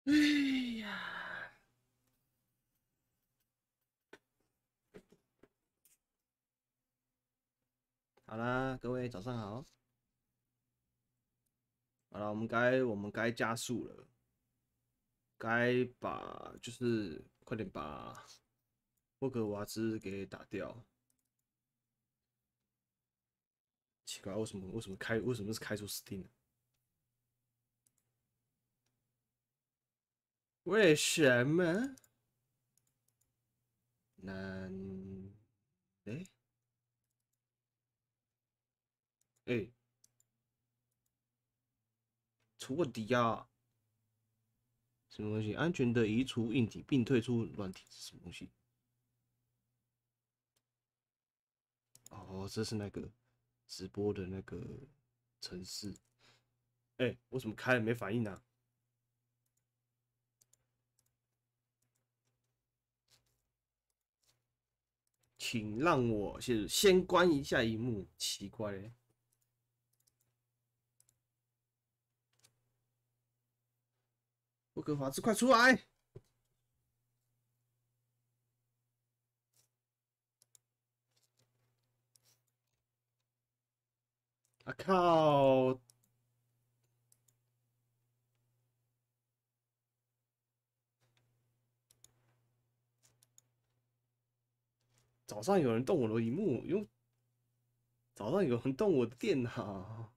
哎呀，好啦，各位早上好。好了，我们该加速了，该就是快点把霍格华兹给打掉。奇怪，为什么是开出 Steam 呢？为什么？难？哎哎，出问题呀！什么东西？安全的移除硬体并退出软体是什么东西？哦，这是那个直播的那个程式。哎，为什么开了没反应呢？请让我先关一下荧幕。奇怪嘞，霍格华兹快出来！啊靠！早上有人动我的荧幕，早上有人动我的电脑。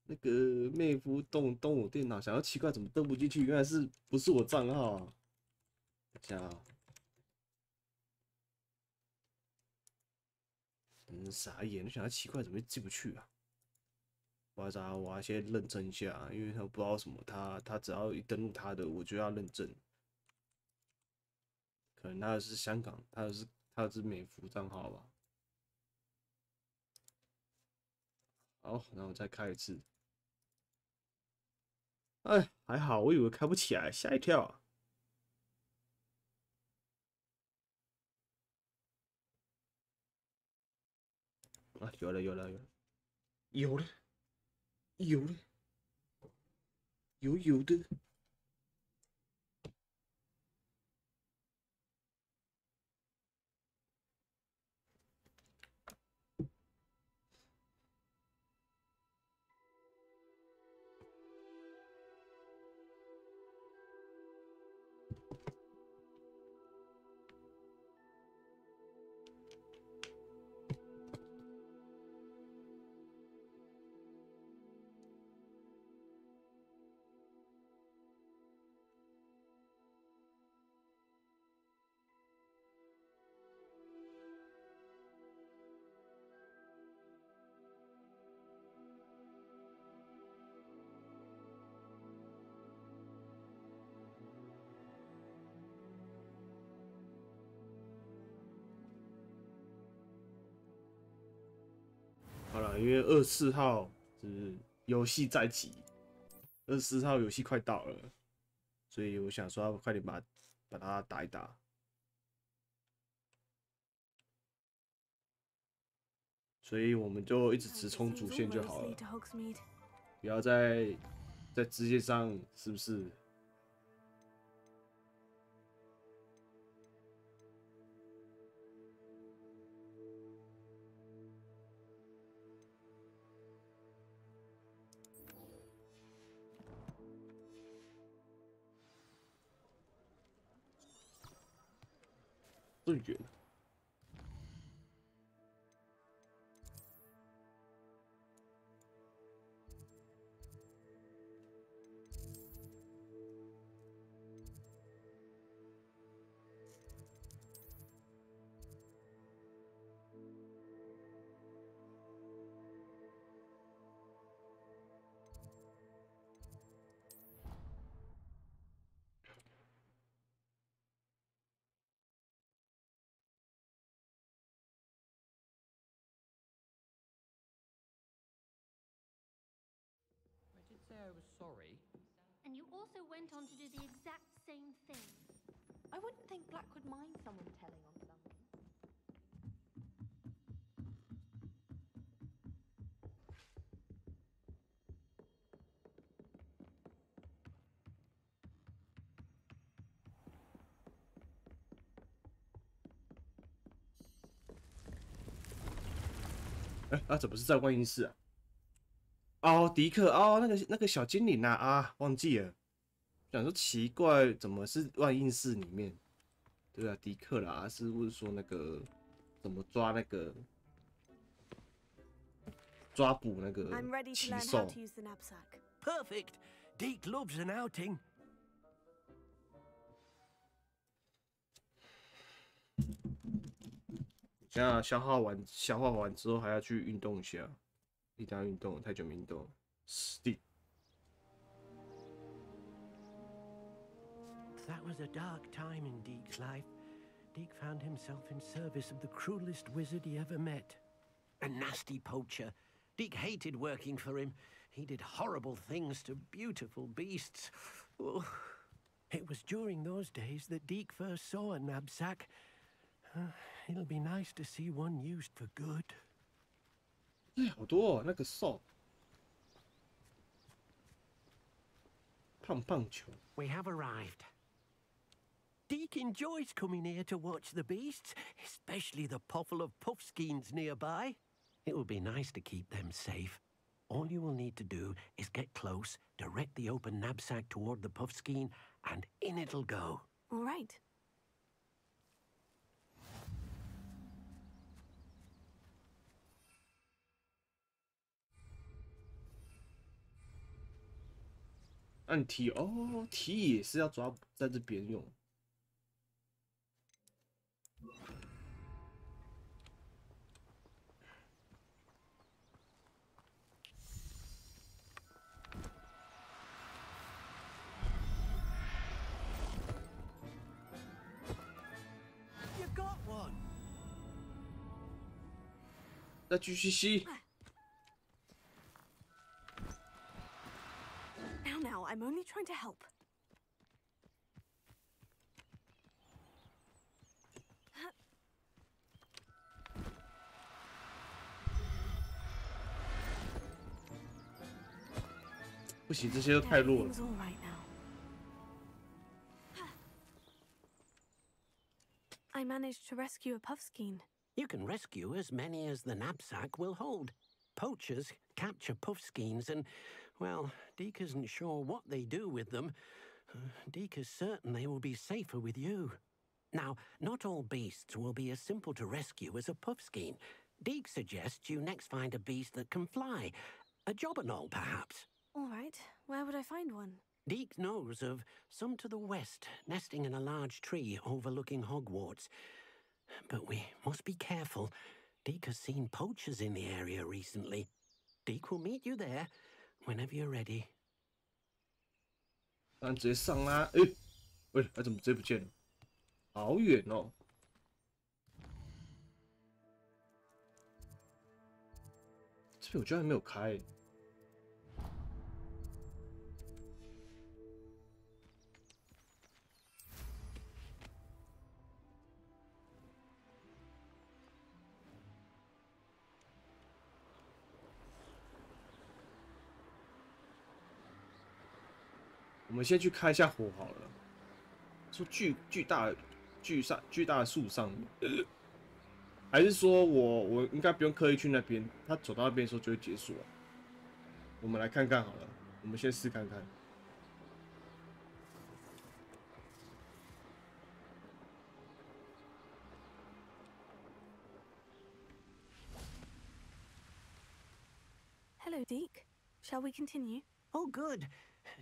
那个妹夫动我电脑，想要奇怪怎么登不进去，原来不是我账号啊！等下啊，傻眼，就想要奇怪怎么进不去啊？我要先认证一下，因为他不知道什么，他只要一登录他的，我就要认证。可能他的是香港，他的是美服账号吧。好，然后再开一次。哎，还好，我以为开不起来，吓一跳啊！啊，有了，有了，有了，有的。好了，因为24号是游戏在即，24号游戏快到了，所以我想说要快点把它打一打。所以我们就一直直冲主线就好了，不要在支线上是不是？这么远。Say I was sorry. And you also went on to do the exact same thing. I wouldn't think Black would mind someone telling on someone. 怎么是在万应室啊？哦，迪克哦，那个小精灵啊，忘记了。想说奇怪，怎么是万应室里面？对啊，迪克啦，是不是说那个怎么抓那个抓捕那个奇兽？ Perfect. Deke loves an outing. 现在消化完之后，还要去运动一下，一定要运动，太久没运动了。Steve， That was a dark time in Deke's life. Deke found himself in service of the cruelest wizard he ever met. A nasty poacher. Deke hated working for him. He did horrible things to beautiful beasts. Oh. It was during those days that Deke first saw a knapsack. It'll be nice to see one used for good. 哎，好多哦，那个兽，胖球。 We have arrived. Deke enjoys coming here to watch the beasts, especially the potful of puffskeins nearby. It will be nice to keep them safe. All you will need to do is get close, direct the open knapsack toward the puffskein, and in it'll go. All right. 按 T 哦，T 也是要抓在这边用。You got one. 再继续吸。 Now, I'm only trying to help. 不行，这些都太弱了。 Everything's all right now. I managed to rescue a puffskein. You can rescue as many as the knapsack will hold. Poachers capture puffskeins and, well, Deke isn't sure what they do with them. Deke is certain they will be safer with you. Now, not all beasts will be as simple to rescue as a puffskein. Deke suggests you next find a beast that can fly. A jobberknoll, perhaps. All right, where would I find one? Deke knows of some to the west, nesting in a large tree overlooking Hogwarts. But we must be careful. Deke has seen poachers in the area recently. Deke will meet you there whenever you're ready. 当然直接上啦！喂，他怎么直接不见了？好远哦！这边我居然没有开。我们先去开一下火好了。说巨大的树上面，还是说我应该不用刻意去那边，他走到那边的时候就会结束了。我们来看看好了，我们先试看看。Hello, Deke. Shall we continue? Oh, good.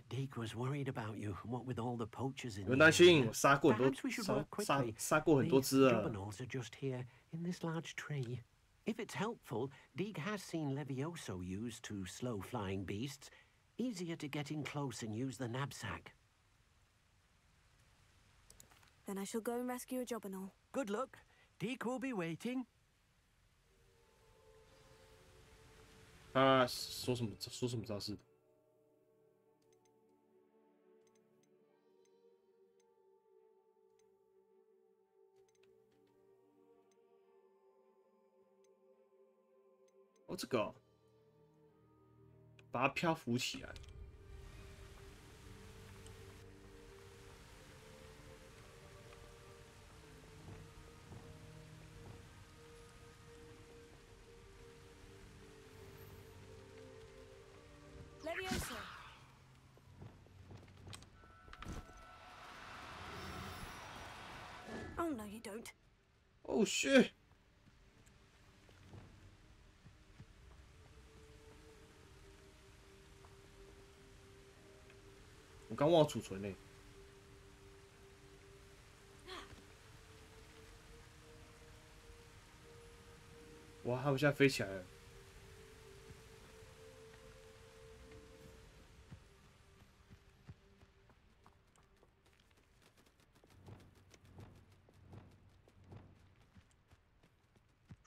Deke was worried about you, what with all the poachers in 不用 the 担心， area. 我杀过很多， Perhaps we should work quickly. 杀过很 The 多只了。 jobberknolls are just here in this large tree. If it's helpful, Deke has seen Levioso used to slow flying beasts. Easier to get in close and use the knapsack. Then I shall go and rescue a jobberknoll. Good luck. Deke will be waiting. 他说什么招式？哦，这个、哦，把它漂浮起来。Oh no, you don't. Oh shit！ 我刚忘了储存嘞。哇，他们现在飞起来了。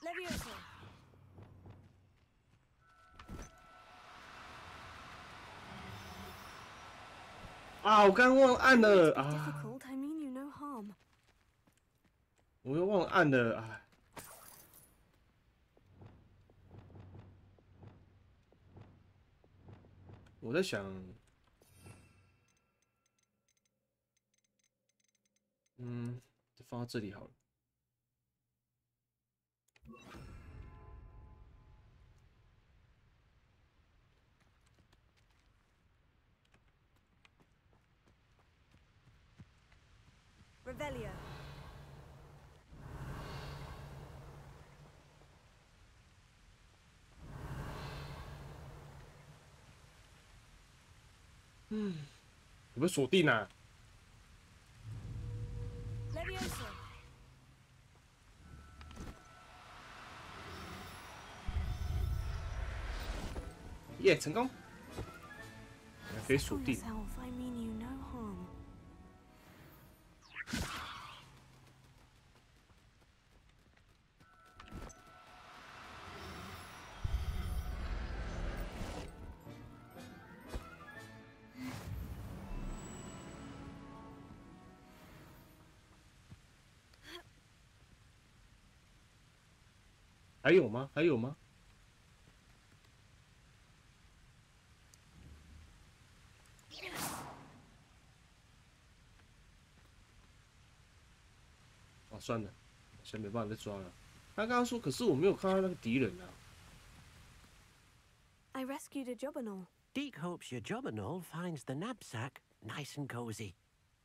Leviosa. 啊！我刚刚忘了按了 Be 啊！ difficult. I mean you no harm. 我又忘了按了啊！我在想，就放到这里好了。 Revelio. 有没有锁定啊？ Leviosa. 耶，成功！可以锁定。 Yourself, I mean you no harm. 还有吗？还有吗？哦，算了，现在没办法再抓了。他刚刚说，可是我没有看到那个敌人啊。 I rescued a Jobberknoll. Deke hopes your Jobberknoll finds the knapsack nice and cozy.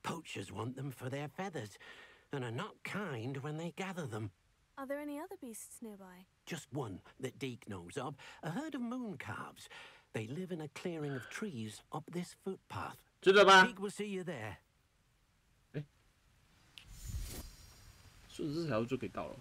Poachers want them for their feathers, and are not kind when they gather them. Are there any other beasts nearby? Just one that Deke knows of, a herd of moon calves. They live in a clearing of trees up this footpath. 知道吧？ Deke will see you there. 顺着这条路就可以到了。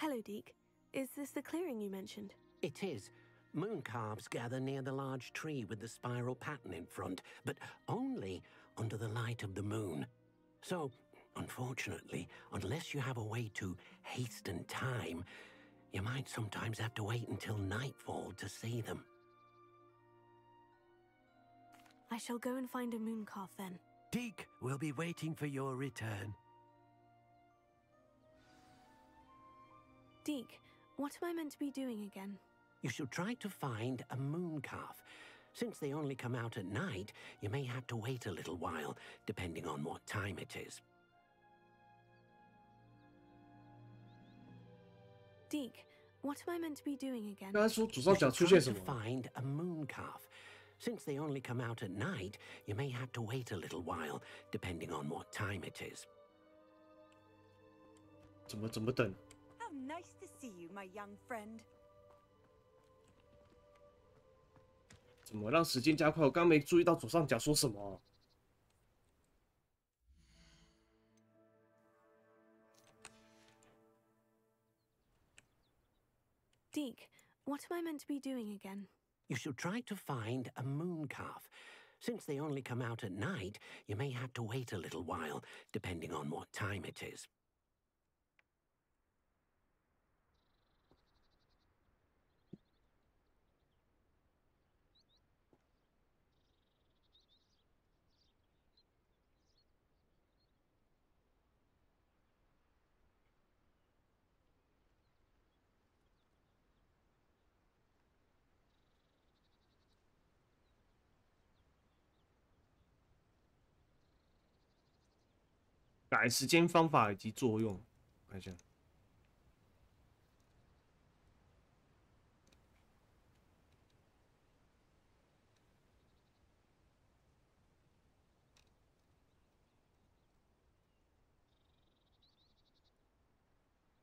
Hello, Deke. Is this the clearing you mentioned? It is. Moon calves gather near the large tree with the spiral pattern in front, but only under the light of the moon. So, unfortunately, unless you have a way to hasten time, you might sometimes have to wait until nightfall to see them. I shall go and find a moon calf then. Deke will be waiting for your return. Deke, what am I meant to be doing again? You should try to find a moon calf. Since they only come out at night, you may have to wait a little while, depending on what time it is. Deke, what am I meant to be doing again? 刚才说左上 You 角 should 出 try 现什 to 么？ find a moon calf. Since they only come out at night, you may have to wait a little while, depending on what time it is. 怎么等？ How nice to see you, my young friend. 怎么让时间加快？我刚没注意到左上角说什么。 Deke, what am I meant to be doing again? You should try to find a moon calf. Since they only come out at night, you may have to wait a little while, depending on what time it is. 改时间方法以及作用，看一下。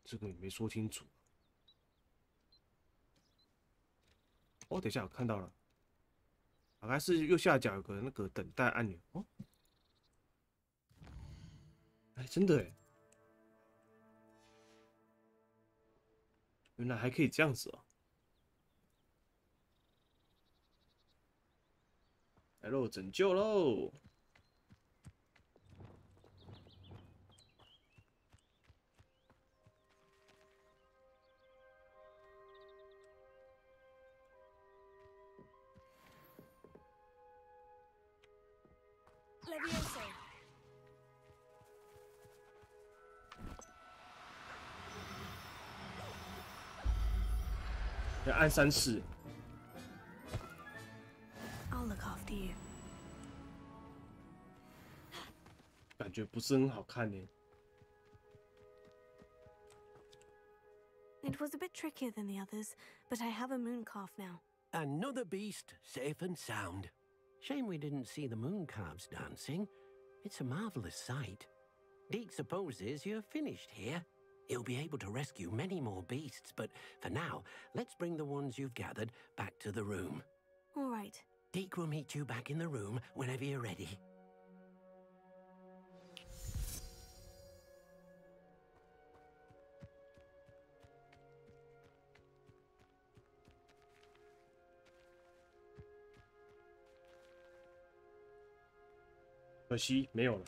这个也没说清楚。哦，等一下，我看到了，大概是右下角有个那个等待按钮哦。哎，真的哎，原来还可以这样子哦。来喽，拯救喽！Levioso. 要按3次。I'll look after you. 感觉不是很好看呢。It was a bit trickier than the others, but I have a moon calf now. Another beast, safe and sound. Shame we didn't see the moon calves dancing. It's a marvelous sight. Deke supposes you're finished here. He'll be able to rescue many more beasts, but for now, let's bring the ones you've gathered back to the room. All right. Deke will meet you back in the room whenever you're ready. 可惜没有了，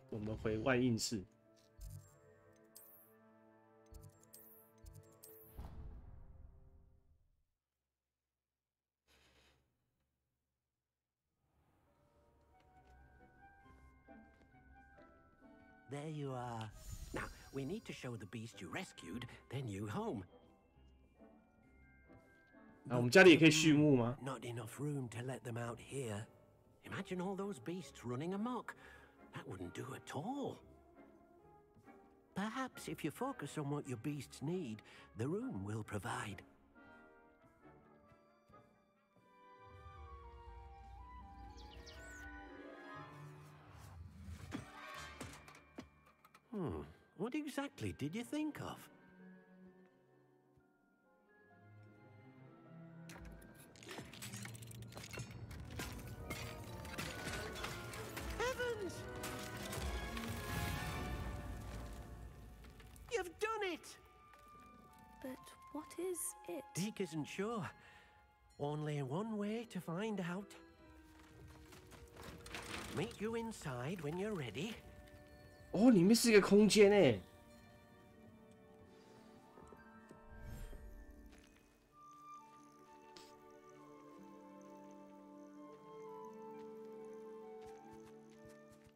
我们回万应室。There you are. Now, we need to show the beast you rescued their new home. 啊，我们家里也可以畜牧吗？ Not enough room to let them out here. Imagine all those beasts running amok. That wouldn't do at all. Perhaps if you focus on what your beasts need, the room will provide. What exactly did you think of? Heavens! You've done it! But what is it? Deke isn't sure. Only one way to find out. Meet you inside when you're ready. 哦，里面是一个空间哎。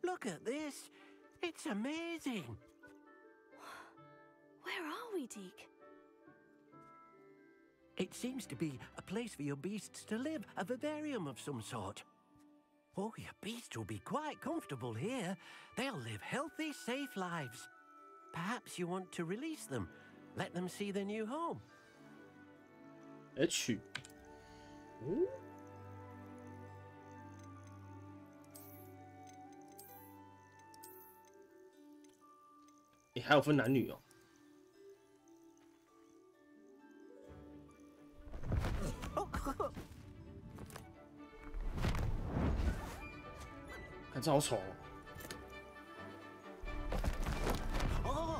Look at this. It's amazing. Where are we, Deke? It seems to be a place for your beasts to live, a vivarium of some sort. Oh, your beasts will be quite comfortable here. They'll live healthy, safe lives. Perhaps you want to release them, let them see their new home. H。哦。诶，还有分男女哦。看这好丑哦。 Oh!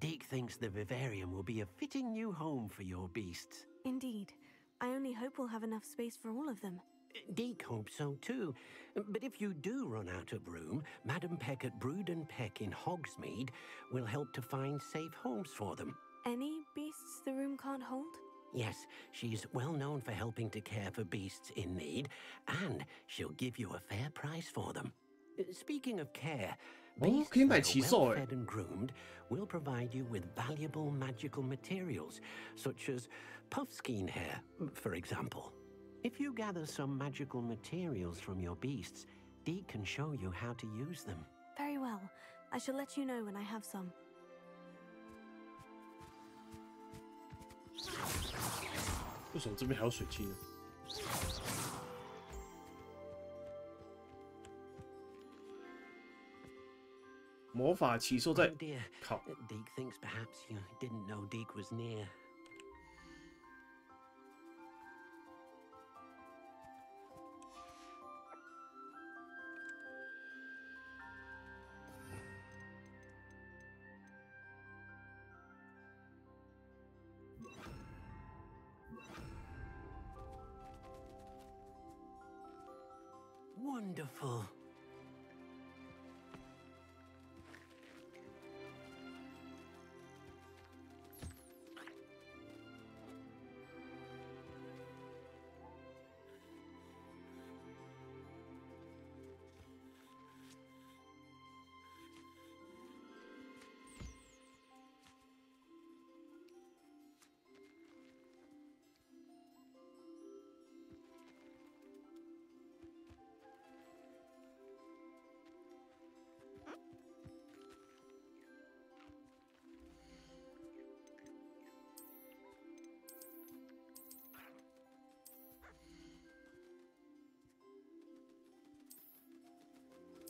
Deke thinks the vivarium will be a fitting new home for your beasts. Indeed. I only hope we'll have enough space for all of them. Deke hopes so too. But if you do run out of room, Madam Peck at Brood and Peck in Hogsmeade will help to find safe homes for them. Any beasts the room can't hold? Yes, she's well known for helping to care for beasts in need, and she'll give you a fair price for them. Speaking of care, Beasts 可以买 that are 骑兽 well fed and groomed will provide you with valuable magical materials, such as puffskein hair, for example. If you gather some magical materials from your beasts, Deke can show you how to use them. Very well. I shall let you know when I have some. 为什么这边还有水晶呢？魔法骑兽在 Oh dear. 靠， Deke thinks perhaps you didn't know Deke was near. Wonderful.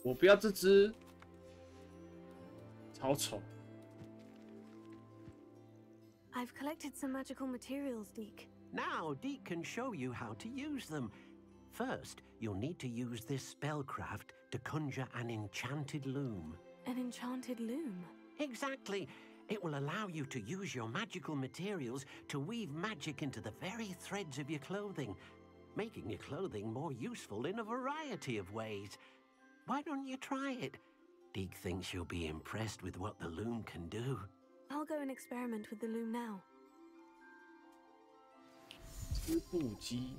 我不要这只，超丑。 I've collected some magical materials, Deke. Now Deke can show you how to use them. First, you'll need to use this spellcraft to conjure an enchanted loom. An enchanted loom. Exactly. It will allow you to use your magical materials to weave magic into the very threads of your clothing, making your clothing more useful in a variety of ways. Why don't you try it? Deke thinks you'll be impressed with what the loom can do. I'll go and experiment with the loom now. 织布机。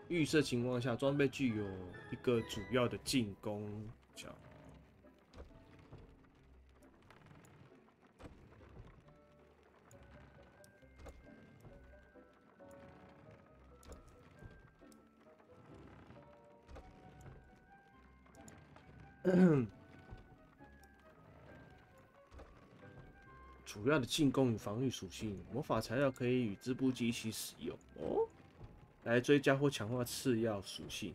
预设情况下，装备具有一个主要的进攻角。主要的进攻与防御属性，魔法材料可以与织布机一起使用哦。 来追加或强化次要属性。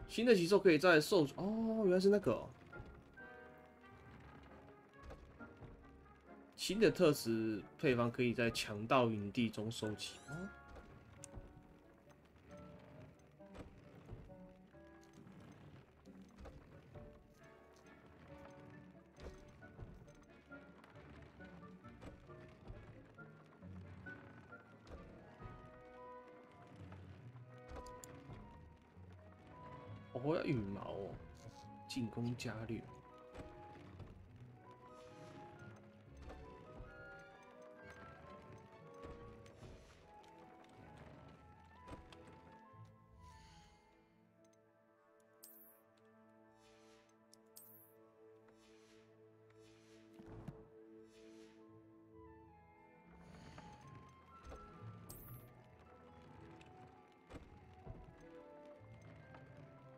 新的骑兽可以在兽哦，原来是那个、哦。新的特质配方可以在强盗营地中收集。哦我要羽毛哦，进攻加略。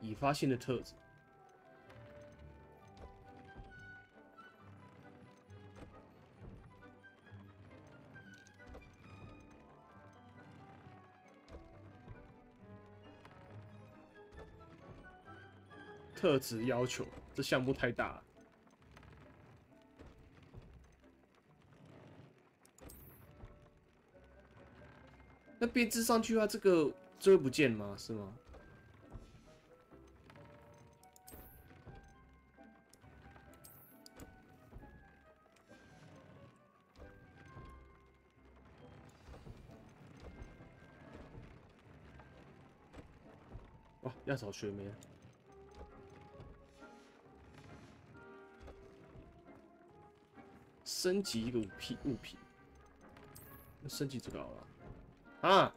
已发现的特质。特质要求，这项目太大了。那编织上去的话，这个就会不见吗？是吗？哇，要找学妹。升级一个物品，那升级这个好了。啊，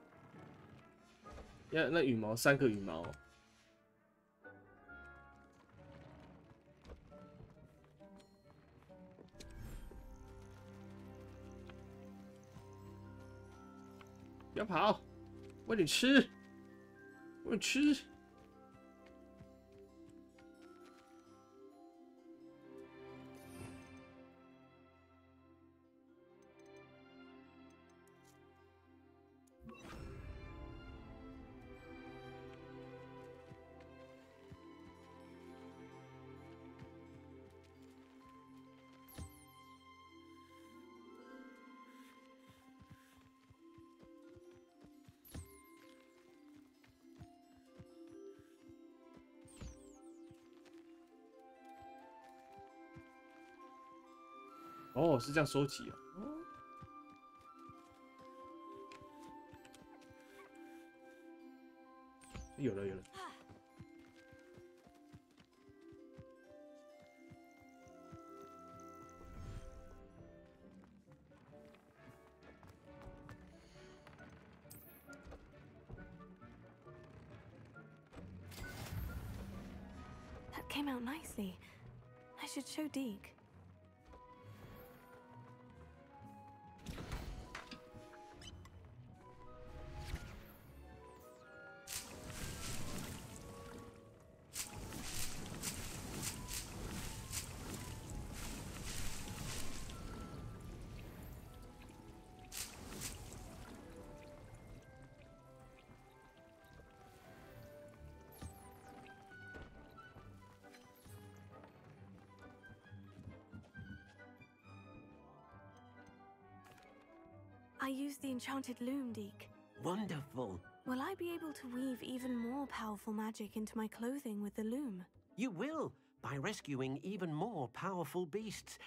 那羽毛3个羽毛。不要跑，快点吃，快点吃。哦，是这样收集啊。有了。That came out nicely. I should show Deke. I used the enchanted loom, Deke. Wonderful. Will I be able to weave even more powerful magic into my clothing with the loom? You will, by rescuing even more powerful beasts.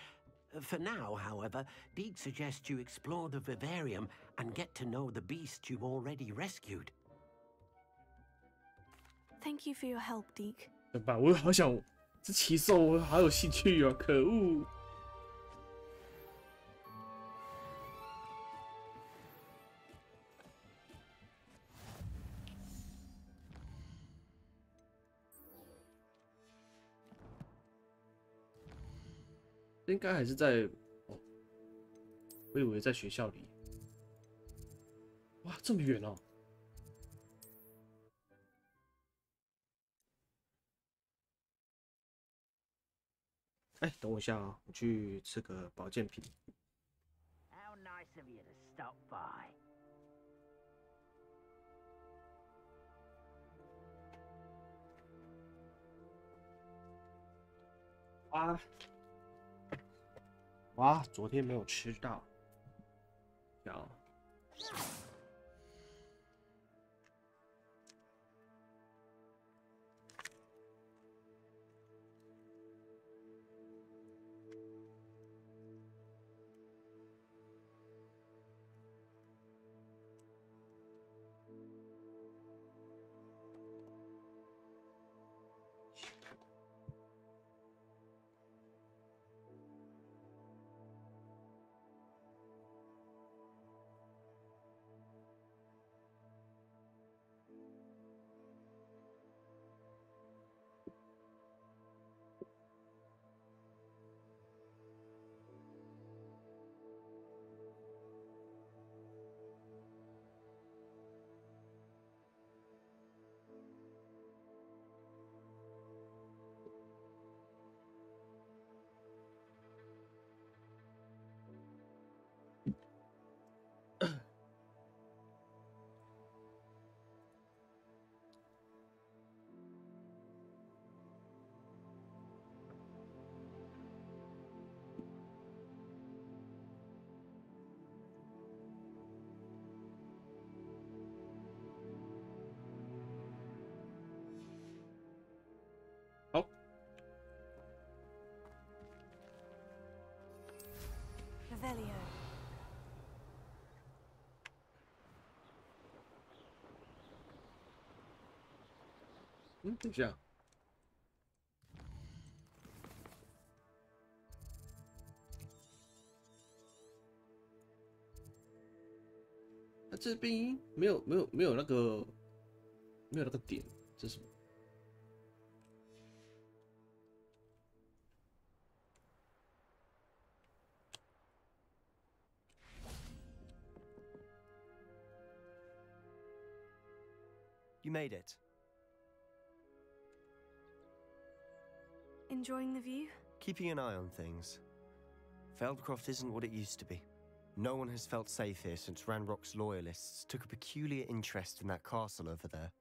For now, however, Deke suggests you explore the vivarium and get to know the beasts you've already rescued. Thank you for your help, Deke. 怎么办？我好想这骑兽，我好有兴趣哦！可恶！应该还是在哦，我以为在学校里。哇，这么远哦！哎，等我一下啊，我去吃个保健品。How nice of you to stop by. 啊！哇，昨天没有吃到。要。Revelio. 等一下。那这边没有那个点，这是什么？ You made it. Enjoying the view? Keeping an eye on things. Feldcroft isn't what it used to be. No one has felt safe here since Ranrock's loyalists took a peculiar interest in that castle over there.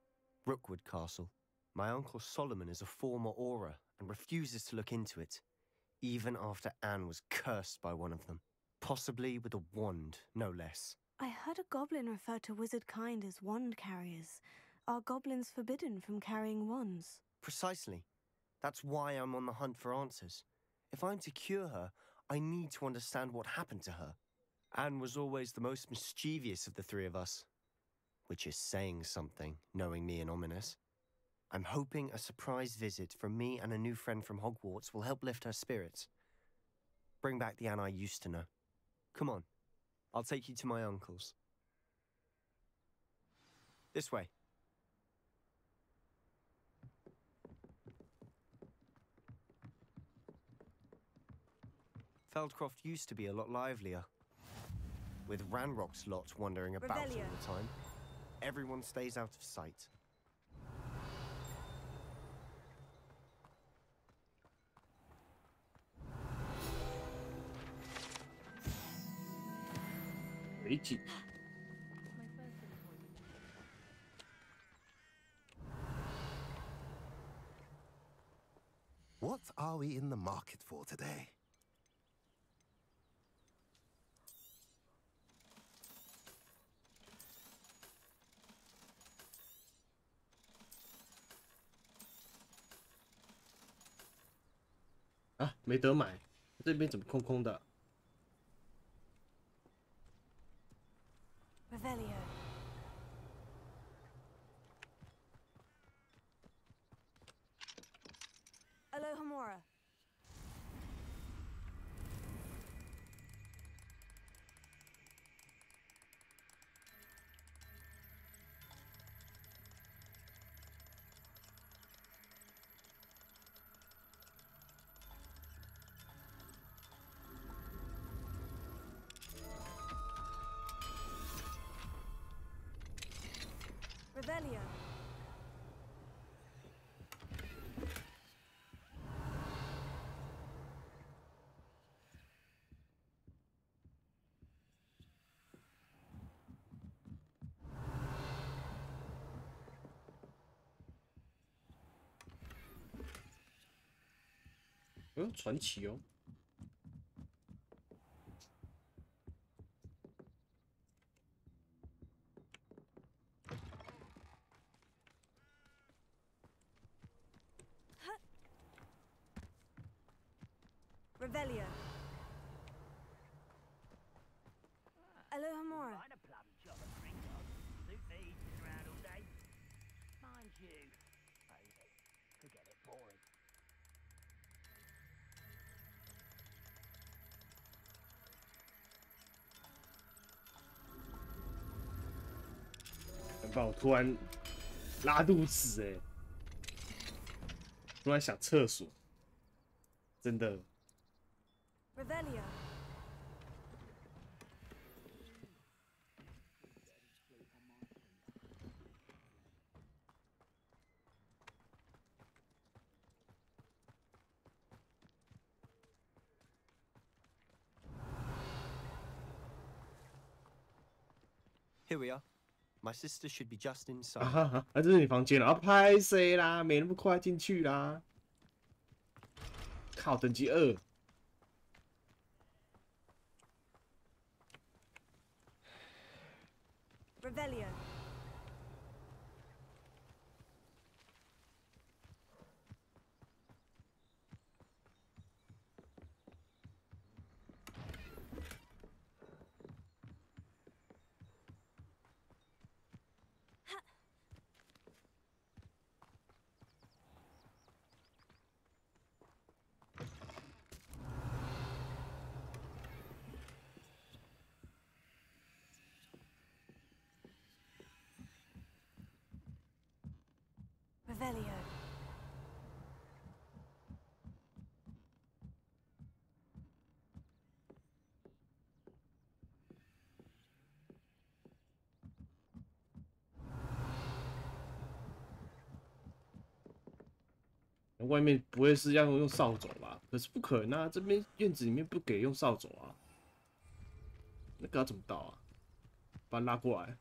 Rookwood Castle. My uncle Solomon is a former Auror and refuses to look into it, even after Anne was cursed by one of them. Possibly with a wand, no less. I heard a goblin refer to wizard kind as wand carriers. Are goblins forbidden from carrying wands? Precisely. That's why I'm on the hunt for answers. If I'm to cure her, I need to understand what happened to her. Anne was always the most mischievous of the three of us. Which is saying something, knowing me and Ominous. I'm hoping a surprise visit from me and a new friend from Hogwarts will help lift her spirits. Bring back the Anne I used to know. Come on. I'll take you to my uncle's. This way. Feldcroft used to be a lot livelier. With Ranrock's lot wandering about all the time, everyone stays out of sight. What are we in the market for today? Ah, 没得买，这边怎么空空的？ Revelio. Alohomora. Revelio.嗯，传奇哦。 Revelio. Alohomora. Find a plum job and drink on. Suit me, sitting around all day. Mind you, crazy. Could get a bit boring. 很棒！我突然拉肚子哎，突然想厕所，真的。 Revelio. Here we are. My sister should be just inside. 啊，这是你房间了，啊，拍谁啦？没那么快进去啦！靠，等级2。 Revelio. Revelio. 外面不会是要用扫帚吧？可是不可能啊，这边院子里面不给用扫帚啊。那个要怎么倒啊？把它拉过来。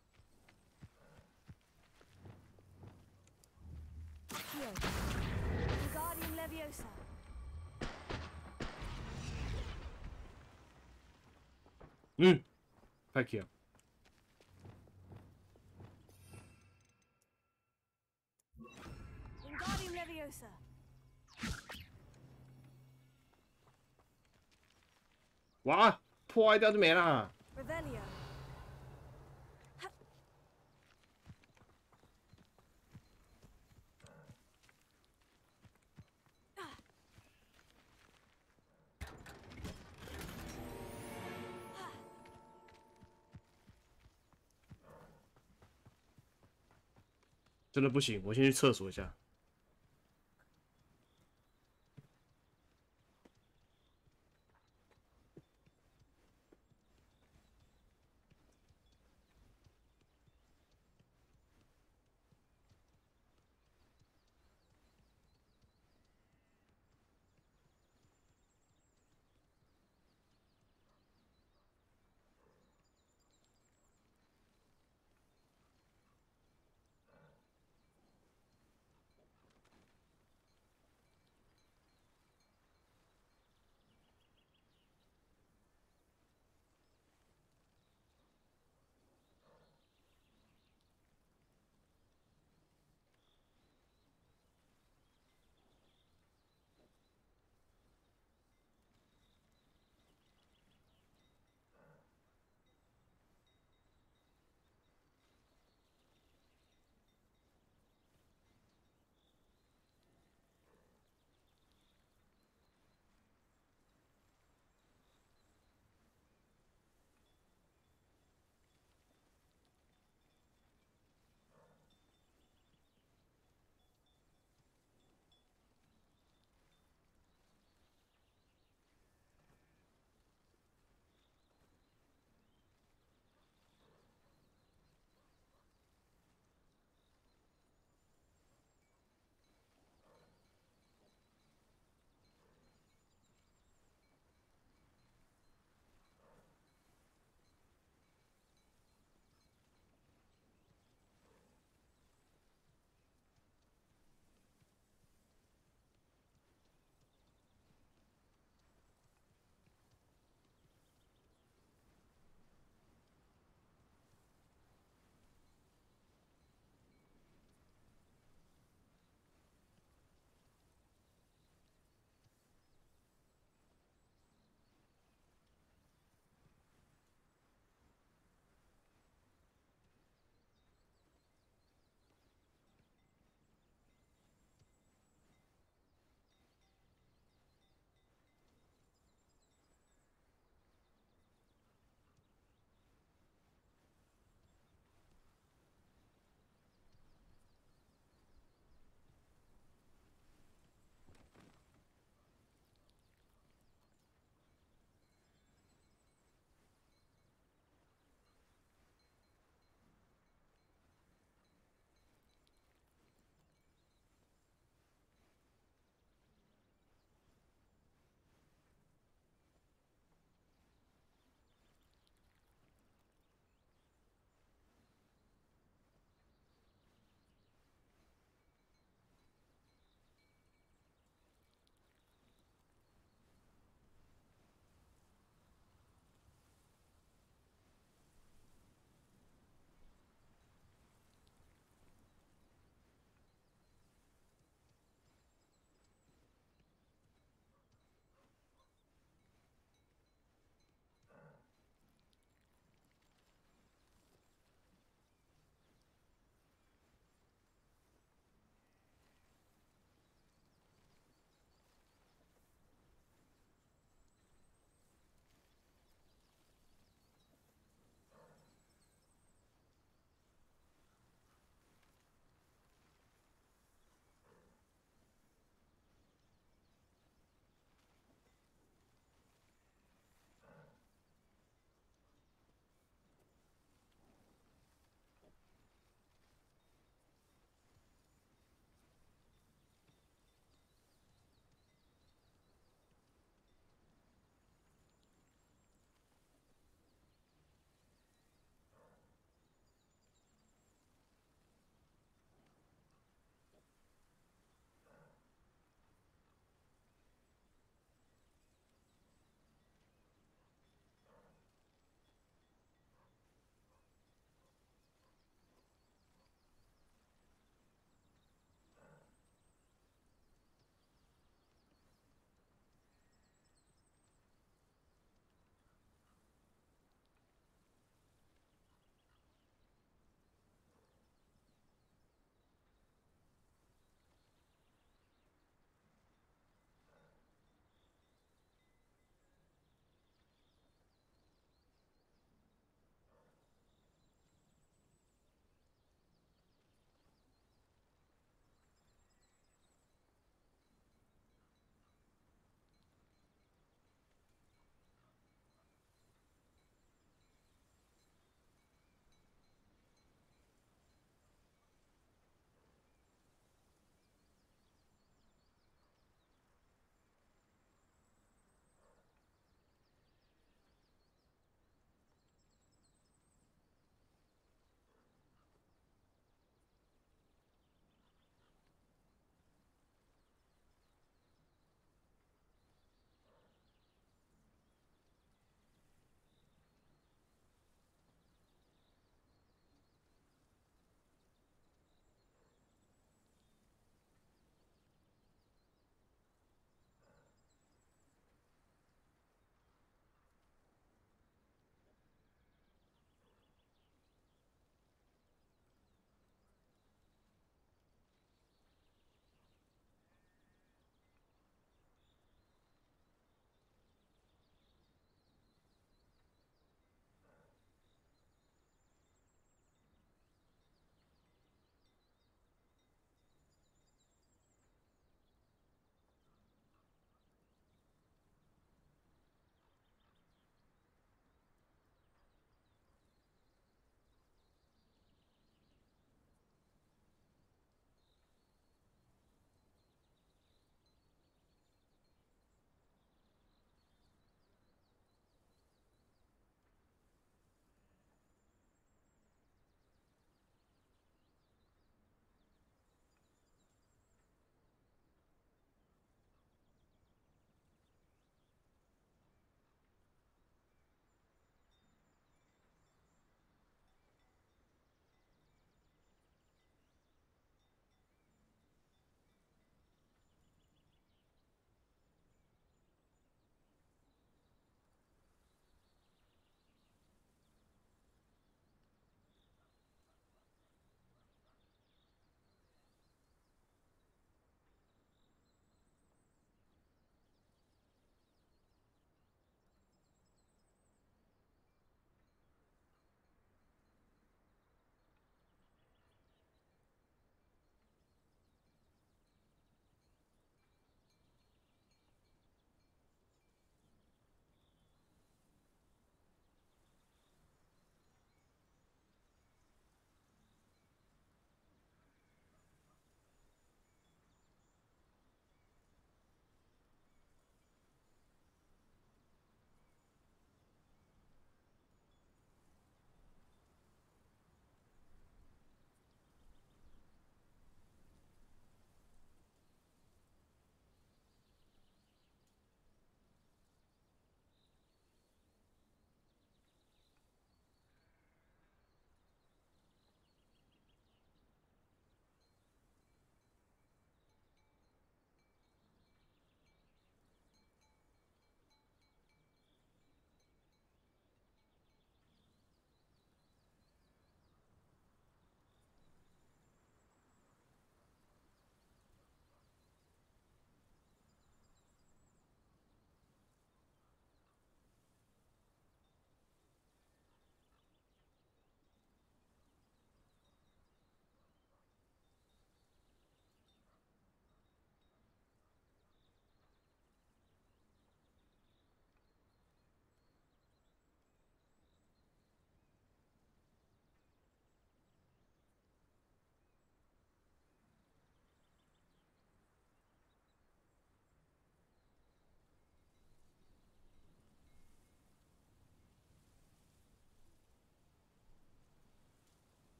嗯，太强。哇，破坏掉就没了。Revelio. 真的不行，我先去厕所一下。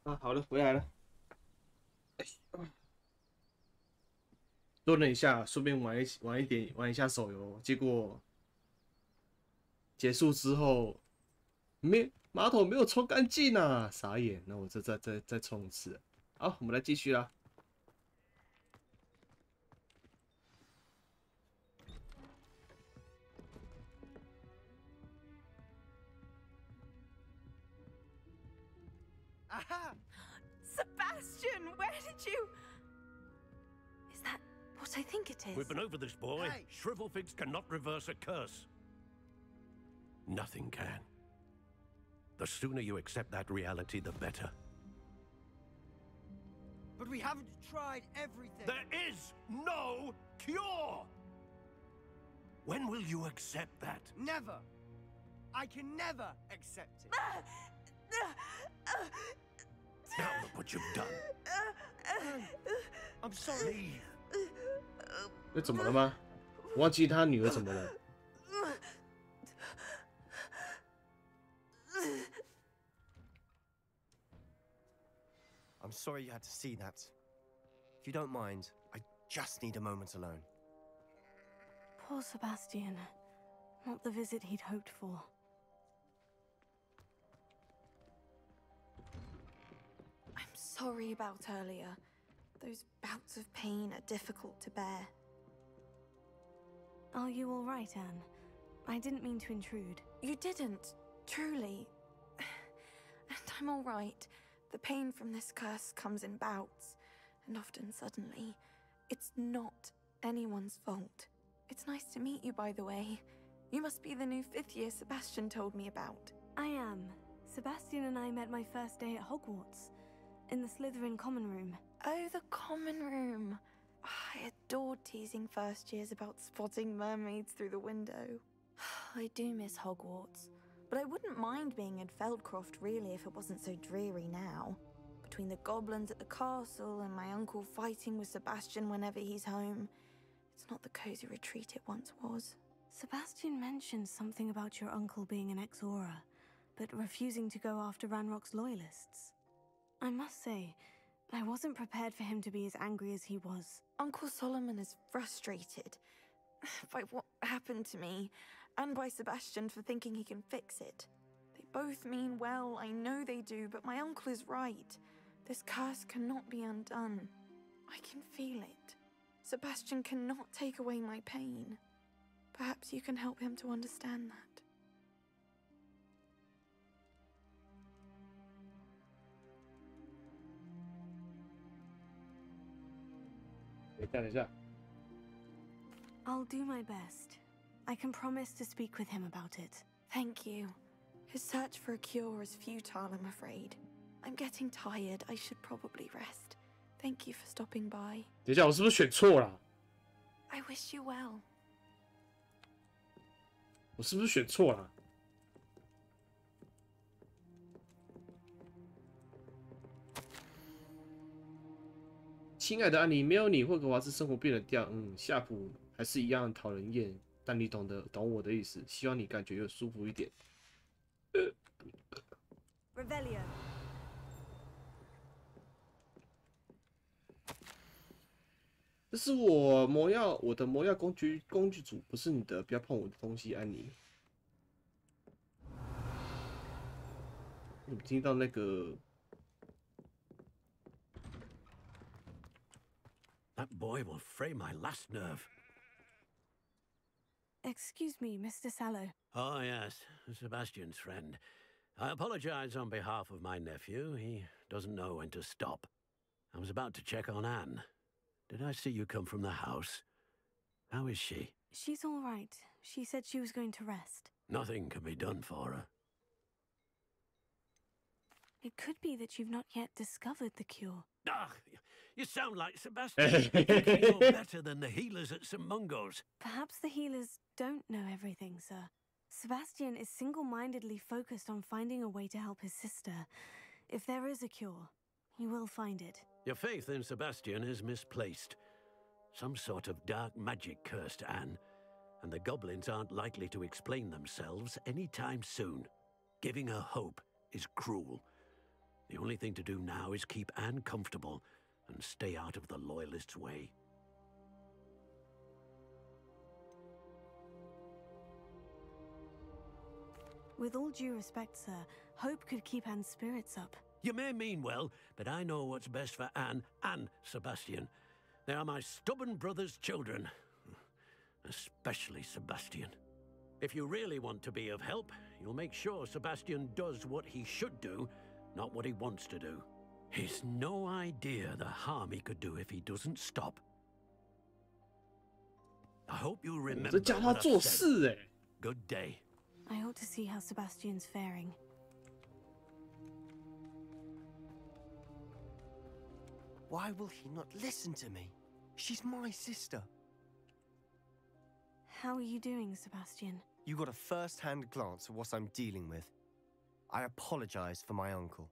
啊，好的，回来了。顿了一下，顺便玩一下手游，结果结束之后，马桶没有冲干净啊，傻眼。那我再冲一次。好，我们来继续啦。Aha! Sebastian, where did you... Is that what I think it is? We've been over this, boy. Hey. Shrivelfigs cannot reverse a curse. Nothing can. The sooner you accept that reality, the better. But we haven't tried everything. There is no cure! When will you accept that? Never. I can never accept it. Now look what you've done. I'm sorry. 那怎么了吗？忘记他女儿怎么了？ I'm sorry you had to see that. If you don't mind, I just need a moment alone. Poor Sebastian. Not the visit he'd hoped for. I'm sorry about earlier. Those bouts of pain are difficult to bear. Are you all right, Anne? I didn't mean to intrude. You didn't, truly. And I'm all right. The pain from this curse comes in bouts, and often suddenly. It's not anyone's fault. It's nice to meet you, by the way. You must be the new 5th year Sebastian told me about. I am. Sebastian and I met my first day at Hogwarts, in the Slytherin common room. Oh, the common room. I adored teasing first years about spotting mermaids through the window. I do miss Hogwarts, but I wouldn't mind being in Feldcroft really if it wasn't so dreary now. Between the goblins at the castle and my uncle fighting with Sebastian whenever he's home, it's not the cozy retreat it once was. Sebastian mentioned something about your uncle being an ex-Auror, but refusing to go after Ranrock's loyalists. I must say, I wasn't prepared for him to be as angry as he was. Uncle Solomon is frustrated by what happened to me, and by Sebastian for thinking he can fix it. They both mean well, I know they do, but my uncle is right. This curse cannot be undone. I can feel it. Sebastian cannot take away my pain. Perhaps you can help him to understand that. 等一下。 I'll do my best. I can promise to speak with him about it. Thank you. His search for a cure is futile, I'm afraid. I'm getting tired. I should probably rest. Thank you for stopping by. 等一下，我是不是选错了？ I wish you well. 我是不是选错了？亲爱的安妮，没有你，霍格华兹生活变了调。夏普还是一样讨人厌，但你懂我的意思。希望你感觉又舒服一点。Revelio. 这是我的魔药工具组，不是你的，不要碰我的东西，安妮。你听到那个？ That boy will fray my last nerve. Excuse me, Mr. Sallow. Oh, yes, Sebastian's friend. I apologize on behalf of my nephew. He doesn't know when to stop. I was about to check on Anne. Did I see you come from the house? How is she? She's all right. She said she was going to rest. Nothing can be done for her. It could be that you've not yet discovered the cure. Ah, you sound like Sebastian. You think you know better than the healers at St. Mungo's. Perhaps the healers don't know everything, sir. Sebastian is single-mindedly focused on finding a way to help his sister. If there is a cure, he will find it. Your faith in Sebastian is misplaced. Some sort of dark magic cursed Anne, and the goblins aren't likely to explain themselves anytime soon. Giving her hope is cruel. The only thing to do now is keep Anne comfortable and stay out of the Loyalists' way. With all due respect, sir, hope could keep Anne's spirits up. You may mean well, but I know what's best for Anne and Sebastian. They are my stubborn brother's children. Especially Sebastian. If you really want to be of help, you'll make sure Sebastian does what he should do, not what he wants to do. He's no idea the harm he could do if he doesn't stop. I hope you remember 这叫他 what 做 I've 事 said. Good day. I ought to see how Sebastian's faring. Why will he not listen to me? She's my sister. How are you doing, Sebastian? You got a first-hand glance at what I'm dealing with. I apologize for my uncle.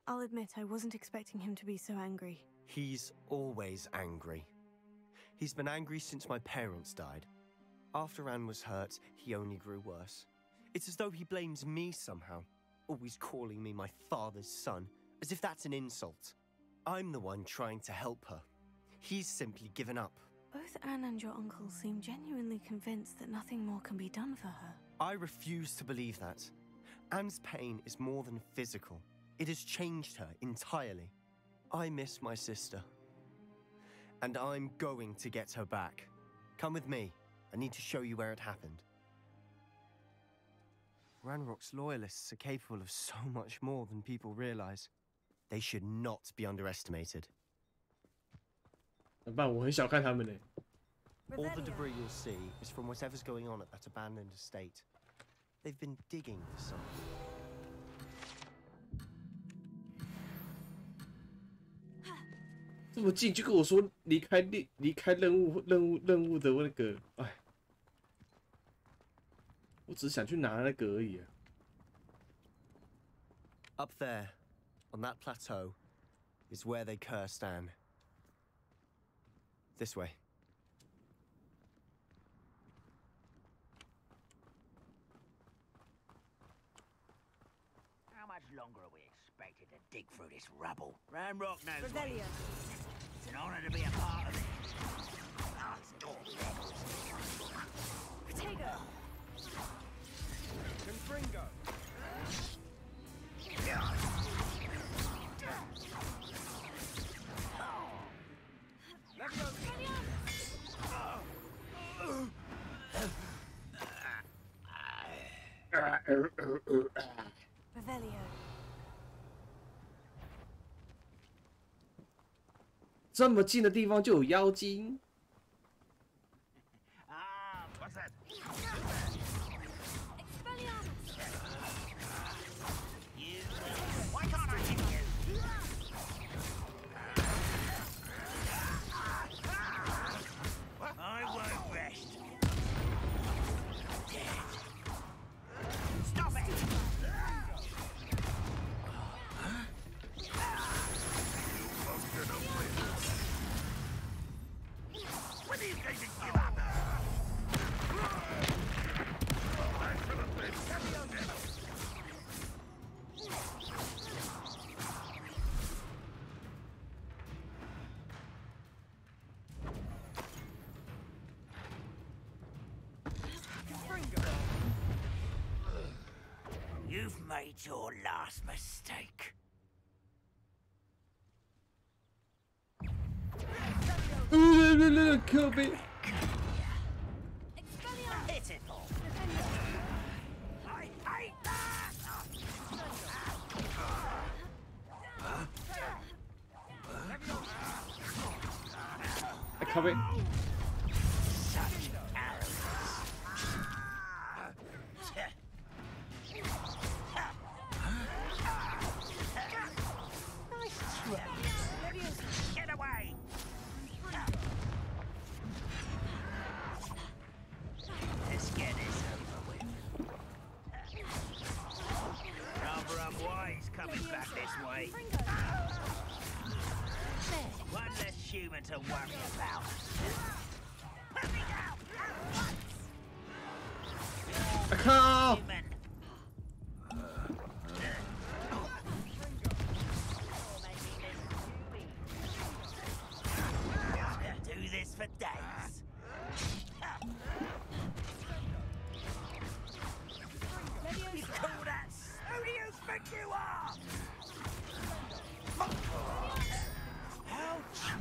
I'll admit I wasn't expecting him to be so angry. He's always angry. He's been angry since my parents died. After Anne was hurt, he only grew worse. It's as though he blames me somehow, always calling me my father's son, as if that's an insult. I'm the one trying to help her. He's simply given up. Both Anne and your uncle seem genuinely convinced that nothing more can be done for her. I refuse to believe that. Anne's pain is more than physical. It has changed her entirely. I miss my sister. And I'm going to get her back. Come with me. I need to show you where it happened. Ranrock's loyalists are capable of so much more than people realize. They should not be underestimated. 怎么办？我很小看他们呢。 All the debris you'll see is from whatever's going on at that abandoned estate. They've been digging for something. 这么近就跟我说离开任务的那个，哎，我只是想去拿那个而已。Up there, on that plateau, is where they cursed Anne. This way. How much longer are we expected to dig through this rubble? Ranrock knows what he- It's an honor to be a part of it. Potato! Confringo! Revelio. 这么近的地方就有妖精。 Ah, what's that? You. Why can't I hit you? I won't rest. Stop it! When are you going to give up? You've made your last mistake. Kobe. Pitiful. I hate that! Kobe. Such arrogance. Nice try. Get away! Let's get this over with. Rather unwise coming back this way. One less human to worry about. Put me down at once. 靠！ Human. Do this for days. You call that? Who do you think you are? How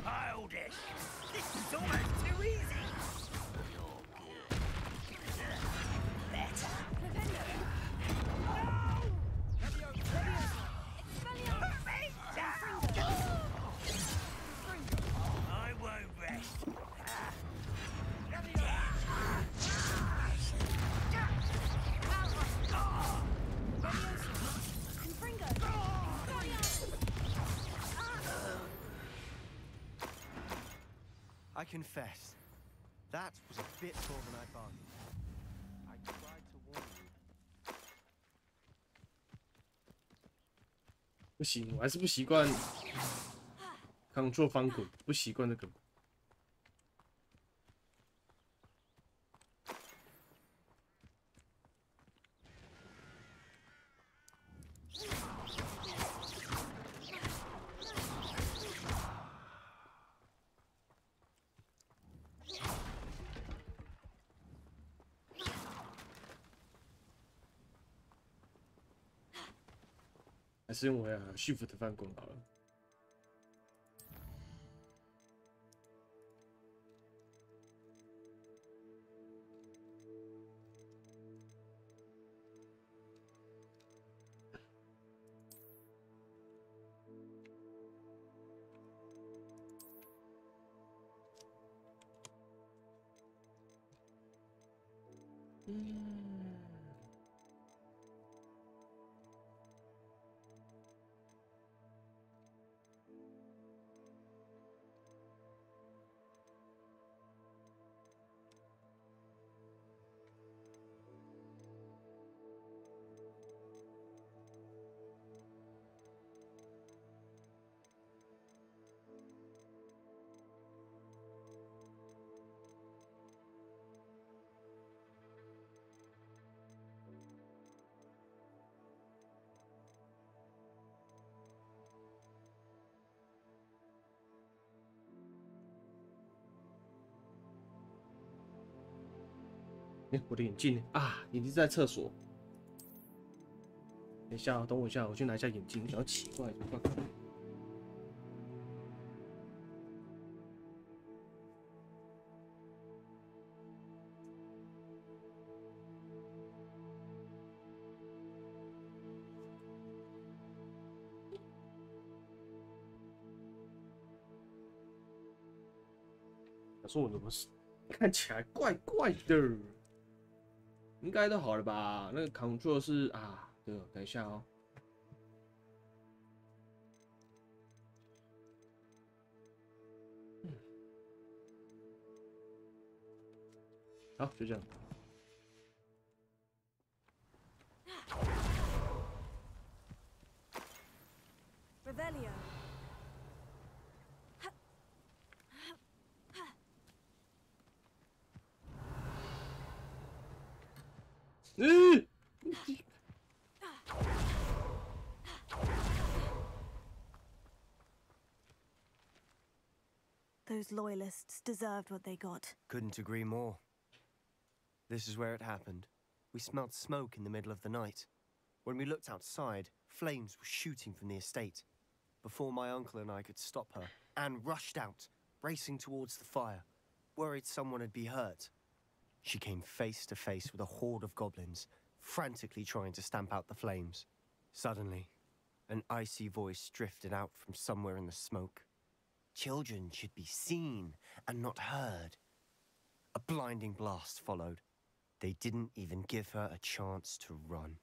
childish! This is almost too easy. Better. Put me down! I won't rest. I confess, that was a bit more than I bargained. I tried to warn you. 不行，我还是不习惯 Ctrl 翻滚，不习惯这个。还是用我Shift 翻滚好了。我的眼镜啊，眼镜在厕所。等一下，等我一下，我去拿一下眼镜。然后奇怪，怪怪的。他说我怎么看起来怪怪的？应该都好了吧？那个 Ctrl 是啊，对，等一下哦。好，就这样。Revelio. ，Those loyalists deserved what they got. Couldn't agree more. This is where it happened. We smelled smoke in the middle of the night. When we looked outside, flames were shooting from the estate. Before my uncle and I could stop her, Anne rushed out, racing towards the fire, worried someone had been hurt. She came face to face with a horde of goblins, frantically trying to stamp out the flames. Suddenly, an icy voice drifted out from somewhere in the smoke. Children should be seen and not heard. A blinding blast followed. They didn't even give her a chance to run.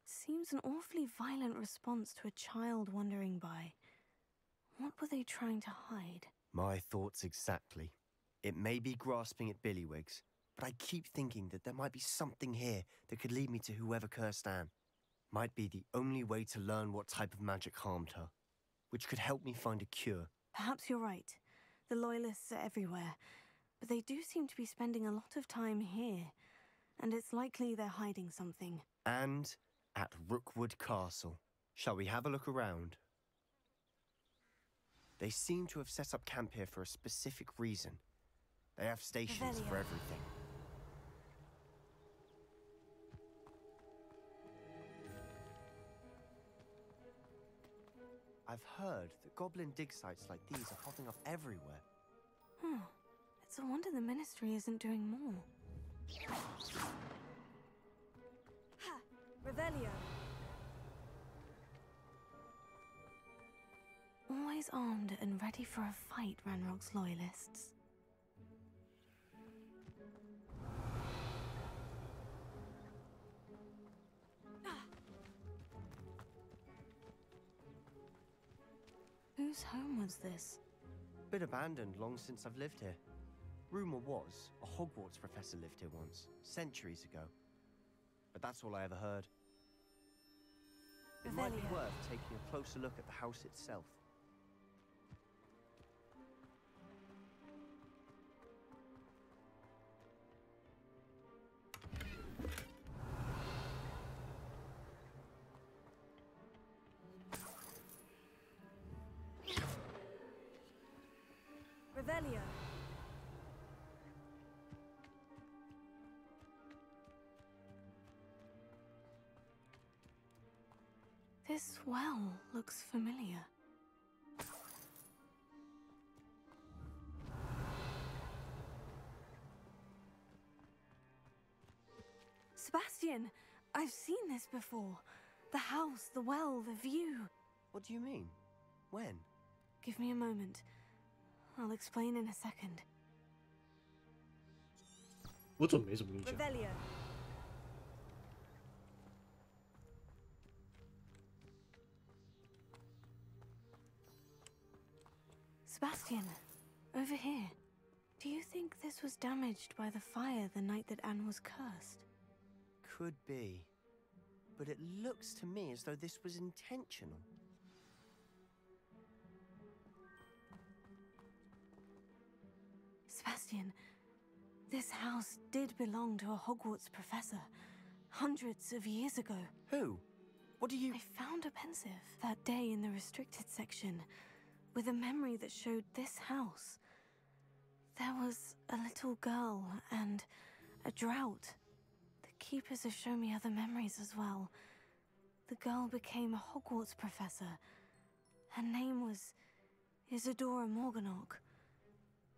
Seems an awfully violent response to a child wandering by. What were they trying to hide? My thoughts exactly. It may be grasping at Billywigs, but I keep thinking that there might be something here that could lead me to whoever cursed Anne. might be the only way to learn what type of magic harmed her, which could help me find a cure. Perhaps you're right. The Loyalists are everywhere, but they do seem to be spending a lot of time here, and it's likely they're hiding something. And at Rookwood Castle. Shall we have a look around? They seem to have set up camp here for a specific reason. They have stations for everything. I've heard that goblin dig sites like these are popping up everywhere. It's a wonder the Ministry isn't doing more. Ha! Revelio! Always armed and ready for a fight, Ranrock's Loyalists. Whose home was this? Been abandoned long since I've lived here. Rumor was a Hogwarts professor lived here once, centuries ago. But that's all I ever heard. It might be worth taking a closer look at the house itself. Revelio. This well looks familiar. Sebastian, I've seen this before. The house, the well, the view. What do you mean? When? Give me a moment. I'll explain in a second. 我准没什么印象。 Revelio. Sebastian, over here. Do you think this was damaged by the fire the night that Anne was cursed? Could be. But it looks to me as though this was intentional. Sebastian, this house did belong to a Hogwarts professor, hundreds of years ago. Who? What do you... I found a pensive that day in the restricted section, with a memory that showed this house. There was a little girl and a drought. The keepers have shown me other memories as well. The girl became a Hogwarts professor. Her name was Isadora Morganach.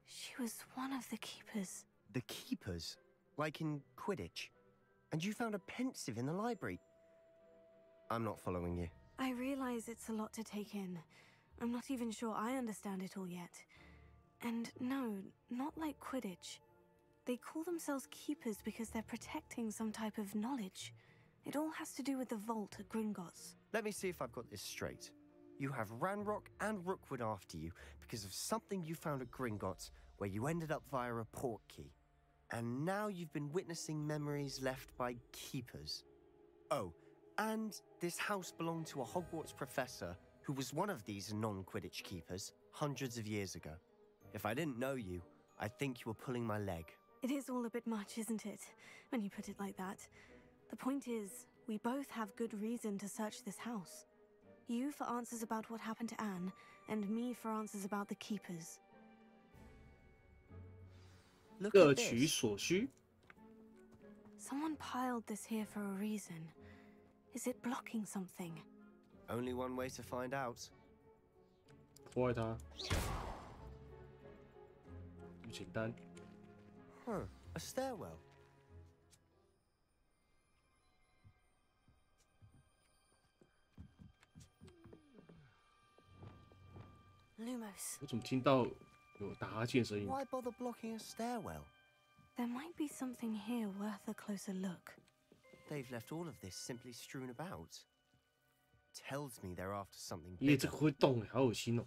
She was one of the keepers. The keepers? Like in Quidditch? And you found a pensive in the library? I'm not following you. I realize it's a lot to take in. I'm not even sure I understand it all yet. And no, not like Quidditch. They call themselves keepers because they're protecting some type of knowledge. It all has to do with the vault at Gringotts. Let me see if I've got this straight. You have Ranrock and Rookwood after you because of something you found at Gringotts where you ended up via a portkey. And now you've been witnessing memories left by keepers. Oh, and this house belonged to a Hogwarts professor who was one of these non-Quidditch keepers hundreds of years ago. If I didn't know you, I'd think you were pulling my leg. It is all a bit much, isn't it, when you put it like that? The point is, we both have good reason to search this house. You for answers about what happened to Anne, and me for answers about the keepers. Look 各 at 取 this. 所需。 Someone piled this here for a reason. Is it blocking something? Only one way to find out. 破坏它。不简单。 Huh, a stairwell. Lumos. 我怎么听到有打哈欠声音？ Why bother blocking a stairwell? There might be something here worth a closer look. They've left all of this simply strewn about. Tells me they're after something 耶， bigger. 这个会动哎，好恶心哦！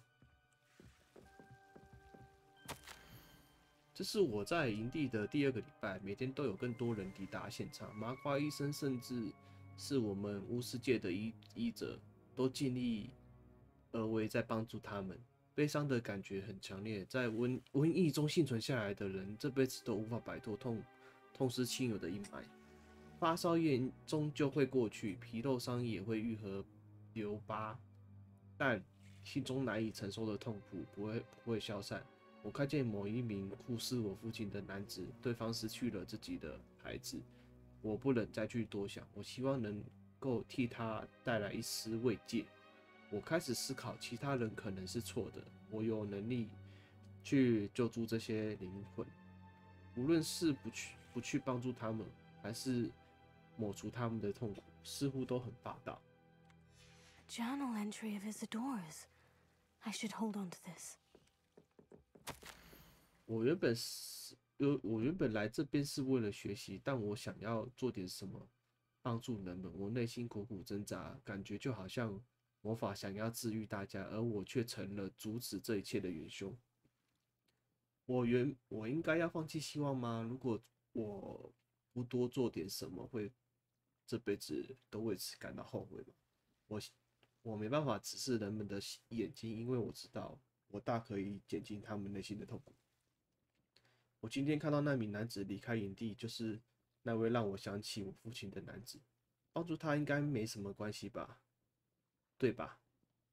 这是我在营地的第2个礼拜，每天都有更多人抵达现场。麻瓜医生甚至是我们巫师界的医者都尽力而为在帮助他们。悲伤的感觉很强烈，在瘟疫中幸存下来的人，这辈子都无法摆脱痛失亲友的阴霾。发烧炎终究会过去，皮肉伤也会愈合留疤，但心中难以承受的痛苦不会消散。我看见某一名酷似我父亲的男子，对方失去了自己的孩子，我不忍再去多想，我希望能够替他带来一丝慰藉。我开始思考，其他人可能是错的，我有能力去救助这些灵魂，无论是不去帮助他们，还是抹除他们的痛苦，似乎都很霸道。A journal entry of Isadora's. I should hold on to this. 我原本来这边是为了学习，但我想要做点什么帮助人们。我内心苦苦挣扎，感觉就好像魔法想要治愈大家，而我却成了阻止这一切的元凶。我应该要放弃希望吗？如果我不多做点什么，会这辈子都为此感到后悔吗？我没办法直视人们的眼睛，因为我知道我大可以减轻他们内心的痛苦。我今天看到那名男子离开营地，就是那位让我想起我父亲的男子。帮助他应该没什么关系吧？对吧？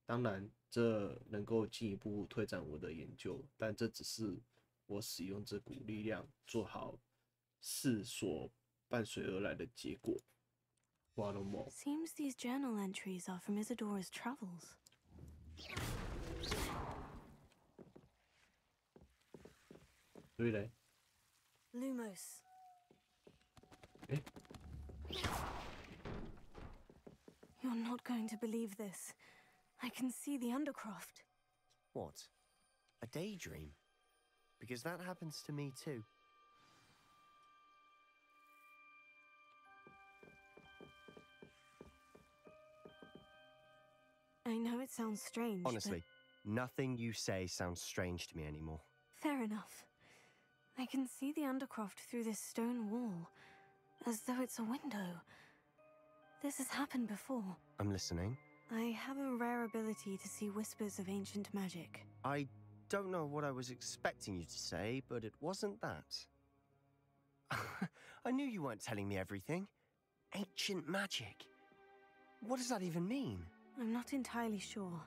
当然，这能够进一步推展我的研究，但这只是我使用这股力量做好事所伴随而来的结果。Seems these journal entries are from Isadora's travels. Really? Lumos. You're not going to believe this. I can see the Undercroft. What? A daydream? Because that happens to me too. I know it sounds strange, Honestly, nothing you say sounds strange to me anymore. Fair enough. I can see the Undercroft through this stone wall, as though it's a window. This has happened before. I'm listening. I have a rare ability to see whispers of ancient magic. I don't know what I was expecting you to say, but it wasn't that. I knew you weren't telling me everything. Ancient magic. What does that even mean? I'm not entirely sure,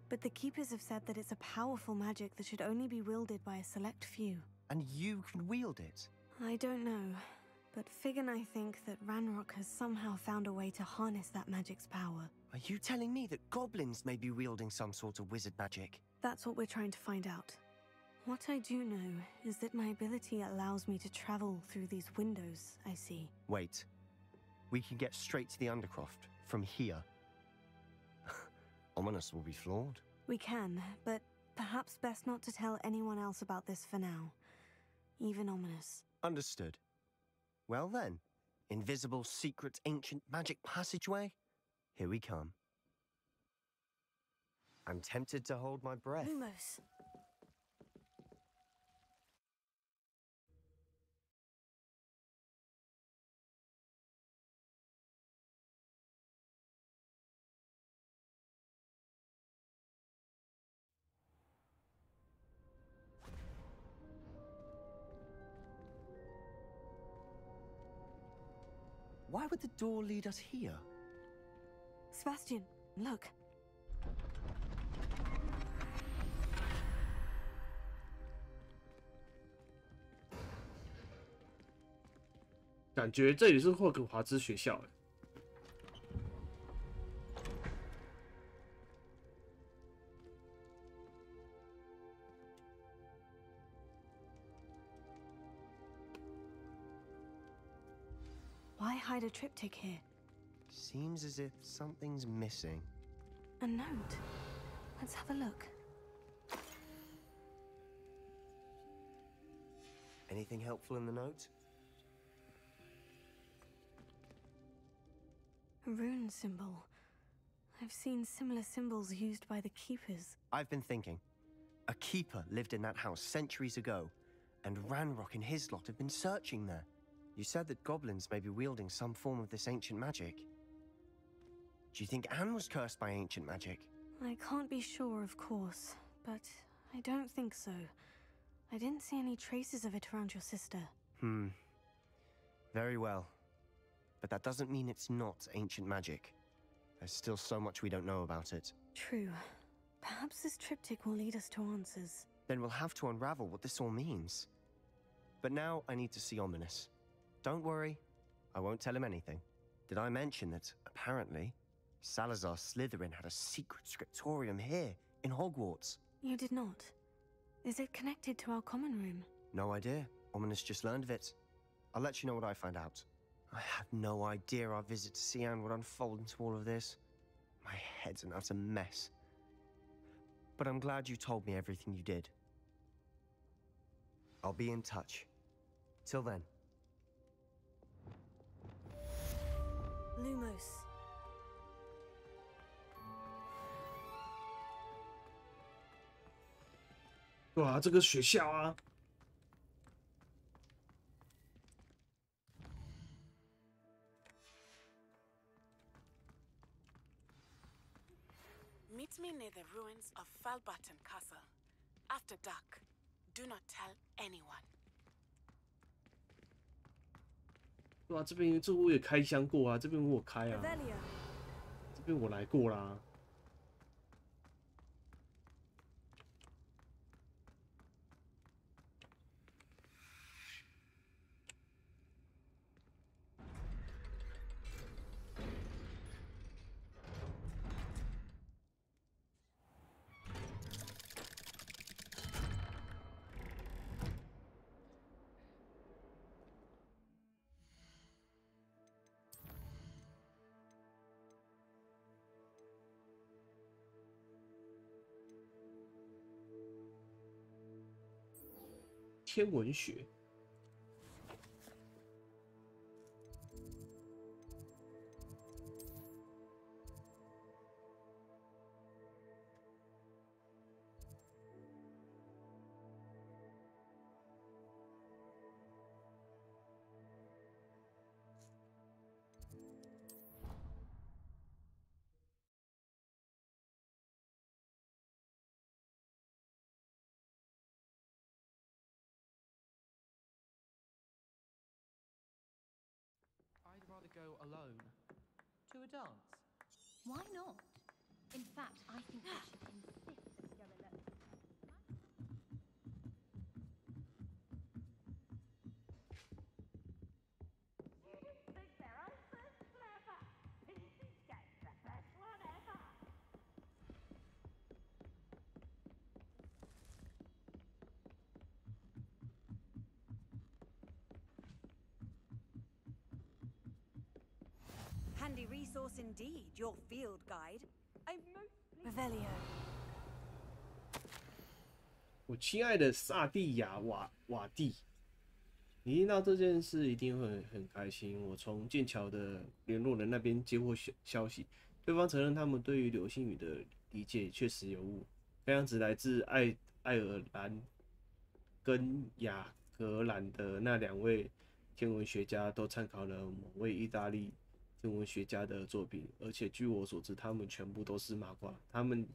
but the Keepers have said that it's a powerful magic that should only be wielded by a select few. And you can wield it? I don't know, but Fig and I think that Ranrock has somehow found a way to harness that magic's power. Are you telling me that goblins may be wielding some sort of wizard magic? That's what we're trying to find out. What I do know is that my ability allows me to travel through these windows I see. Wait. We can get straight to the Undercroft from here. Ominous will be flawed. We can, but perhaps best not to tell anyone else about this for now. Even Ominous. Understood. Well then, invisible, secret, ancient magic passageway? Here we come. I'm tempted to hold my breath. Lumos. Why would the door lead us here? Sebastian, look. 感觉这里是霍格华兹学校哎。Why hide a triptych here? Seems as if something's missing. A note. Let's have a look. Anything helpful in the note? A rune symbol. I've seen similar symbols used by the Keepers. I've been thinking. A keeper lived in that house centuries ago, and Ranrock and his lot have been searching there. You said that goblins may be wielding some form of this ancient magic. Do you think Anne was cursed by ancient magic? I can't be sure, of course, but I don't think so. I didn't see any traces of it around your sister. Very well. But that doesn't mean it's not ancient magic. There's still so much we don't know about it. True. Perhaps this triptych will lead us to answers. Then we'll have to unravel what this all means. But now I need to see Ominous. Don't worry, I won't tell him anything. Did I mention that, apparently, Salazar Slytherin had a secret scriptorium here, in Hogwarts? You did not. Is it connected to our common room? No idea. Ominous just learned of it. I'll let you know what I find out. I had no idea our visit to see Anne would unfold into all of this. My head's an utter mess. But I'm glad you told me everything you did. I'll be in touch. Till then. Lumos. 哇，这个学校啊， Meet me near the ruins of Falbaton Castle. After dark, do not tell anyone. 对啊，这边这我也开箱过啊，这边我有开啊，这边我来过啦。天文学。I'd rather go alone. To a dance? Why not? In fact, I think we should insist that we go alone. Think their answers clever. Pinky's get the best one ever. Handy resource indeed, your field guide. I'm most Revelio. 我亲爱的萨蒂亚瓦蒂，你听到这件事一定会很开心。我从剑桥的联络人那边接获消息，对方承认他们对于流星雨的理解确实有误。看样子来自爱尔兰跟亚格兰的那2位天文学家都参考了某位意大利天文学家的作品，而且据我所知，他们全部都是麻瓜。他们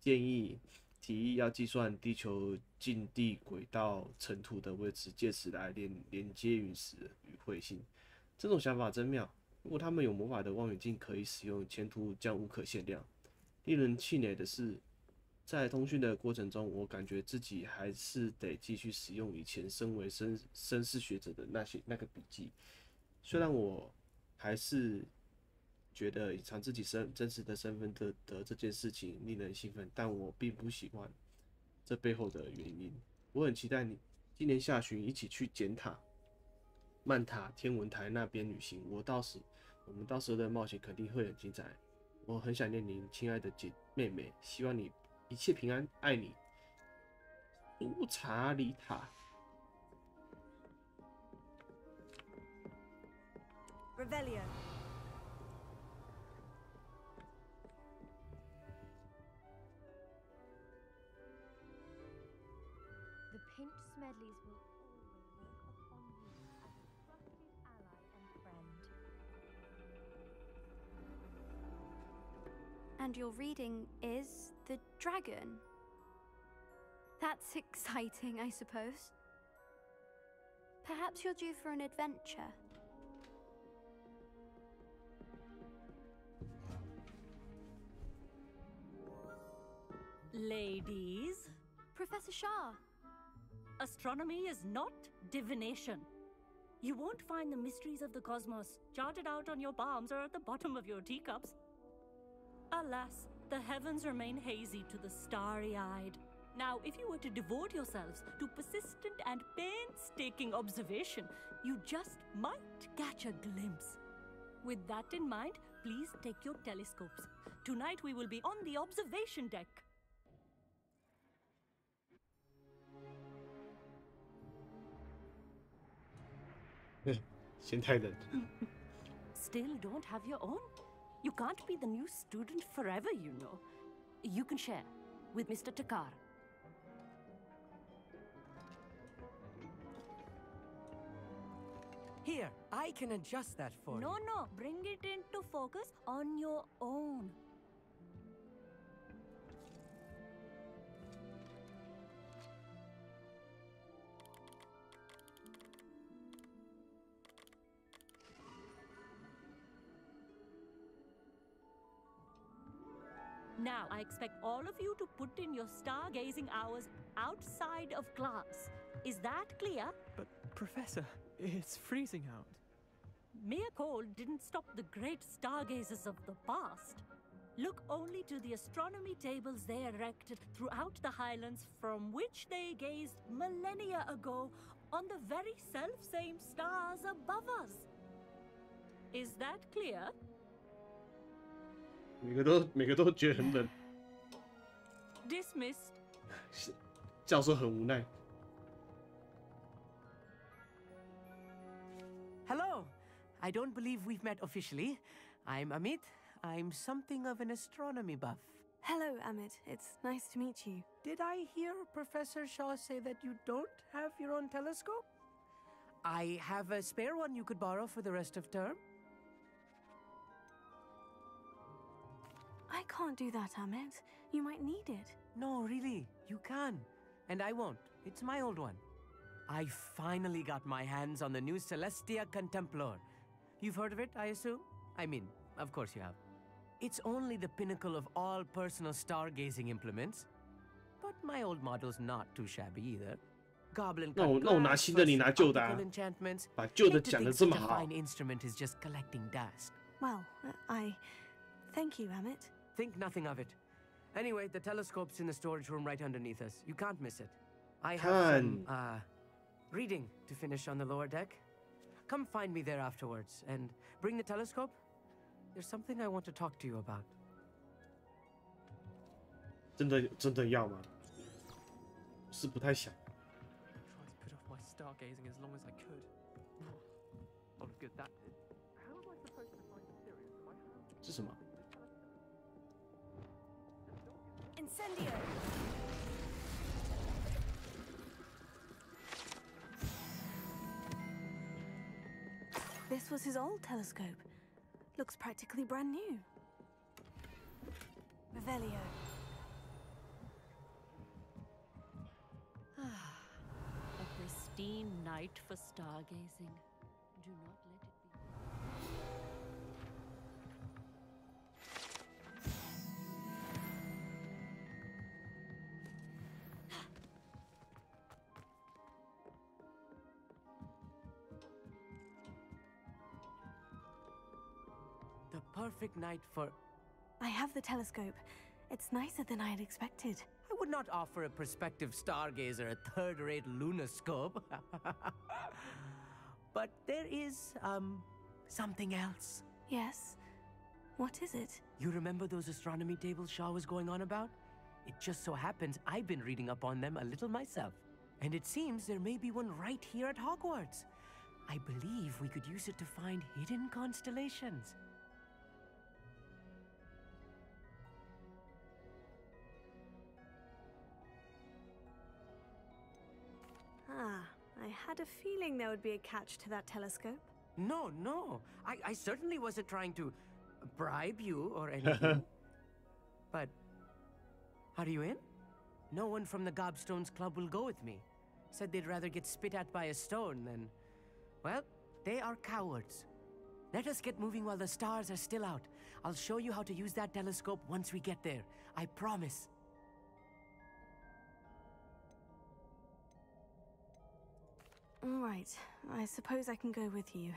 提议要计算地球近地轨道尘土的位置，借此来连接陨石与彗星。这种想法真妙。如果他们有魔法的望远镜可以使用，前途将无可限量。令人气馁的是，在通讯的过程中，我感觉自己还是得继续使用以前身为绅士学者的那个笔记。虽然我还是觉得隐藏自己真实的身份的这件事情令人兴奋，但我并不喜欢这背后的原因。我很期待你今年下旬一起去简塔、曼塔天文台那边旅行。我们到时候的冒险肯定会很精彩。我很想念您，亲爱的妹妹，希望你一切平安，爱你，苏查里塔。Revelio. The Pinch Smedleys will always look upon you as a trusted ally and friend. And your reading is the dragon. That's exciting, I suppose. Perhaps you're due for an adventure. Ladies, Professor Shah. astronomy is not divination. You won't find the mysteries of the cosmos charted out on your palms or at the bottom of your teacups. Alas, the heavens remain hazy to the starry-eyed. Now, if you were to devote yourselves to persistent and painstaking observation, you just might catch a glimpse. With that in mind, please take your telescopes. Tonight we will be on the observation deck. Still don't have your own? You can't be the new student forever, you know. You can share with Mr. Takar. Here, I can adjust that for you. No, bring it into focus on your own. Now, I expect all of you to put in your stargazing hours outside of class. Is that clear? But, Professor, it's freezing out. Mere cold didn't stop the great stargazers of the past. Look only to the astronomy tables they erected throughout the highlands from which they gazed millennia ago on the very self-same stars above us. Is that clear? 每个都觉得很冷。 Dismissed. 教授很无奈。 Hello. I don't believe we've met officially. I'm Amit. I'm something of an astronomy buff. Hello, Amit. It's nice to meet you. Did I hear Professor Shaw say that you don't have your own telescope? I have a spare one you could borrow for the rest of term. I can't do that, Amit. You might need it. No, really, you can. And I won't. It's my old one. I finally got my hands on the new Celestia Contemplor. You've heard of it, I assume? I mean, of course you have. It's only the pinnacle of all personal stargazing implements. But my old model's not too shabby either. Goblin 那我拿新的，你拿旧的啊，把旧的讲得这么好。 Fine instrument is just collecting dust. Well, thank you, Amit. Think nothing of it. Anyway, the telescope's in the storage room right underneath us. You can't miss it. I have some, reading to finish on the lower deck. Come find me there afterwards, and bring the telescope. There's something I want to talk to you about. 真的要吗？是不太想。 Tried to put off my stargazing as long as I could. A lot of good that did. How am I supposed to find Sirius? My hands. 是什么？ Incendio! This was his old telescope. Looks practically brand new. Revelio. A pristine night for stargazing. Do not let it be. The perfect night for... I have the telescope. It's nicer than I had expected. I would not offer a prospective stargazer a third-rate lunoscope. But there is, something else. Yes? What is it? You remember those astronomy tables Shaw was going on about? It just so happens I've been reading up on them a little myself. And it seems there may be one right here at Hogwarts. I believe we could use it to find hidden constellations. I had a feeling there would be a catch to that telescope. No. I certainly wasn't trying to bribe you or anything. But are you in? No one from the Gobstones Club will go with me. Said they'd rather get spit at by a stone than... Well, they are cowards. Let us get moving while the stars are still out. I'll show you how to use that telescope once we get there. I promise. All right, I suppose I can go with you.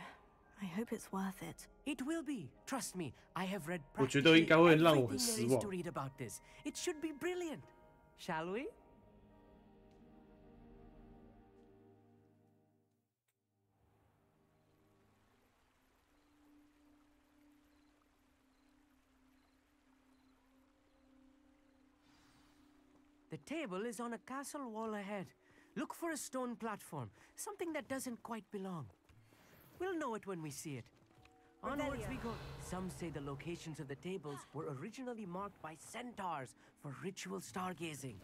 I hope it's worth it. It will be. Trust me, I have read 我觉得应该会让我很 everything 失 there is 望 to。read about this. It should be brilliant. Shall we? The table is on a castle wall ahead. Look for a stone platform, something that doesn't quite belong. We'll know it when we see it. Onwards we go. Some say the locations of the tables were originally marked by centaurs for ritual stargazing.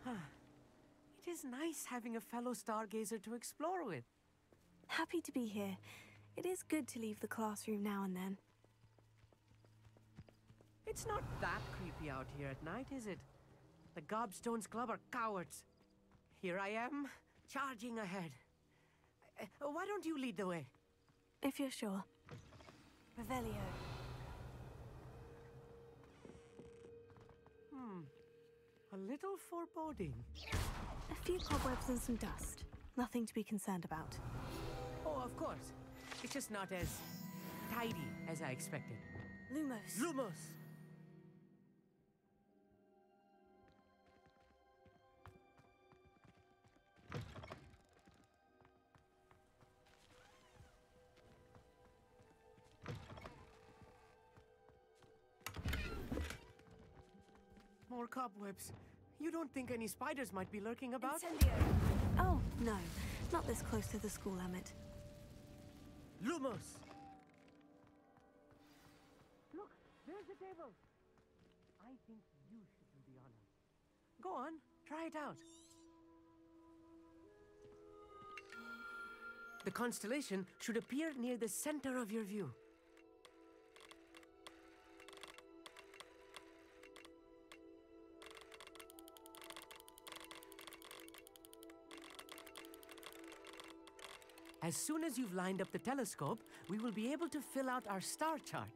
It is nice having a fellow stargazer to explore with. Happy to be here. It is good to leave the classroom now and then. It's not that creepy out here at night, is it? The Gobstones Club are cowards. Here I am, charging ahead. Why don't you lead the way? If you're sure. Revelio. A little foreboding. A few cobwebs and some dust. Nothing to be concerned about. Oh, of course. It's just not as tidy as I expected. Lumos. Lumos! More cobwebs. You don't think any spiders might be lurking about? Incendio. Oh, no. Not this close to the school, Emmett. Lumos! Look, there's the table. I think you should do the honors. Go on, try it out. The constellation should appear near the center of your view. As soon as you've lined up the telescope, we will be able to fill out our star chart.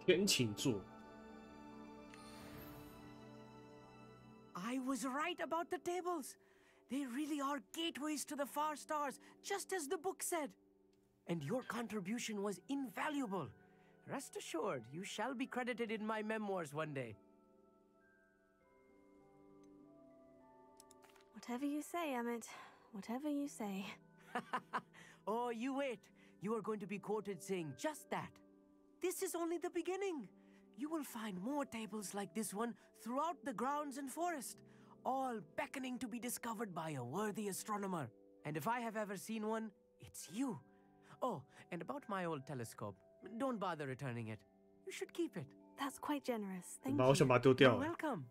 天秤座。 I was right about the tables. They really are gateways to the far stars, just as the book said. And your contribution was invaluable. Rest assured, you shall be credited in my memoirs one day. Whatever you say, Emmett. Whatever you say. Oh, you wait. You are going to be quoted saying just that. This is only the beginning. You will find more tables like this one throughout the grounds and forest, all beckoning to be discovered by a worthy astronomer. And if I have ever seen one, it's you. Oh, and about my old telescope, don't bother returning it. You should keep it. That's quite generous. Thank 把我想 you. 把它丢掉 You're 了。 welcome.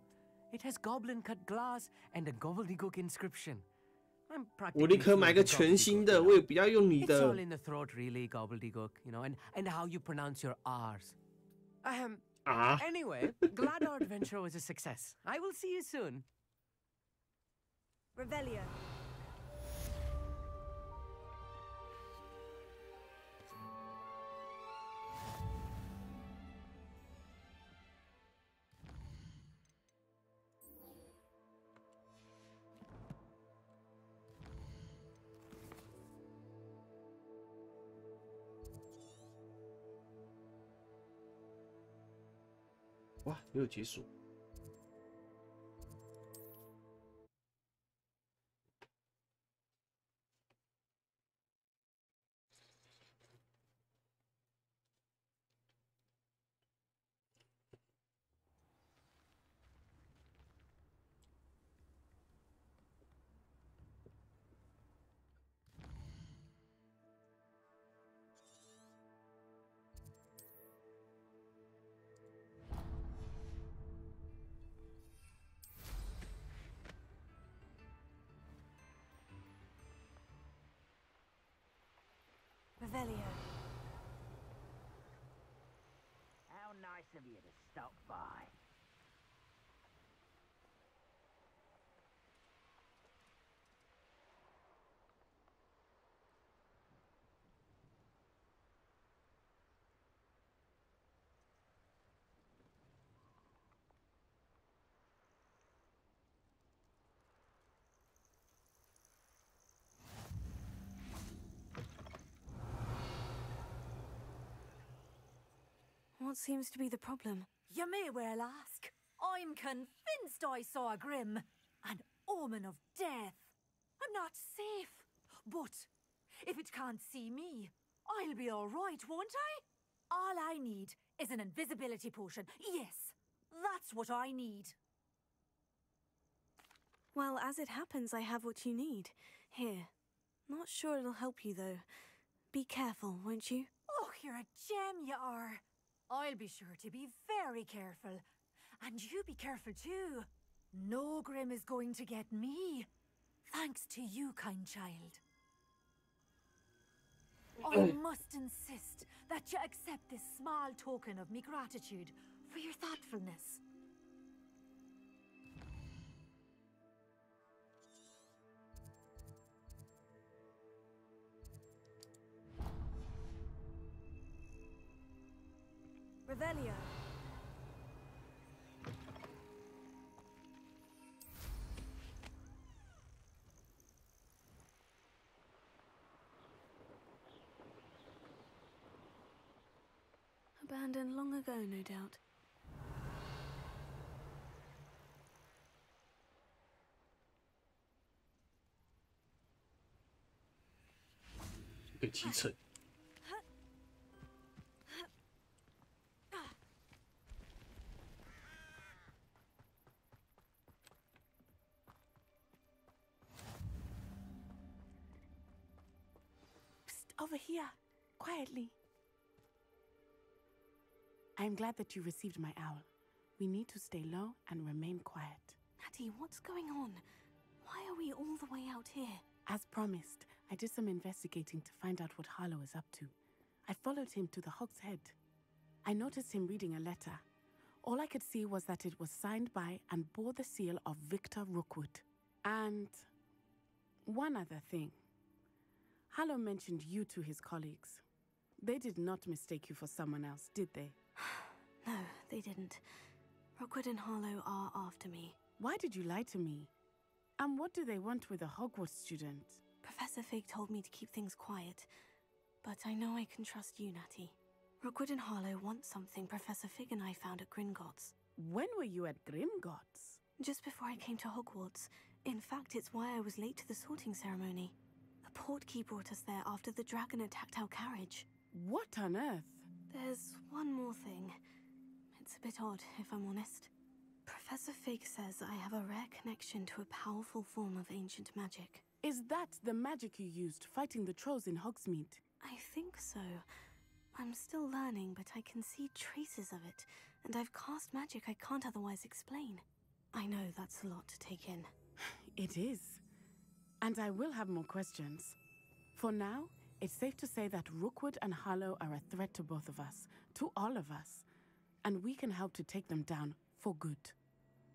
It has goblin-cut glass and a gobbledygook inscription. I'm 我立 practically 刻买 fluent 个 in 全新 gobbledygook 的， now. 我也不要用你 It's 的 all。in the throat, really, gobbledygook, you know, and how you pronounce your R's. Ah. Anyway, glad our adventure was a success. I will see you soon. Revelio. "哇，没有解锁。Revelio. How nice of you to stop by. What seems to be the problem? You may well ask. I'm convinced I saw a Grim, an omen of death. I'm not safe, but if it can't see me, I'll be all right, won't I? All I need is an invisibility potion. Yes, that's what I need. Well, as it happens, I have what you need. Here. Not sure it'll help you, though. Be careful, won't you? Oh, you're a gem, you are. I'll be sure to be very careful. And you be careful too. No Grim is going to get me. Thanks to you, kind child. I must insist that you accept this small token of me gratitude for your thoughtfulness. Revelio. Abandoned long ago, no doubt.给提成。 Over here, quietly. I am glad that you received my owl. We need to stay low and remain quiet. Natty, what's going on? Why are we all the way out here? As promised, I did some investigating to find out what Harlow is up to. I followed him to the Hog's Head. I noticed him reading a letter. All I could see was that it was signed by and bore the seal of Victor Rookwood. And one other thing. Harlow mentioned you to his colleagues. They did not mistake you for someone else, did they? No, they didn't. Rookwood and Harlow are after me. Why did you lie to me? And what do they want with a Hogwarts student? Professor Fig told me to keep things quiet, but I know I can trust you, Natty. Rookwood and Harlow want something Professor Fig and I found at Gringotts. When were you at Gringotts? Just before I came to Hogwarts. In fact, it's why I was late to the sorting ceremony. The portkey brought us there after the dragon attacked our carriage. What on earth? There's one more thing. It's a bit odd, if I'm honest. Professor Fig says I have a rare connection to a powerful form of ancient magic. Is that the magic you used fighting the trolls in Hogsmeade? I think so. I'm still learning, but I can see traces of it, and I've cast magic I can't otherwise explain. I know that's a lot to take in. It is. And I will have more questions. For now, it's safe to say that Rookwood and Harlow are a threat to both of us, to all of us. And we can help to take them down for good.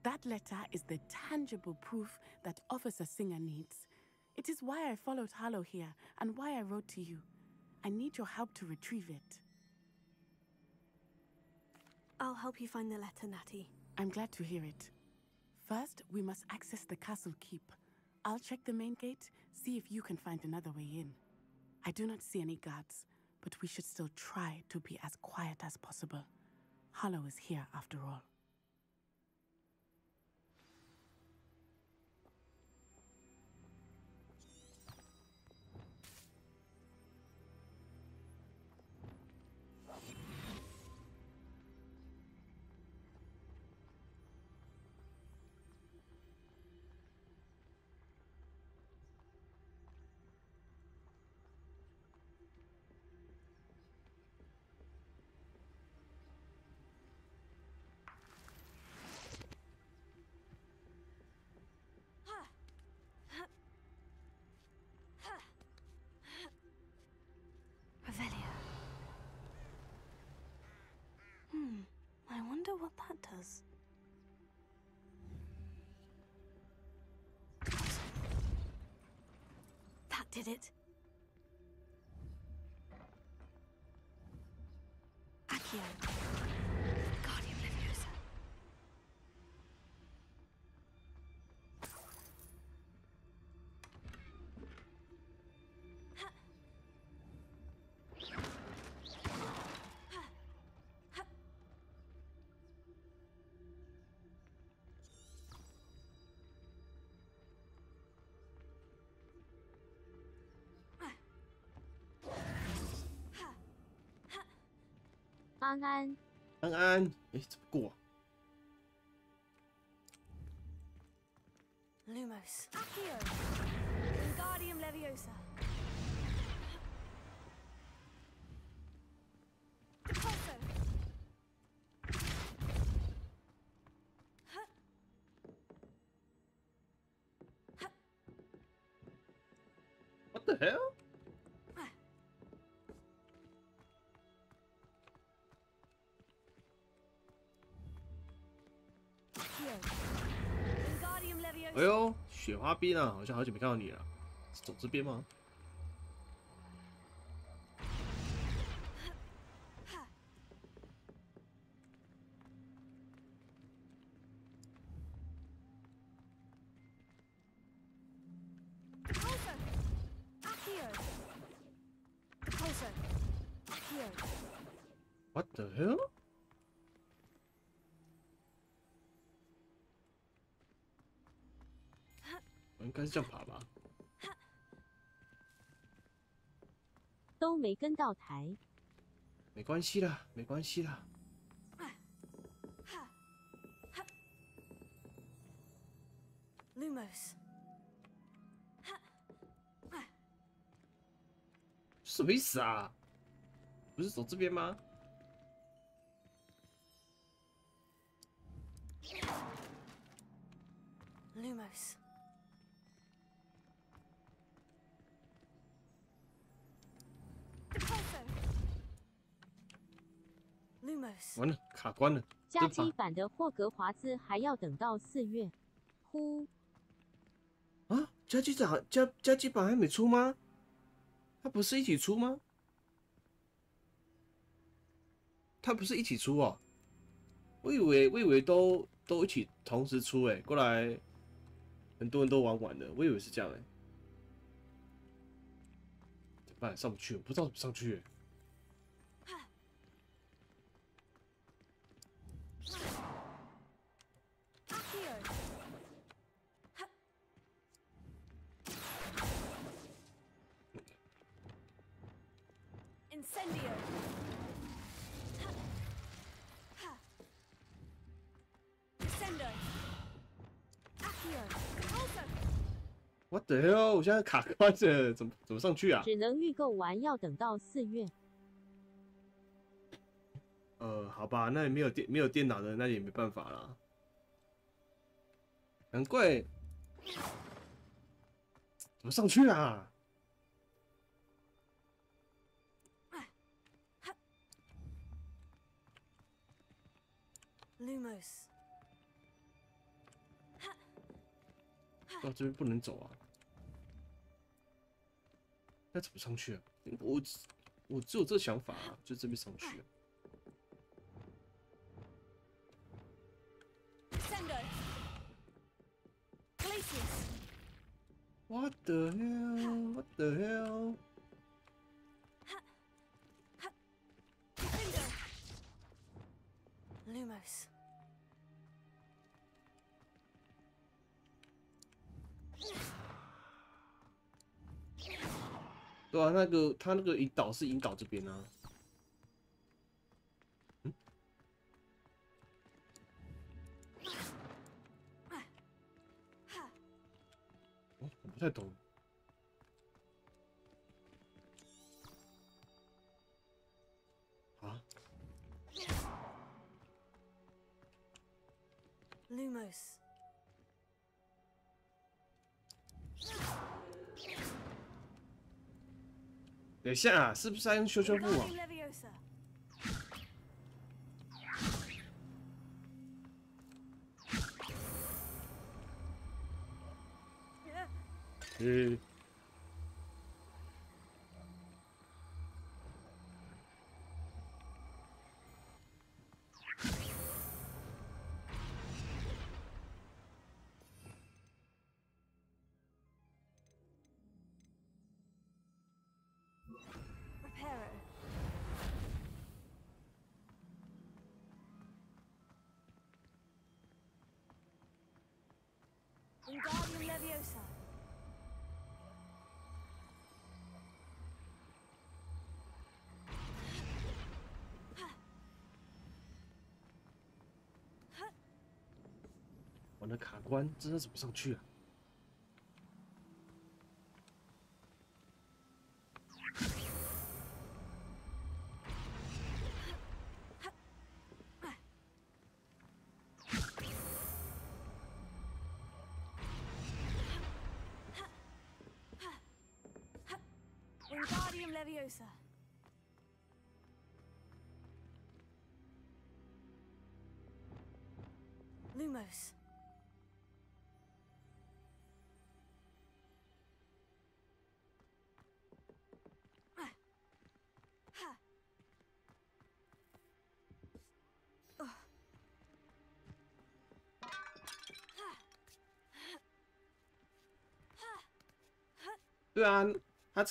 That letter is the tangible proof that Officer Singer needs. It is why I followed Harlow here and why I wrote to you. I need your help to retrieve it. I'll help you find the letter, Natty. I'm glad to hear it. First, we must access the castle keep. I'll check the main gate, see if you can find another way in. I do not see any guards, but we should still try to be as quiet as possible. Harlow is here after all. does. That did it. Accio. Guardian Leviosa.安安，安安，哎，怎么过啊？ Lumos. Accio. Guardian Leviosa. Depulso. What the hell? Guardian Leviosa. 哎呦，雪花冰啊，好像好久没看到你了，是走这边吗？ Depulso. Accio. Depulso. Accio. What the hell？ 应该是这样爬吧？都没跟到台。没关系啦，没关系啦。 Lumos. 什么意思啊？不是走这边吗？ Lumos. Depulso. Lumos. 完了，卡关了。加基版的霍格华兹还要等到4月。呼！啊，加基版还没出吗？它不是一起出吗？它不是一起出哦。我以为都一起同时出哎，过来很多人都玩完了，我以为是这样哎。怎么办？上不去，我不知道怎么上去哎。 Incendio. Descendo. Accio. Depulso. What the hell！ 我现在卡关着，怎么上去啊？只能预购完，要等到4月。好吧，那也没有电脑的，那也没办法啦。难怪，怎么上去啊？ Lumos. 到这边不能走啊？那怎么上去啊？我只有这想法啊，就这边上去啊。 Descendo. Glacius. What the hell? What the hell? Descendo. Lumos. 对啊，他那个引导是引导这边啊。嗯。哦，我不太懂。啊？ Lumos. 等一下啊，是不是要用修复啊？ Leviosa. Reparo. Wingardium Leviosa. 我的卡关，这是怎么上去啊？Wingardium Leviosa. Lumos. Ugh. 对啊，它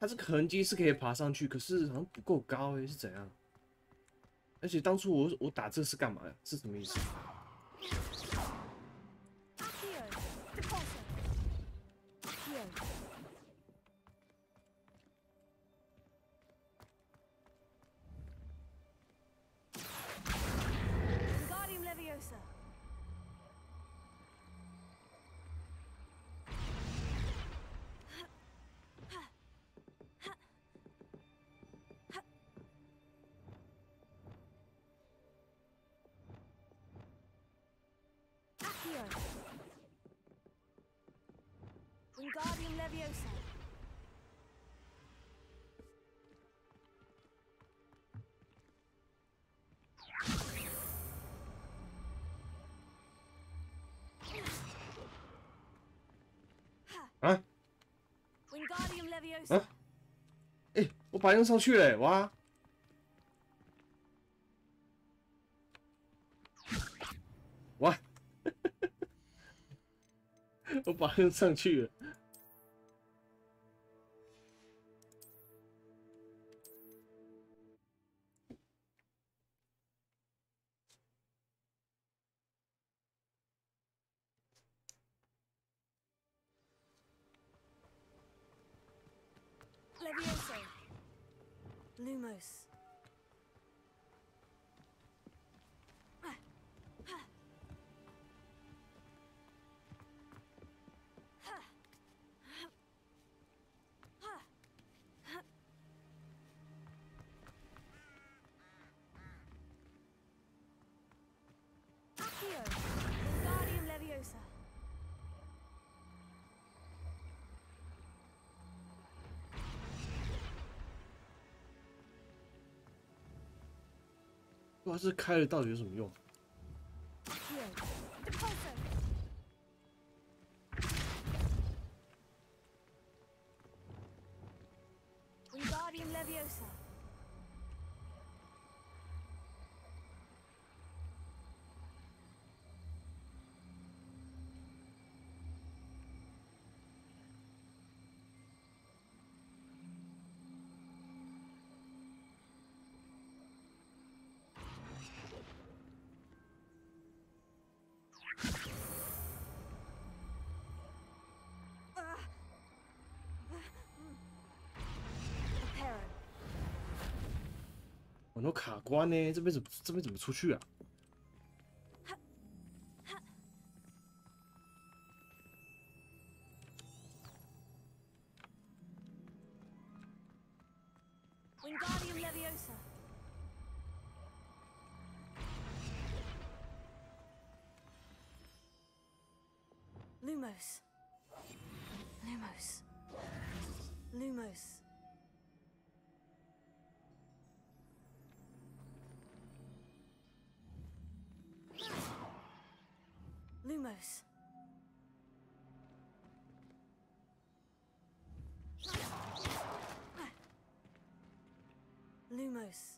这个痕迹是可以爬上去，可是好像不够高是怎样？而且当初我打这是干嘛呀？是什么意思？ Wingardium Leviosa. Accio. Wingardium Leviosa. Wingardium Leviosa. 啊！哎，我把它用上去了，哇！哇！我把它用上去了。Leviosa. Lumos. Accio. Wingardium Leviosa. 不知道这开了到底有什么用？ Accio. Repulso. Wingardium Leviosa. Reparo. 很多卡关呢，这边怎么出去啊？ Wingardium Leviosa. Lumos. Lumos. Lumos. Lumos. Lumos.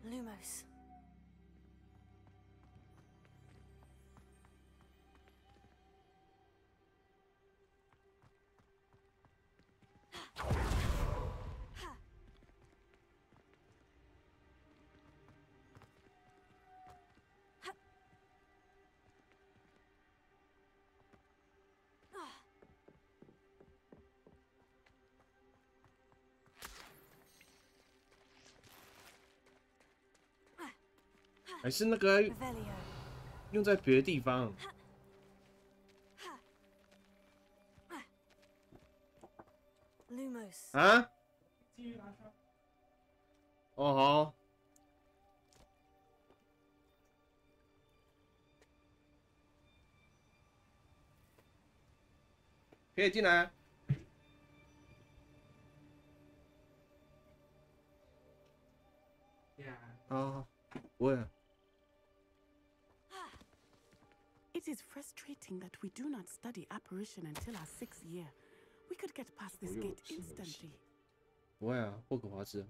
Lumos.还是那个用在别的地方。Lumos. 啊？哦好。可以进来。啊，不会。 It is frustrating that we do not study apparition until our 6th year. We could get past this gate instantly. 不会啊，霍格华兹。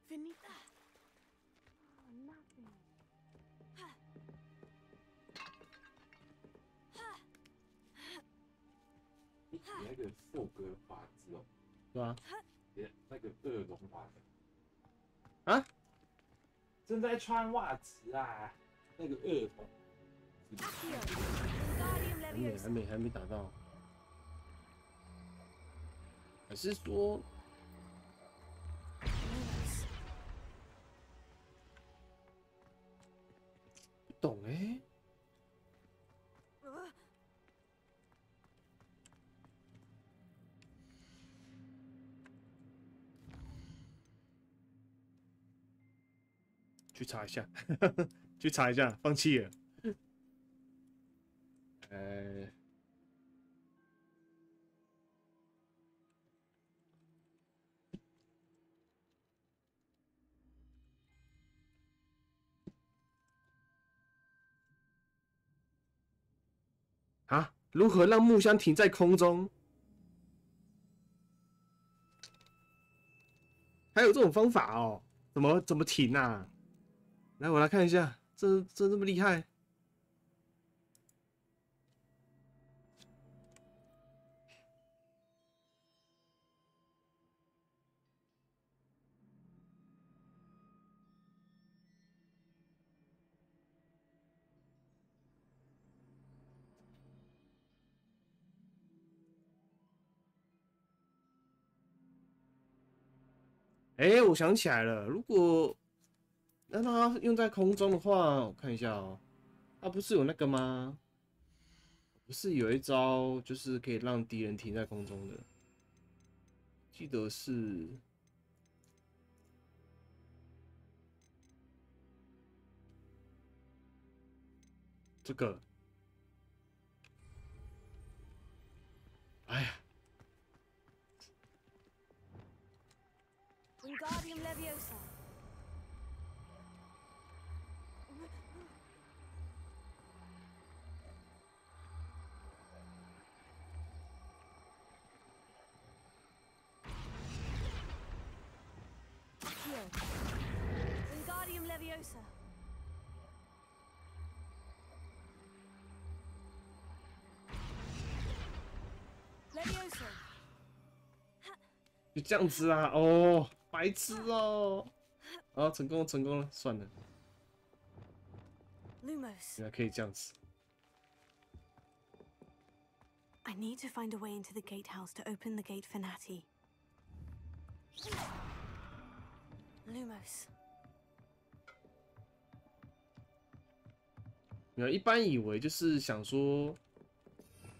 Finita. Nothing. 你那个霍格华兹哦，对吧？那个恶龙华兹。 啊！正在穿袜子啊，那个恶龙。还没打到，还是说？不懂哎。去查一下，去查一下，放弃了。啊，如何让木箱停在空中？还有这种方法哦？怎么停啊？来，我来看一下，这么厉害？哎，我想起来了，如果让它用在空中的话，我看一下哦，它不是有那个吗？不是有一招就是可以让敌人停在空中的，记得是这个。哎呀。 Wingardium Leviosa. Wingardium Leviosa. Leviosa. 就这样子啊，哦，白痴哦，啊，成功了，算了， Lumos. 原来可以这样子。 I need to find a way into the gatehouse to open the gate for Natty. Lumos. 没有，一般以为就是想说，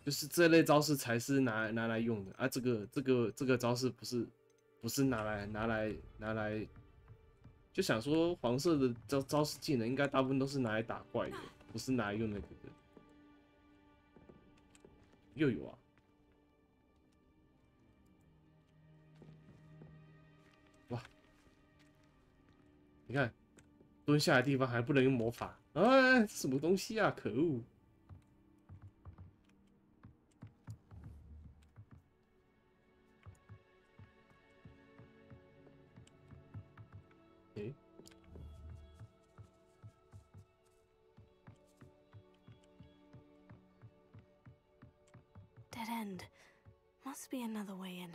就是这类招式才是拿来用的啊。这个招式不是拿来，就想说黄色的招式技能应该大部分都是拿来打怪的，不是拿来用那个的。又有啊。哇！你看，蹲下来的地方还不能用魔法，啊，这什么东西啊！可恶！诶， Dead end. Must be another way in.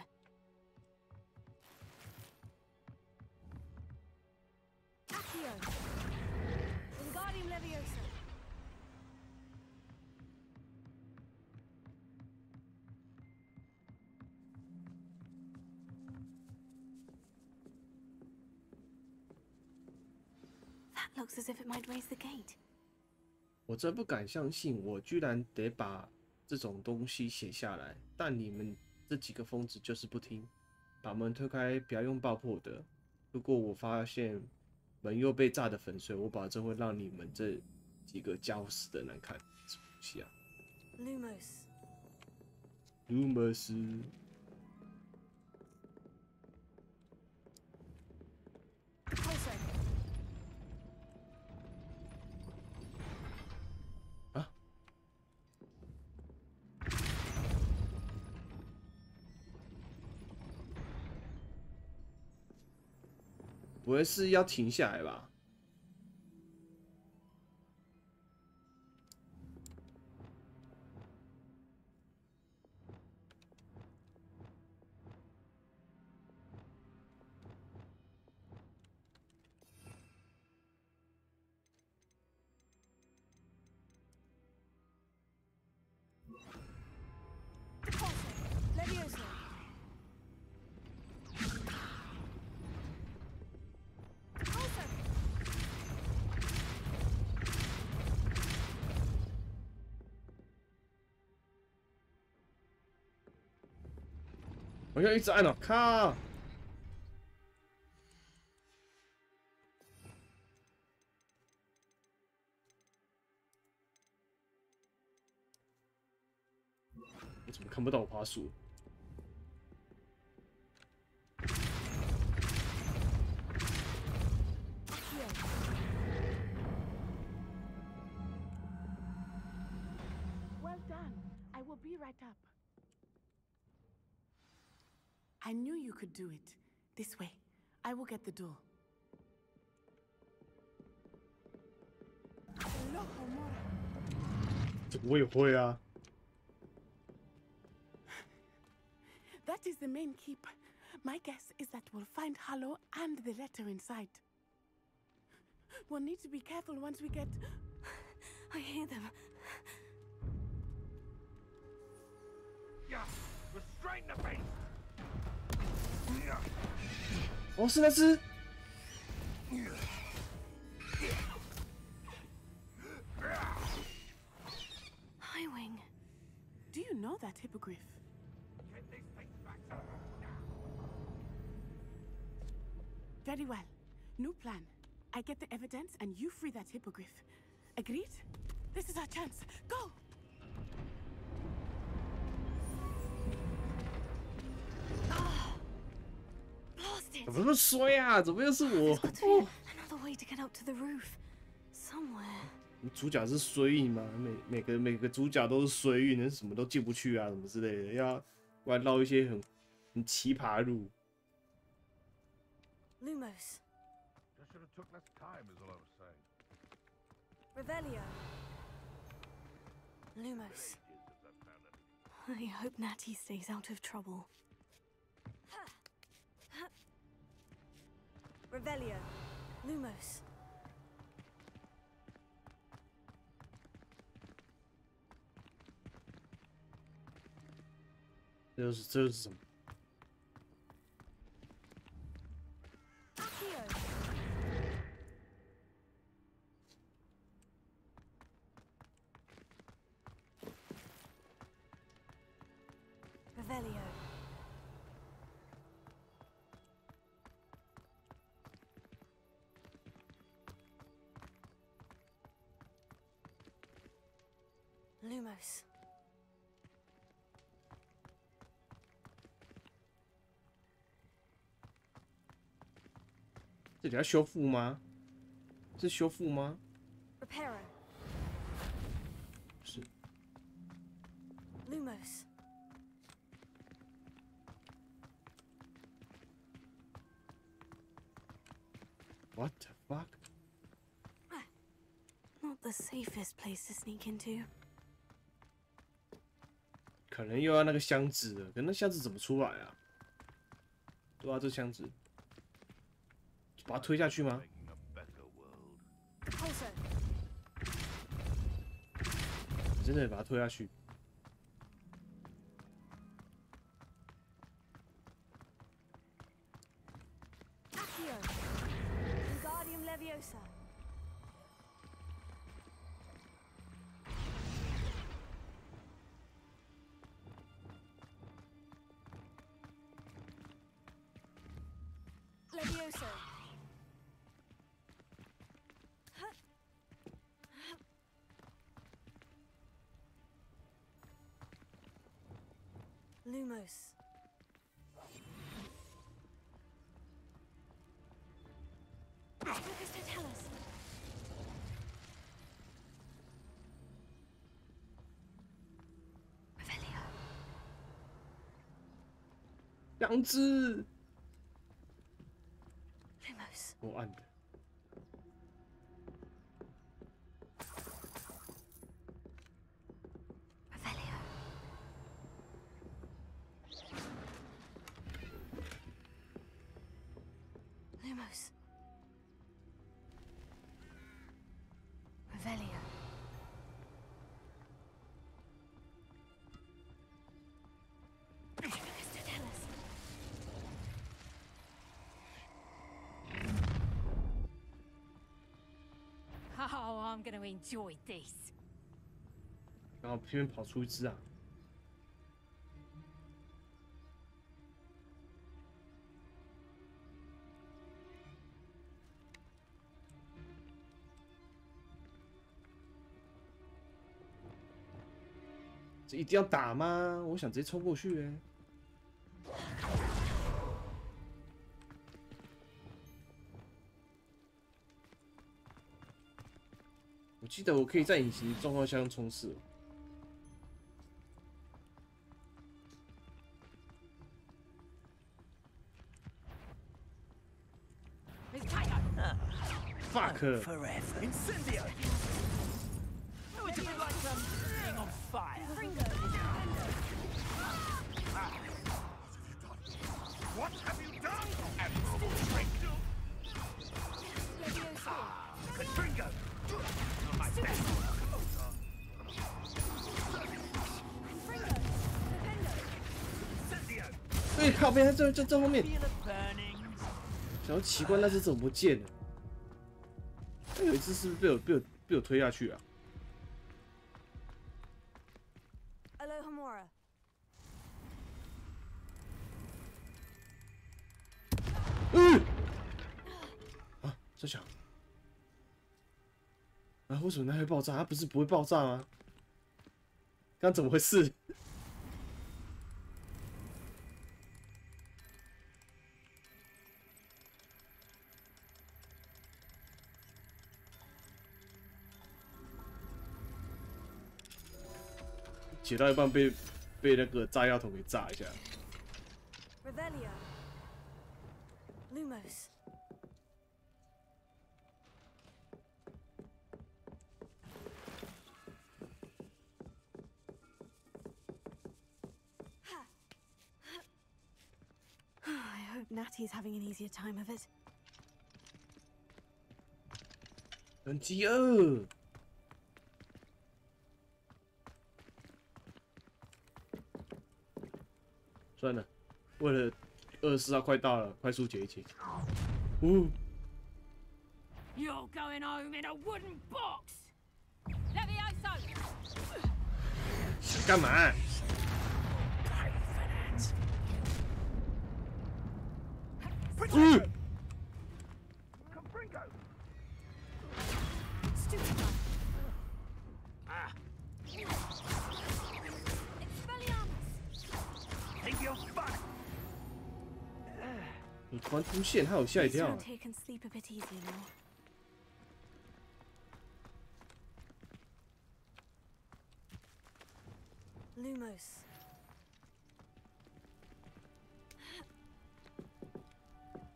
Accio! Wingardium Leviosa! That looks as if it might raise the gate. 我真不敢相信，我居然得把这种东西写下来，但你们这几个疯子就是不听，把门推开，不要用爆破的。如果我发现门又被炸得粉碎，我保证会让你们这几个家伙死得难看。什么东西啊 Lumos. 卢摩斯。 Pulso! 不会是要停下来吧？我要一直按哦，靠！我怎么看不到我滑鼠？ Well done. I will be right up. I knew you could do it. This way. I will get the door. 这个我也会啊。 That is the main keep. My guess is that we'll find Hollow and the letter inside. We'll need to be careful once we get... I hear them. Yeah, restrain the beast. 哦，是那只。 Highwing. Do you know that hippogriff? Very well. New plan. I get the evidence and you free that hippogriff. Agreed? This is our chance. Go! 怎么那么衰啊？怎么又是我？ Another way to get up to the roof. Somewhere. 主角是衰运吗？每个主角都是衰运，什么都进不去啊，什么之类的，要不然绕一些很奇葩的路。 Lumos. Just should have took less time, is all I was saying. Revelio. Lumos. I hope Natty stays out of trouble. Revelio. Lumos. 这是什么？ Revelio. Lumos. 这里要修复吗？是修复吗？ Reparo. 是。 Lumos. What the fuck? Not the safest place to sneak into. 可能又要那个箱子了，可那箱子怎么出来啊？对啊，这箱子，把它推下去吗？ 真的把它推下去？ Accio. Wingardium Leviosa. Leviosa. Lumos. Focus to tell us. Revelio. 两只。 Lumos. 我按的。 Lumos. Revelio. Focus to tell us. Oh, I'm going to enjoy this. 然后偏偏跑出一只啊！ 这一定要打吗？我想直接冲过去哎、我记得我可以在隐形状况下用冲刺。Fuck! Forever. Incendio! How would you like some being on fire? What have you done, admirable strength? Katringo! You're my best. 对，靠边，这后面。 Feel it burning. 想要奇怪那只怎么不见了？那有一只是不是被我推下去啊？ Alohomora. 啊，这小啊，为什么它会爆炸？它不是不会爆炸吗？刚怎么回事？解到一半被那个炸药桶给炸一下。 Revelio. Lumos. I hope Natty's having an easier time of it. 很饥饿。算了，为了24号快到了，快速解一解。You're going home in a wooden box! Levioso! 想干嘛？ Stupid one. Ah. Expelliarmus! Take your fun. 你突然出现，害我吓一跳。 Around here can sleep a bit easier now. Lumos.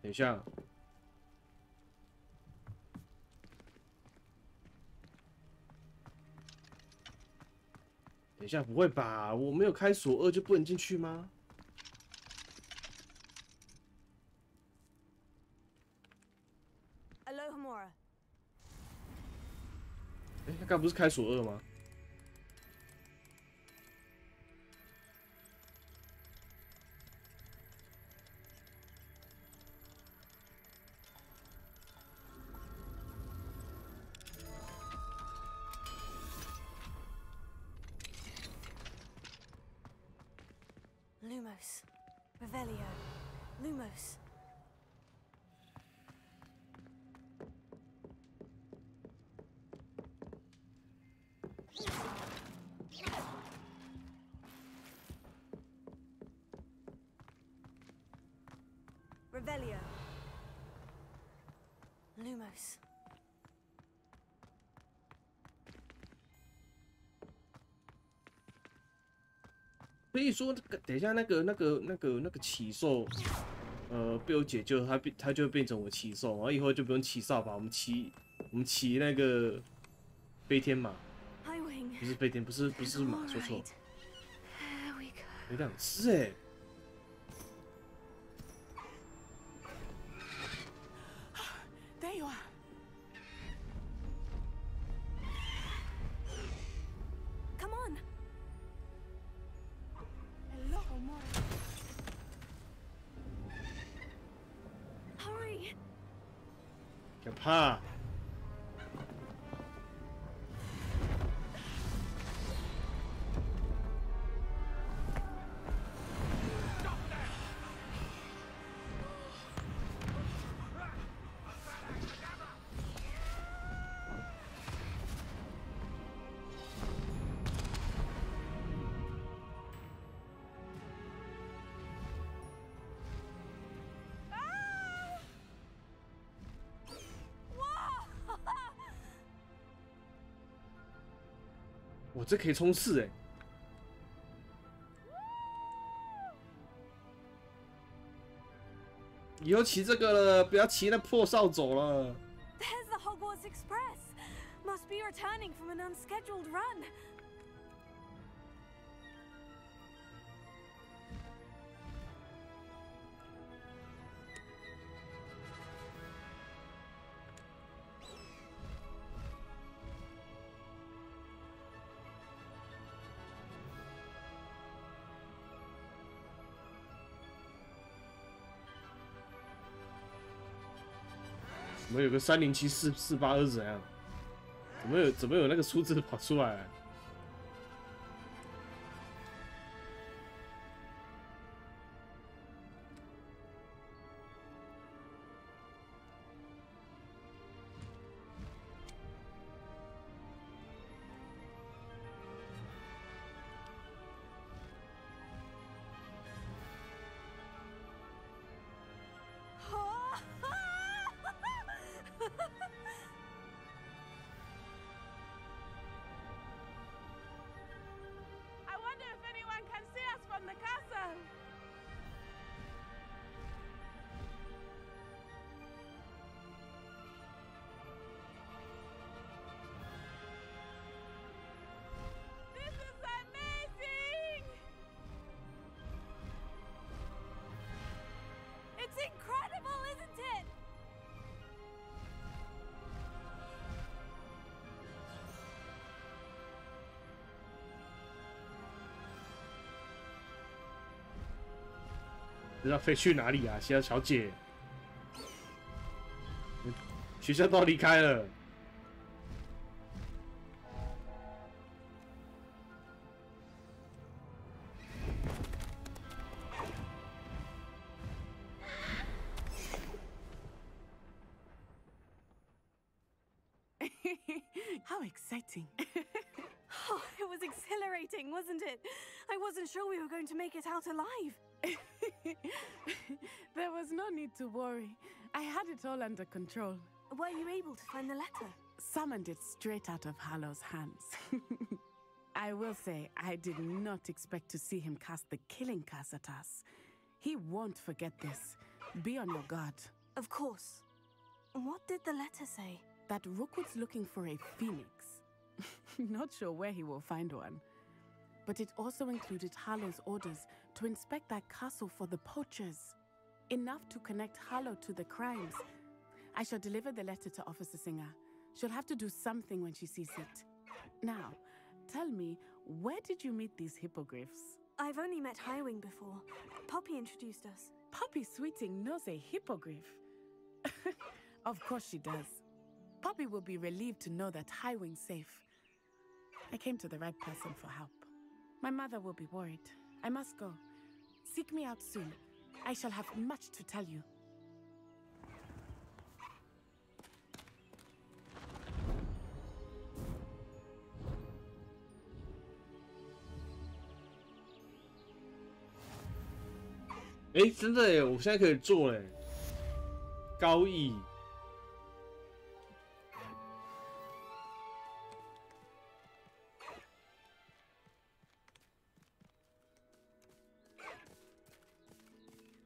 等一下，等一下，不会吧？我没有开锁2就不能进去吗？ Alohomora. 哎，他刚不是开锁2吗？ Lumos. Revelio. Lumos. Revelio. Lumos. 所以说，等一下那个骑兽，被我解救，它就会变成我骑兽，然后以后就不用骑扫把，我们骑那个飞天马，不是飞天，不是马，说错，有2只哎。 There you are. Come on. Alohomora. Hurry. 可怕！ 我这可以冲刺哎！以后骑这个了，不要骑那破扫帚了。There's the Hogwarts Express. Must be returning from an unscheduled run. 怎么有个307448是怎样？怎么有那个数字跑出来？I wonder if anyone can see us from the castle. This is amazing! It's incredible, isn't it? 不知道飞去哪里啊，西亚小姐？学校都离开了。How exciting! Oh, it was exhilarating, wasn't it? I wasn't sure we were going to make it out alive. There was no need to worry. I had it all under control. Were you able to find the letter? Summoned it straight out of Hallow's hands. I will say, I did not expect to see him cast the killing curse at us. He won't forget this. Be on your guard. Of course. What did the letter say? That Rookwood's looking for a phoenix. Not sure where he will find one. But it also included Harlow's orders to inspect that castle for the poachers. Enough to connect Harlow to the crimes. I shall deliver the letter to Officer Singer. She'll have to do something when she sees it. Now, tell me, where did you meet these hippogriffs? I've only met Highwing before. Poppy introduced us. Poppy Sweeting knows a hippogriff. Of course she does. Poppy will be relieved to know that Highwing's safe. I came to the right person for help. My mother will be worried. I must go. Seek me out soon. I shall have much to tell you.哎，真的耶！我现在可以做嘞，高翼。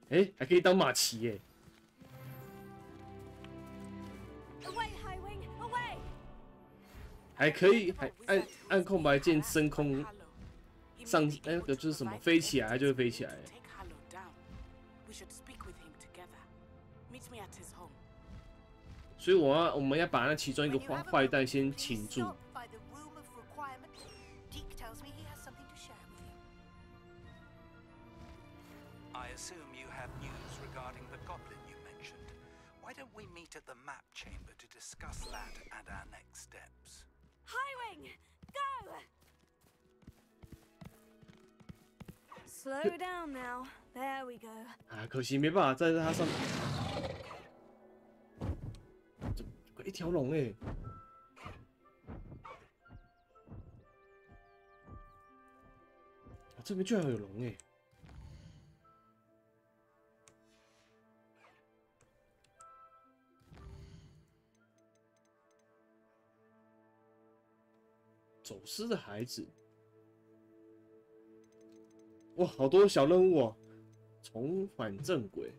哎，还可以当马骑耶！ Away, Highwing, away! 还可以，还按空白键升空上，那个就是什么，飞起来，它就会飞起来。 所以我们要把那其中一个坏蛋先擒住。I assume you have news regarding the goblin you mentioned. Why don't we meet at the map chamber to discuss that and our next steps? Highwing, go! Slow down now. There we go. 啊，可惜没办法在它上面。一条龙哎！这边居然有龙哎！走失的孩子，哇，好多小任务哦！重返正轨。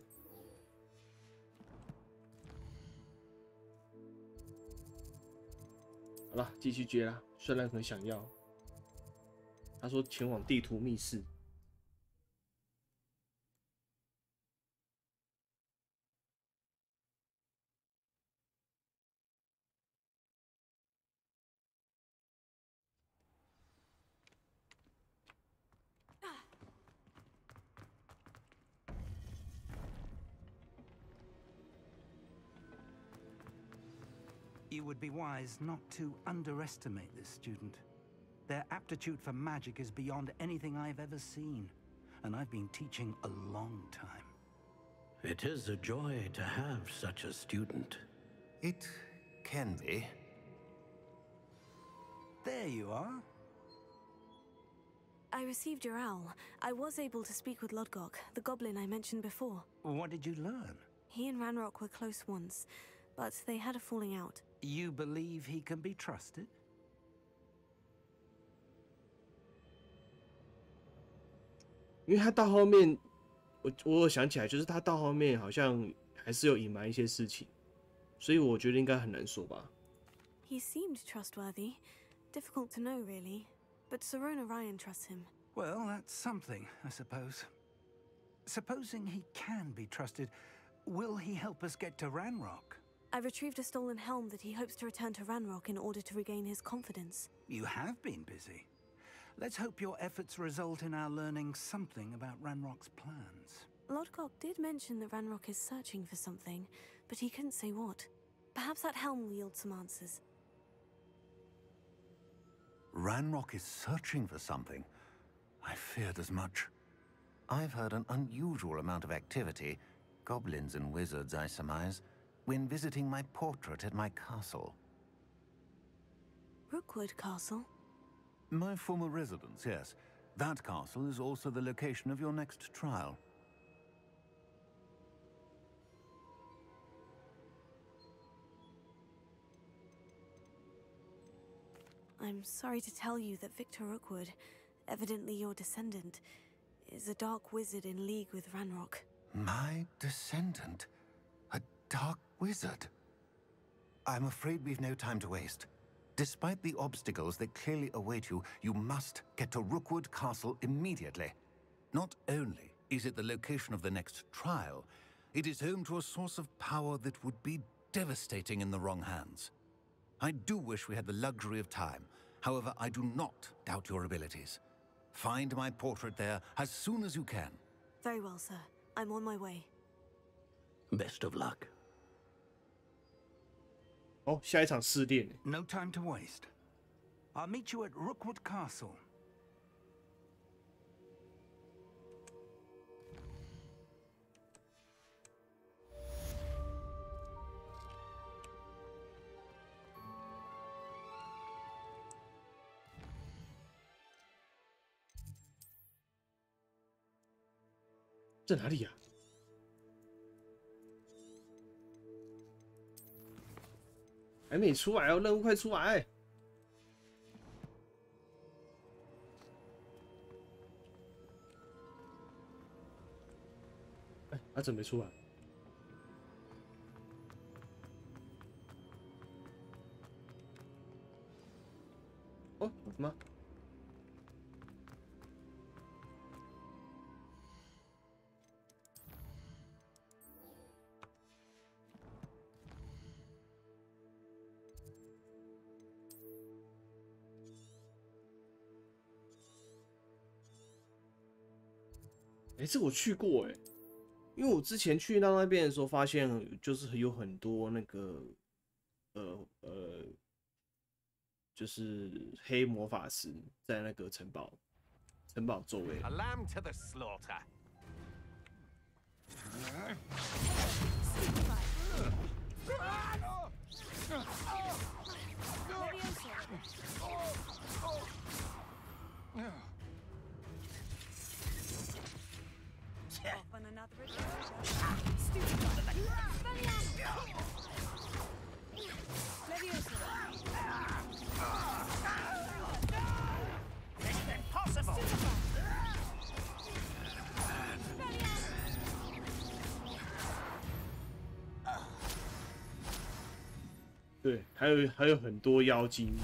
好了，继续接啦。虽然很想要，他说前往地图密室。You would be wise not to underestimate this student. Their aptitude for magic is beyond anything I've ever seen, and I've been teaching a long time. It is a joy to have such a student. It can be. There you are. I received your owl. I was able to speak with Lodgok, the goblin I mentioned before. What did you learn? He and Ranrock were close once, but they had a falling out. You believe he can be trusted? 因为他到后面，我有想起来，就是他到后面好像还是有隐瞒一些事情，所以我觉得应该很难说吧。He seemed trustworthy. Difficult to know, really. But Serona Ryan trusts him. Well, that's something, I suppose. Supposing he can be trusted, will he help us get to Ranrock? I retrieved a stolen helm that he hopes to return to Ranrock in order to regain his confidence. You have been busy. Let's hope your efforts result in our learning something about Ranrock's plans. Lodgok did mention that Ranrock is searching for something, but he couldn't say what. Perhaps that helm will yield some answers. Ranrock is searching for something. I feared as much. I've heard an unusual amount of activity, goblins and wizards, I surmise, when visiting my portrait at my castle. Rookwood Castle? My former residence, yes. That castle is also the location of your next trial. I'm sorry to tell you that Victor Rookwood, evidently your descendant, is a dark wizard in league with Ranrock. My descendant? A dark wizard? I'm afraid we've no time to waste. Despite the obstacles that clearly await you, you must get to Rookwood Castle immediately. Not only is it the location of the next trial, it is home to a source of power that would be devastating in the wrong hands. I do wish we had the luxury of time. However, I do not doubt your abilities. Find my portrait there as soon as you can. Very well, sir. I'm on my way. Best of luck. 哦，下一场试炼。No time to waste. I'll meet you at Rookwood Castle. 这哪里呀？还没出来哦，任务快出来！哎，他怎么没出来？哦，什么？哎，这我去过哎，因为我之前去到那边的时候，发现就是有很多那个就是黑魔法师在那个城堡周围。A lamb to the slaughter. Off on another adventure. Stupid. Leviosa. It's impossible. 对，还有很多妖精，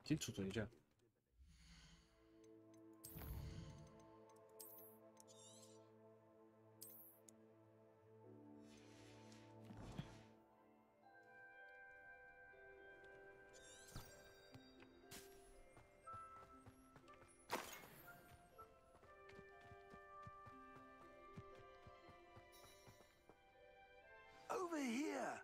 先储存一下。Over here.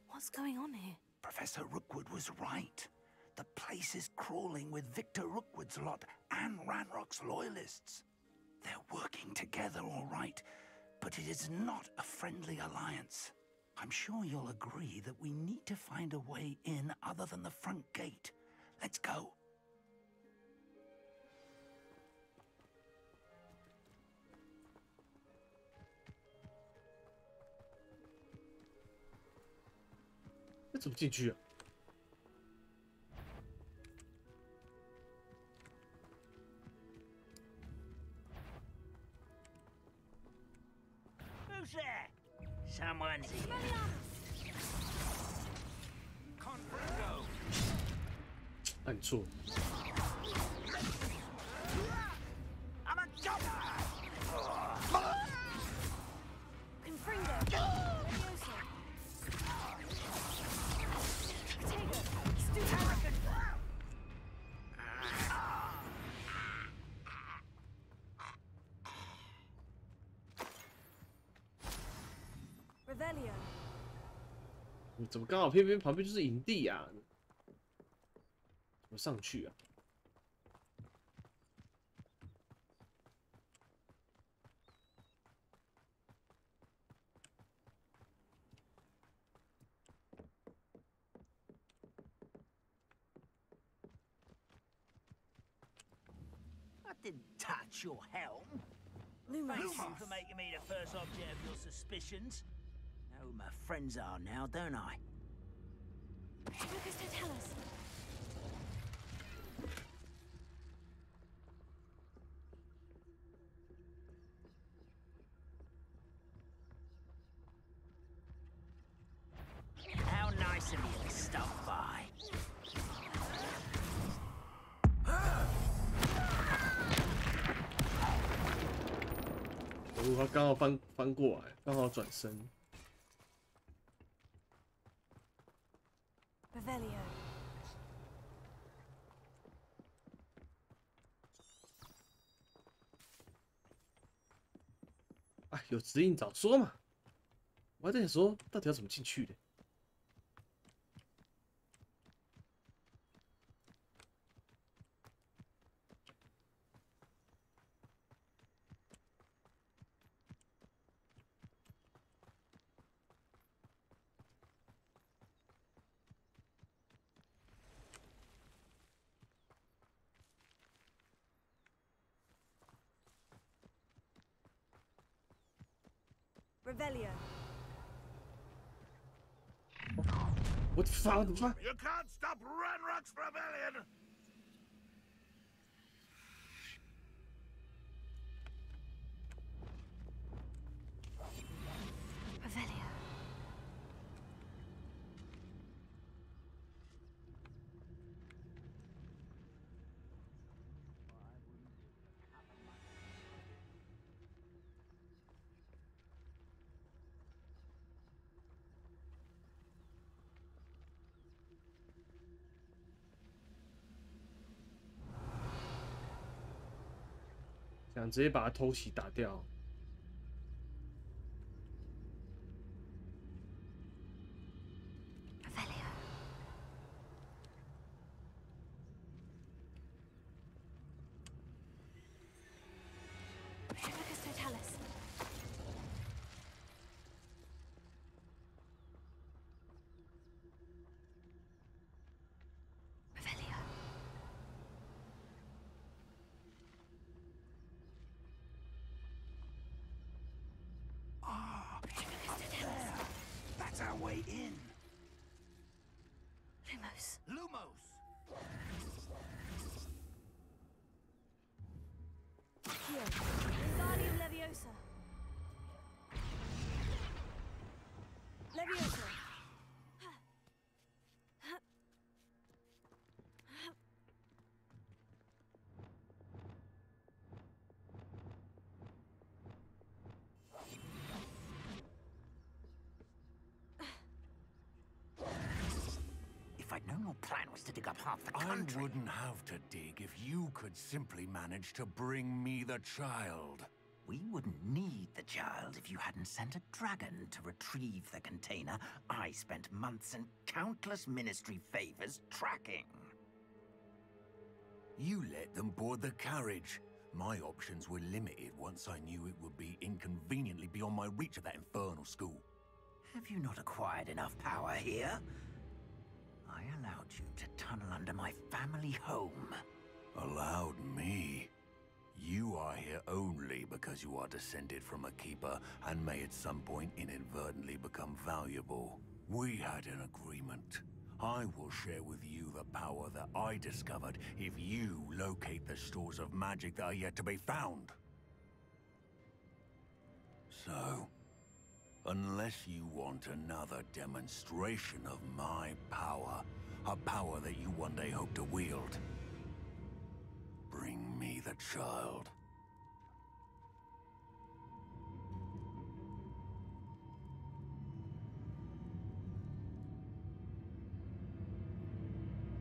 What's going on here? Professor Rookwood was right. The place is crawling with Victor Rookwood's lot and Ranrock's loyalists. They're working together, all right, but it is not a friendly alliance. I'm sure you'll agree that we need to find a way in other than the front gate. Let's go.那怎么进去啊？ Who's there? Someone's here. Confringo. 按错。 I'm a jumper. Confringo. Leviosa. Potato. Stupid. Arrogant. Revelio. 怎么刚好偏偏旁边就是营地啊？怎么上去啊？ I didn't touch your helm. Thank you for making me the first object of your suspicions. Know who my friends are now, don't I? Focus to tell us. How nice of you to stop by. 哦，他刚好翻过来，刚好转身。 Revelio. 哎，有指引早说嘛！我还在说，到底要怎么进去的？ Revelio. What the fuck? You can't stop Ranrock's rebellion! Revelio. 想直接把他偷袭打掉。 That's our way in. Lumos. Lumos. Here. Wingardium Leviosa. Leviosa. If I'd known your plan was to dig up half the country... I wouldn't have to dig if you could simply manage to bring me the child. We wouldn't need the child if you hadn't sent a dragon to retrieve the container I spent months and countless ministry favors tracking. You let them board the carriage. My options were limited once I knew it would be inconveniently beyond my reach at that infernal school. Have you not acquired enough power here? I allowed you to tunnel under my family home. Allowed me? You are here only because you are descended from a keeper and may at some point inadvertently become valuable. We had an agreement. I will share with you the power that I discovered if you locate the stores of magic that are yet to be found. So, unless you want another demonstration of my power, a power that you one day hope to wield, bring me the child.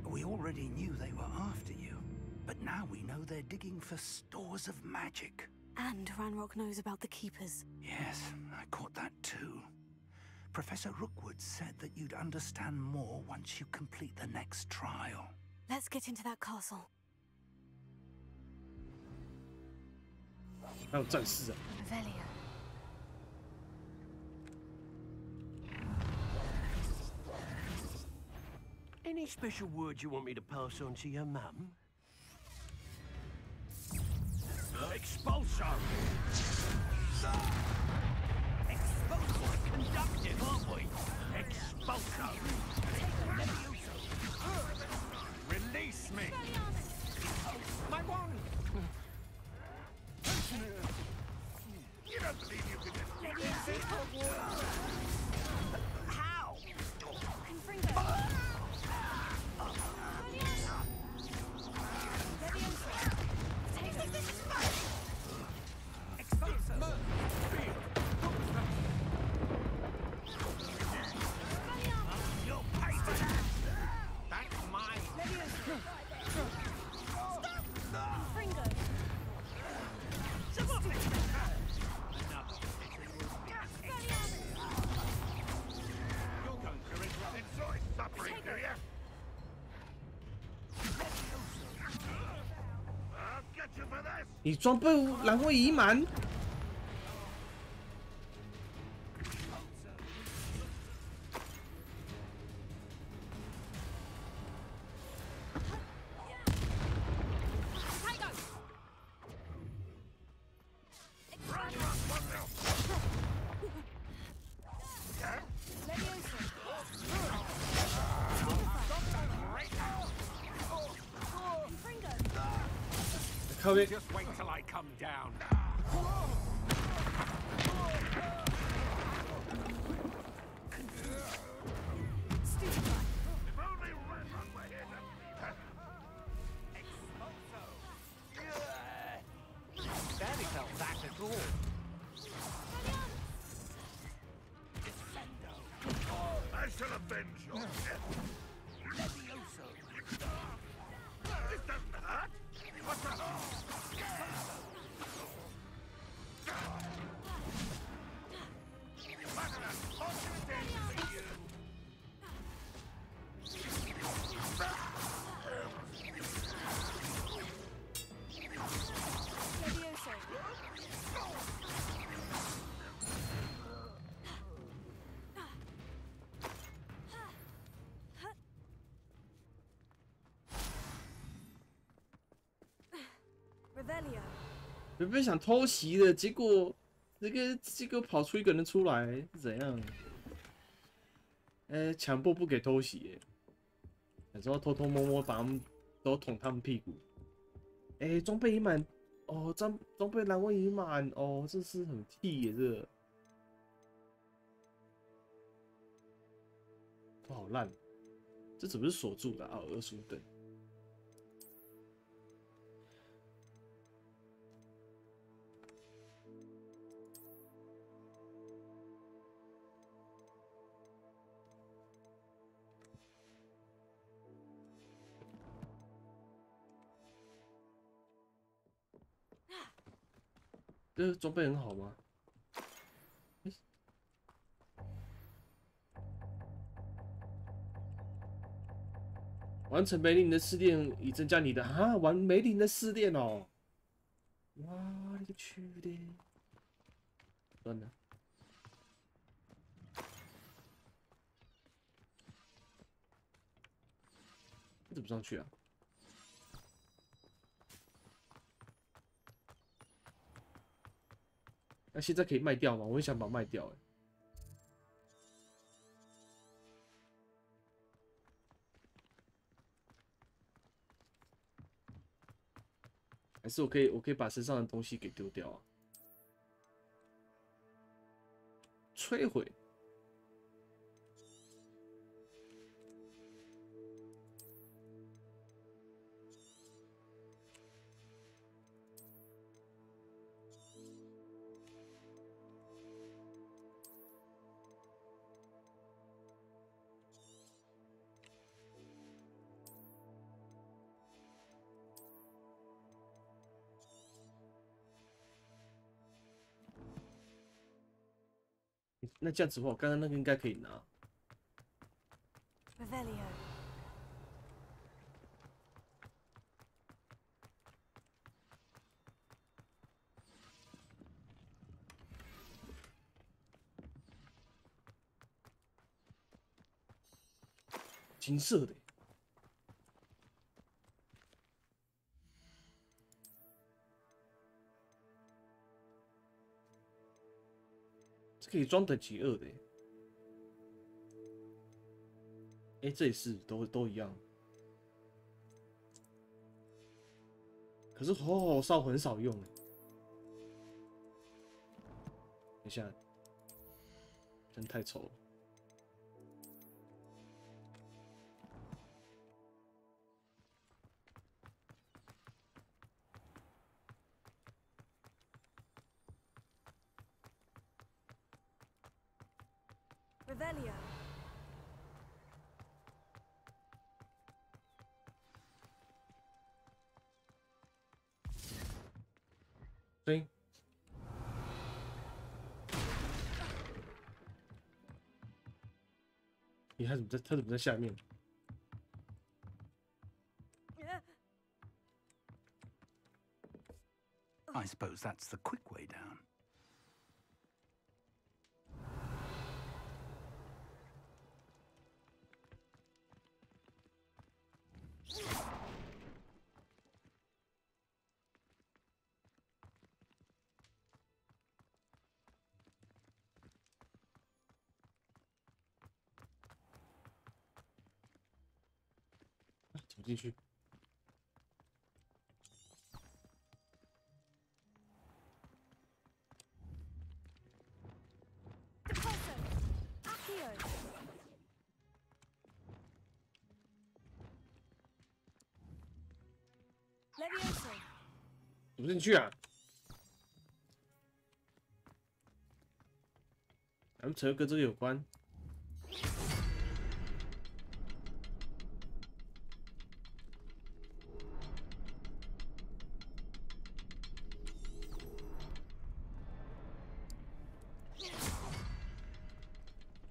We already knew they were after you, but now we know they're digging for stores of magic. And Ranrock knows about the Keepers. Yes, I caught that too. Professor Rookwood said that you'd understand more once you complete the next trial. Let's get into that castle. 还有战士啊！ Revelio. Any special words you want me to pass on to your mum? Expulso! Expulso conducted, aren't we? Expulso! Release me! My wand! You don't believe you can defeat this? How? I'll get you for this! 你装备蓝灰已满。靠边。 Just wait till I come down. If only Renron were here to meet her. Barely felt that at all. I shall avenge your death. Levioso. This doesn't hurt. What the?原本想偷袭的，结果这个跑出一个人出来，是怎样？强迫不给偷袭，有时候偷偷摸摸把他们都捅他们屁股。装备已满哦，装备蓝纹已满哦，这是很气耶，这个都好烂，这怎么是锁住的啊？二速灯。 这装备很好吗？完成梅林的试炼以增加你的完梅林的试炼哦！哇，你个去的！算了，怎么上去啊？ 那现在可以卖掉吗？我很想把它卖掉，还是我可以把身上的东西给丢掉啊？摧毁。 那这样子的话，我刚刚那个应该可以拿。金色的。可以装等级2的。哎，这也是都一样。可是吼吼哨很少用哎。等一下，真太丑了。Revelio. 对。你他怎么在下面？ I suppose that's the quick way down. Ah, 走进去。 怎么进去啊？咱们扯跟这个有关。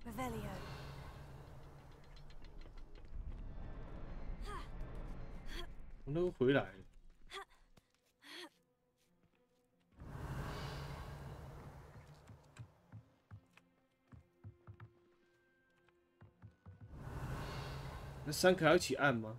Revelio. 我那个回来。 那3颗要一起按吗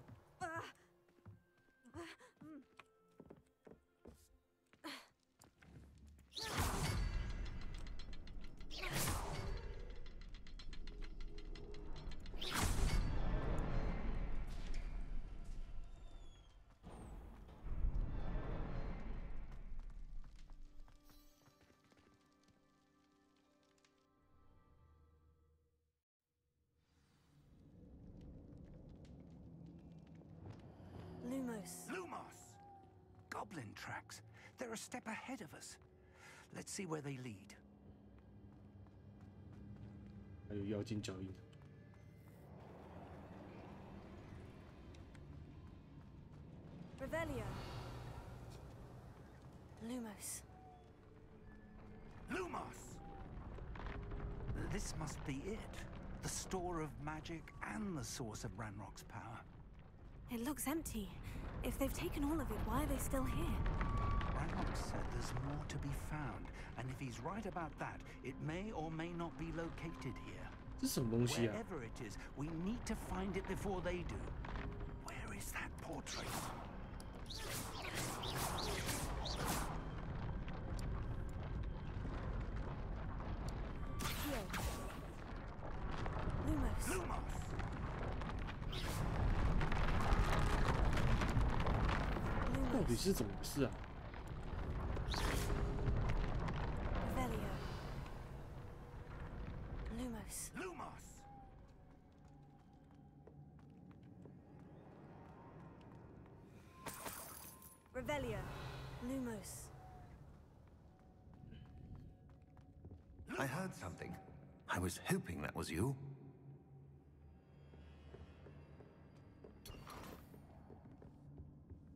？Lumos! Goblin tracks. They're a step ahead of us. Let's see where they lead. 还有妖精脚印。Revelio. Lumos. Lumos! This must be it. The store of magic and the source of Ranrock's power. It looks empty. If they've taken all of it, why are they still here? Ranrock said there's more to be found, and if he's right about that, it may or may not be located here. 这是什么东西啊？ Wherever it is, we need to find it before they do. Where is that portrait? Here. Lumos. Lumos! Lumos. 到底是怎么回事啊？ Revelio. Lumos. Lumos! Revelio. Lumos. I heard something. I was hoping that was you.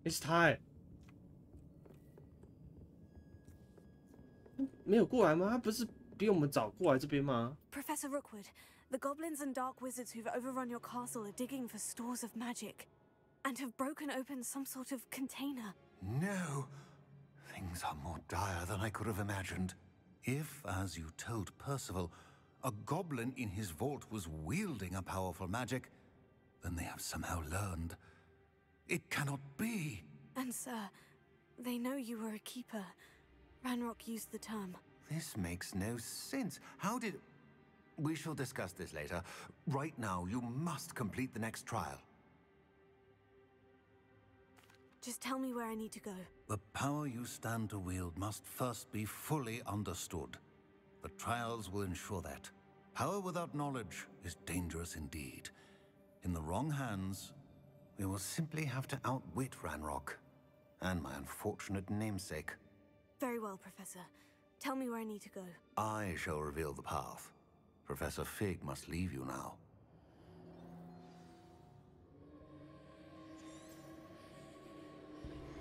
It's 他哎，没有过来吗？他不是比我们早过来这边吗？ Professor Rookwood, the goblins and dark wizards who've overrun your castle are digging for stores of magic and have broken open some sort of container. No. Things are more dire than I could have imagined. If, as you told Percival, a goblin in his vault was wielding a powerful magic, then they have somehow learned. It cannot be. And sir, they know you were a keeper. Ranrock used the term. This makes no sense. How did... We shall discuss this later. Right now, you must complete the next trial. Just tell me where I need to go. The power you stand to wield must first be fully understood. The trials will ensure that. Power without knowledge is dangerous indeed. In the wrong hands, we will simply have to outwit Ranrock and my unfortunate namesake. Very well, Professor. Tell me where I need to go. I shall reveal the path. Professor Fig must leave you now.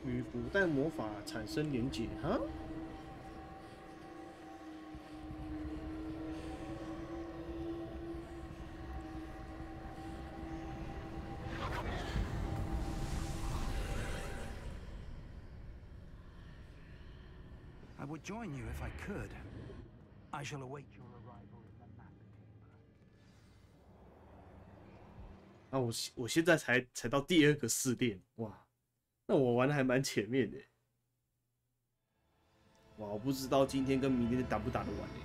与古代魔法产生连结哈。I would join you if I could. I shall await your arrival in the map chamber. 啊，我现在才到第2个试炼，哇，那我玩的还蛮前面的。哇，我不知道今天跟明天打不打得完呢？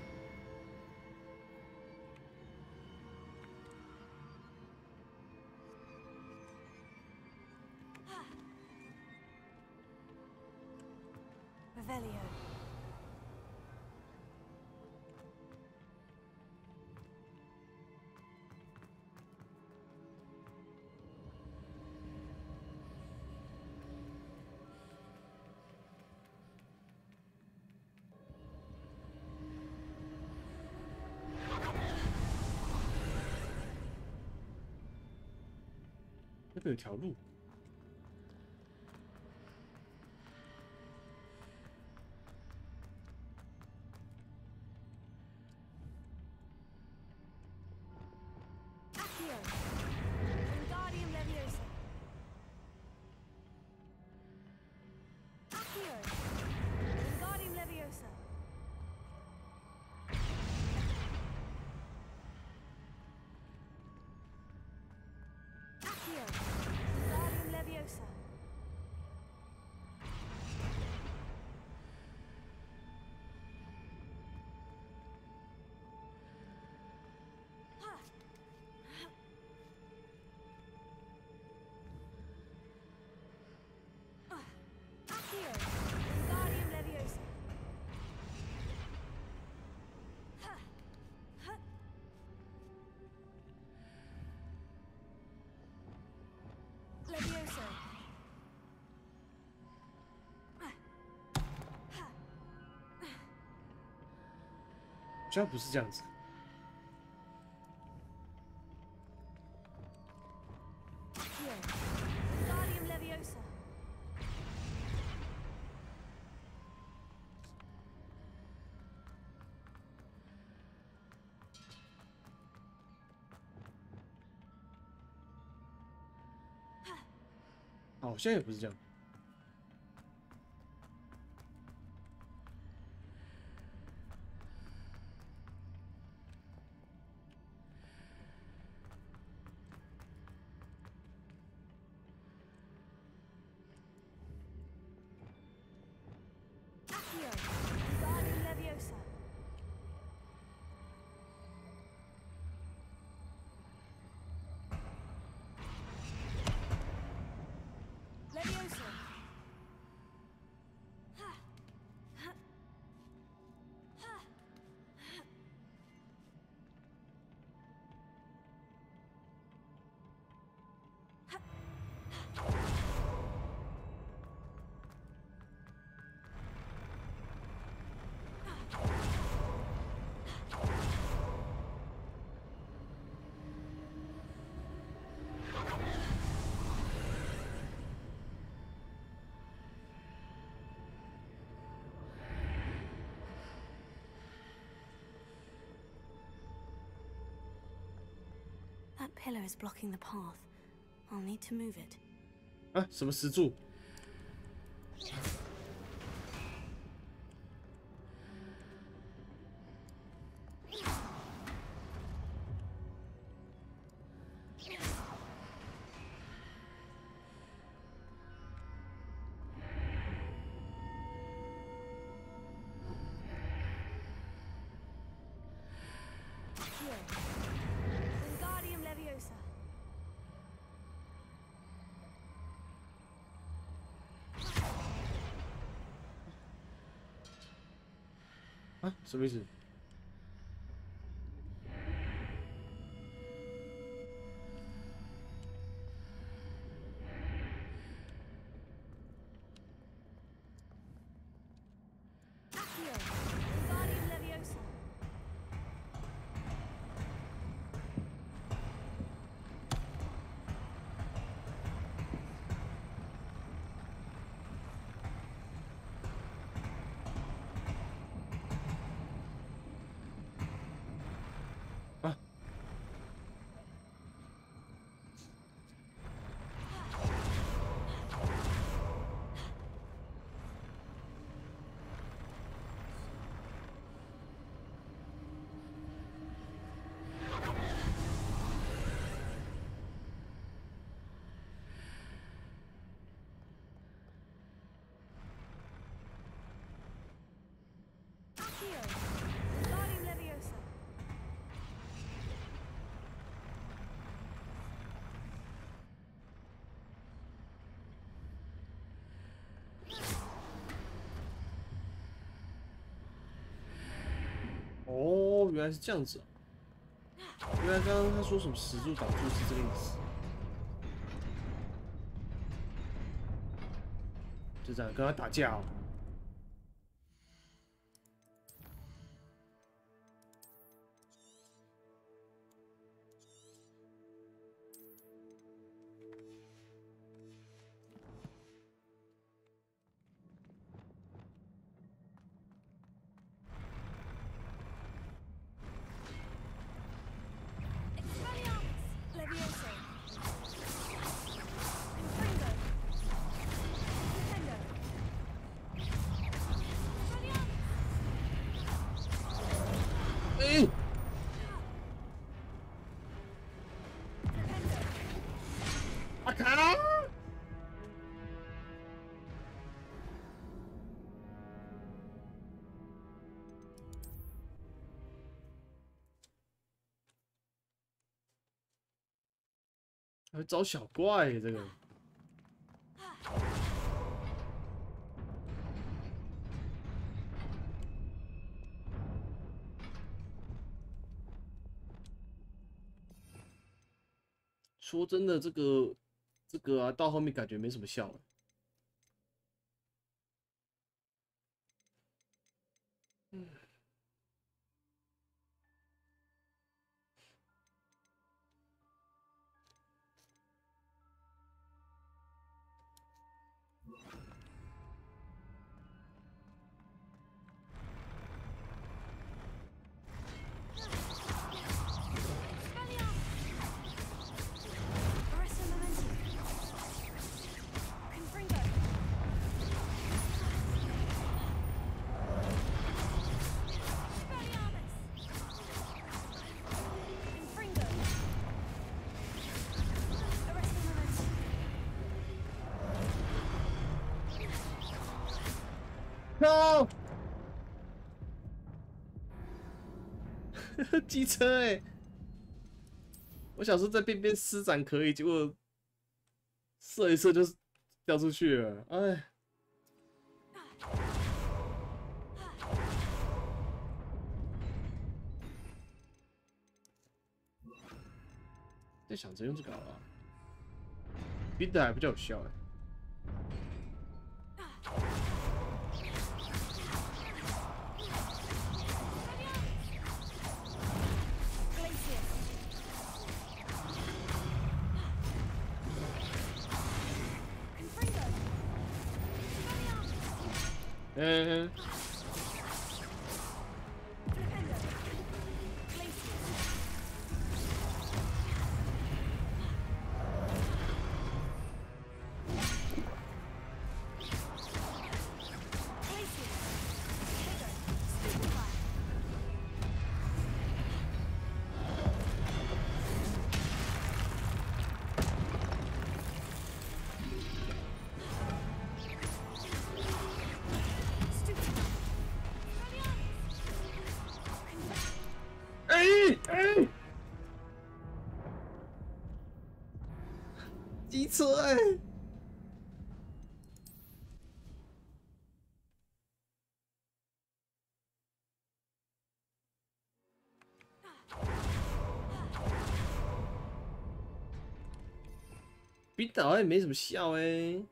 Revelio.那边有条路。 好像不是这样子。好像也不是这样。 That pillar is blocking the path. I'll need to move it. 啊，什么石柱？ Wingardium Leviosa. 啊，什么意思？Wingardium Leviosa. 哦，原来是这样子啊！原来刚刚他说什么石柱挡住是这个意思。就这样跟他打架哦。还会找小怪耶，这个。说真的，这个啊，到后面感觉没什么效了。嗯。No！ 机车哎、欸！我想说在边边施展可以，结果射一射就掉出去了，哎。在想着用这个好了，冰的还比较有效哎、欸。 嗯。车哎、欸！冰岛也没什么笑哎、欸。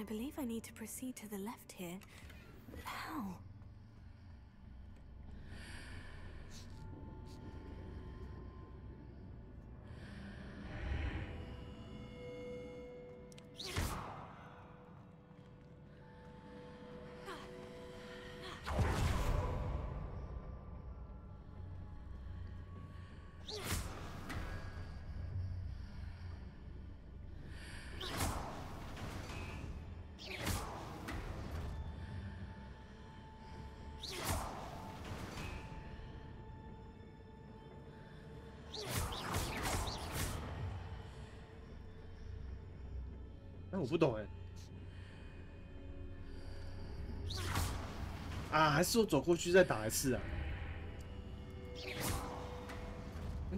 I believe I need to proceed to the left here. But how?我不懂哎、啊，还是我走过去再打一次啊？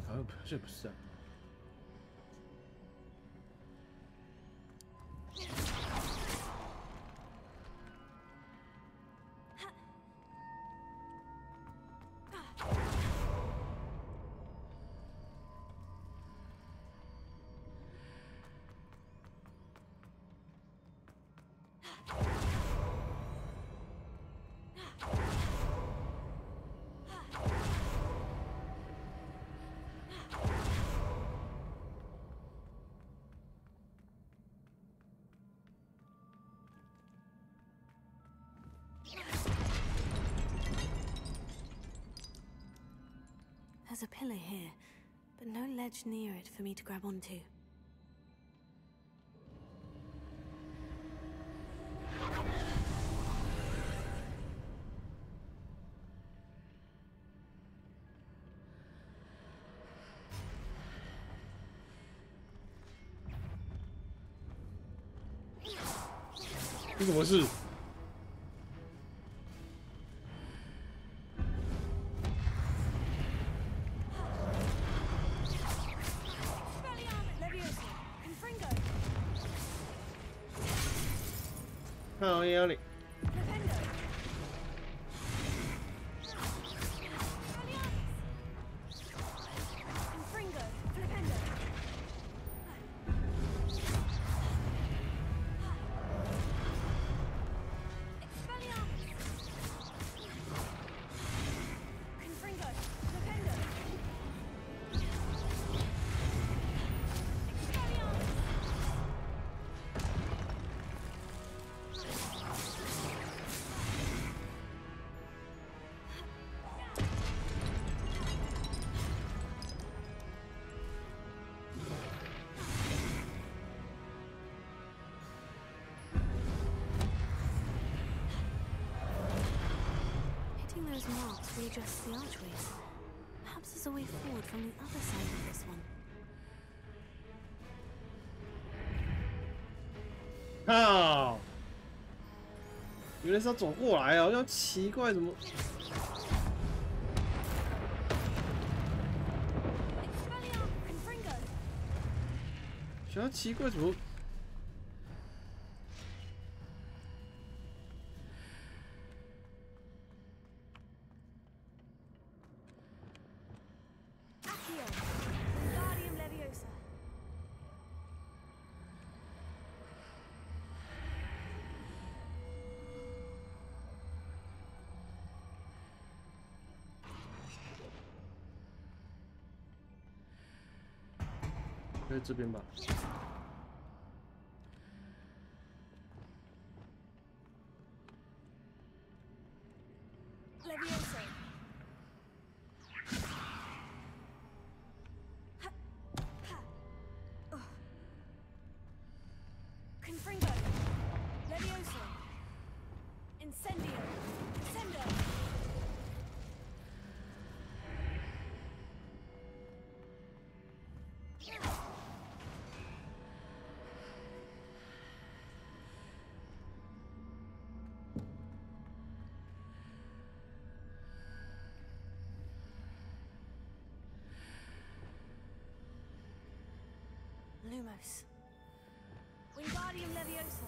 好像不是啊。There's a pillar here, but no ledge near it for me to grab onto. "你怎么是？好压力。those marks readjust the archways. Perhaps there's a way forward from the other side of this one. 靠！原来是要走过来啊！好像奇怪怎么？想要奇怪怎么？ 在这边吧。Lumos. Wingardium Leviosa.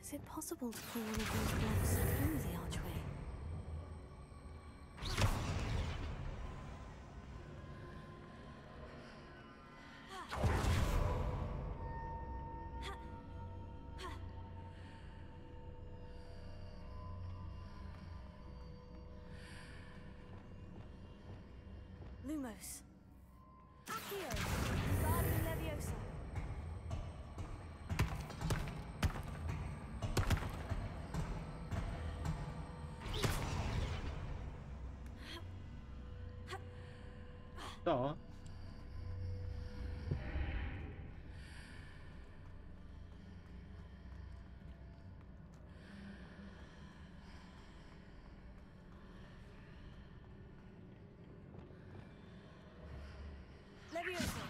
Is it possible to pull one of those blocks through the archway? Lumos. Accio. Wingardium Leviosa. Đó. Leviosa.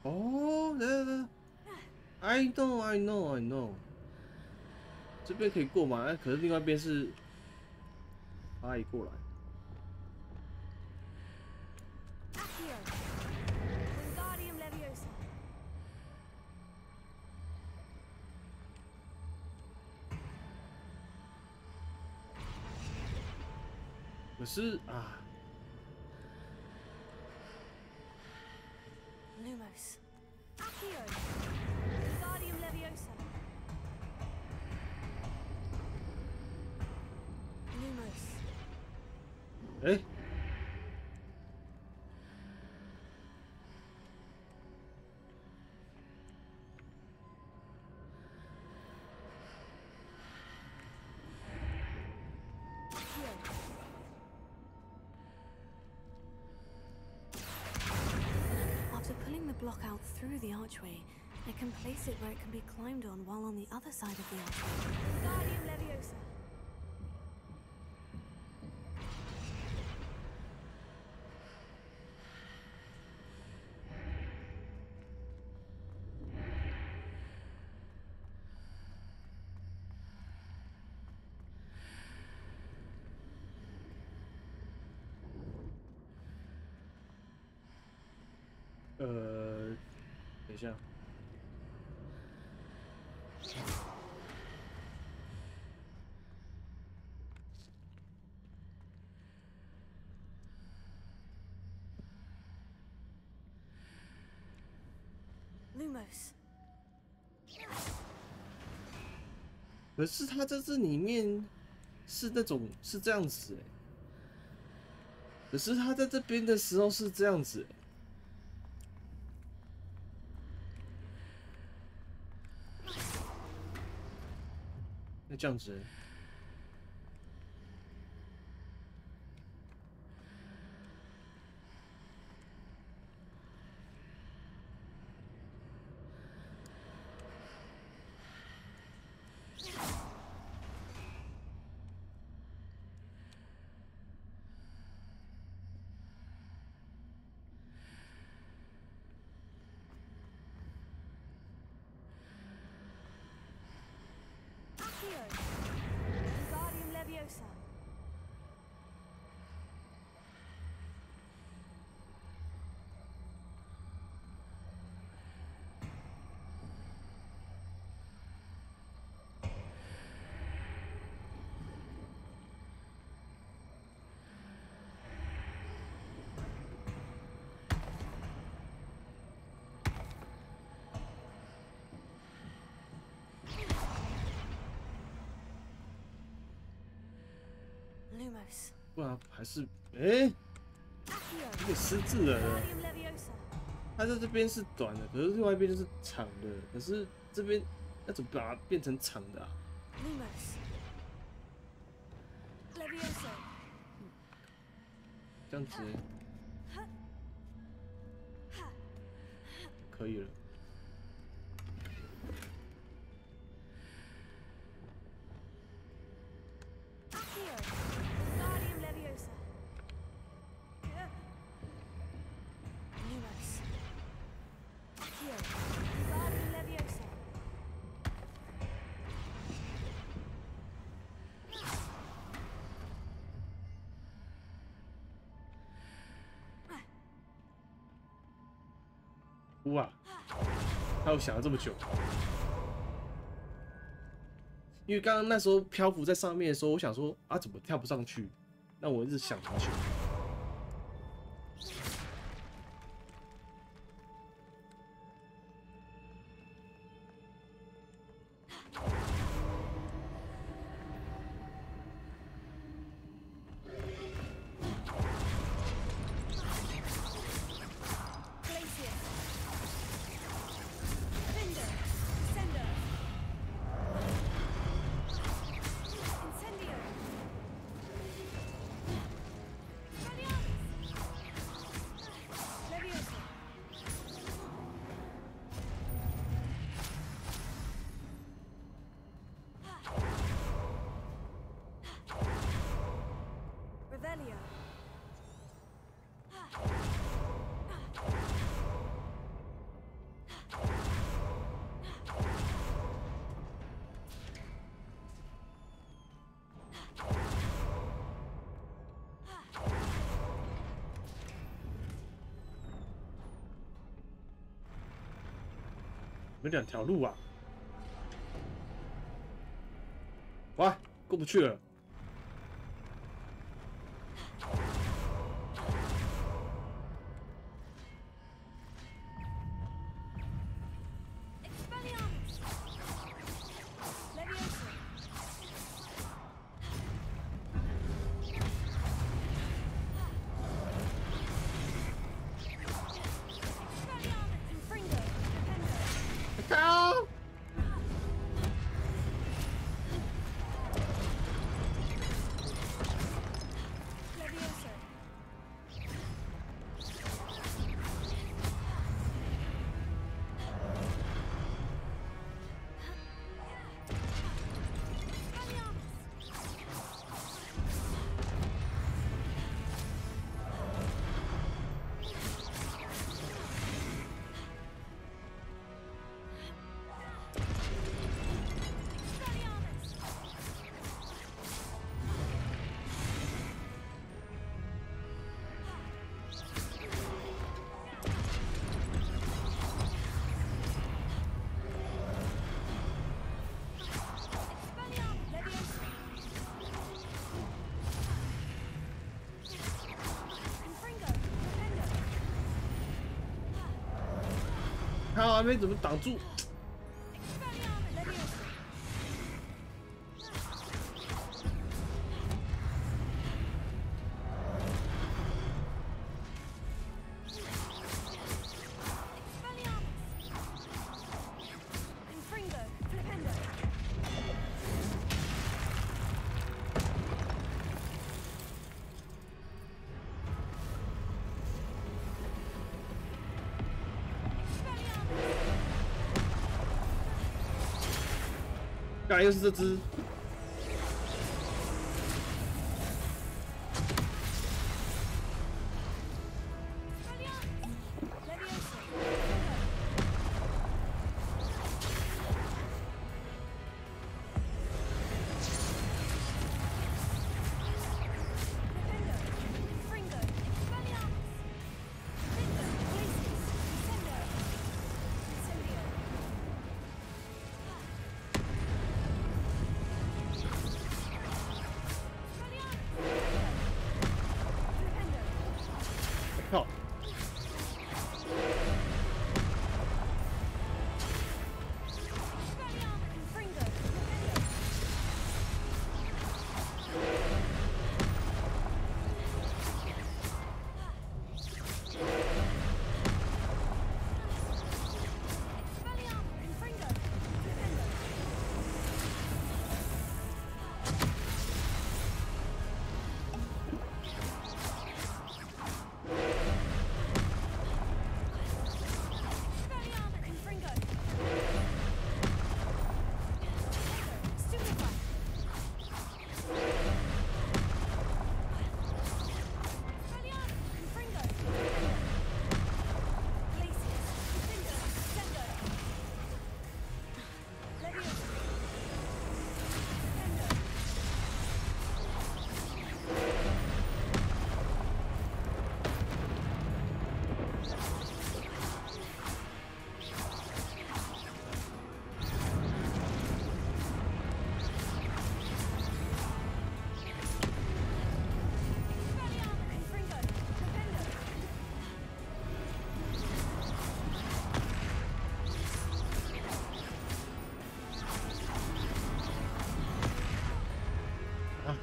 Oh, I know. 这边可以过吗？可是另外一边是阿姨过来。Accio. Wingardium Leviosa. 可是啊。 Lumos. Accio. Wingardium Leviosa. Lumos. 哎。After pulling the block out through the archway, I can place it where it can be climbed on while on the other side of the archway. Wingardium Leviosa. 等一下。Lumos. 可是它这里面是那种是这样子哎，可是他在这边的时候是这样子哎，那这样子。不然还是有点失智了。它在这边是短的，可是另外一边就是长的。可是这边要怎么把它变成长的啊？这样子可以了。哇！还有想了这么久，因为刚刚那时候漂浮在上面的时候，我想说啊，怎么跳不上去？那我一直想很久。有两条路啊！哇，过不去了。他还没怎么挡住。刚才又是这只。靠！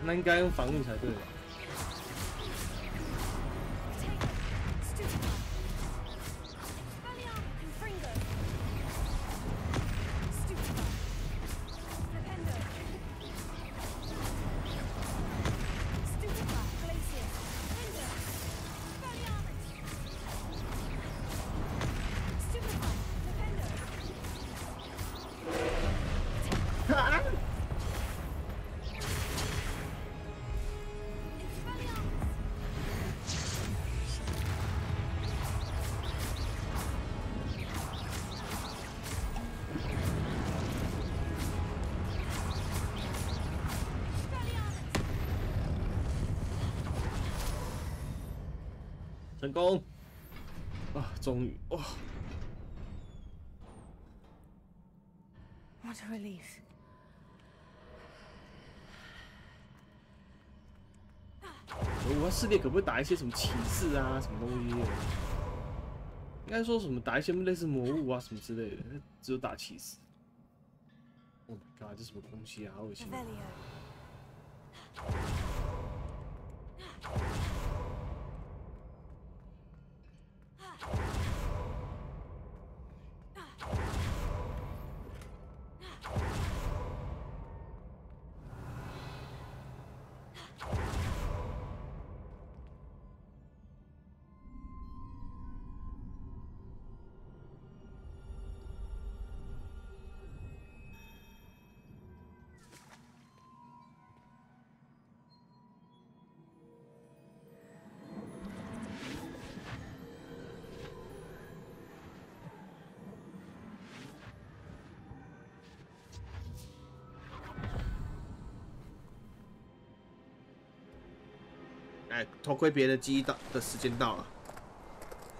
那应该用防御才对吧？成功！啊，终于哇！ What a relief. 我试炼可不可以打一些什么骑士啊，什么东西？应该说什么打一些类似魔物啊什么之类的，只有打骑士。Oh my god， 这什么东西啊？好恶心！ 哎，偷窥别人的记忆的时间到了。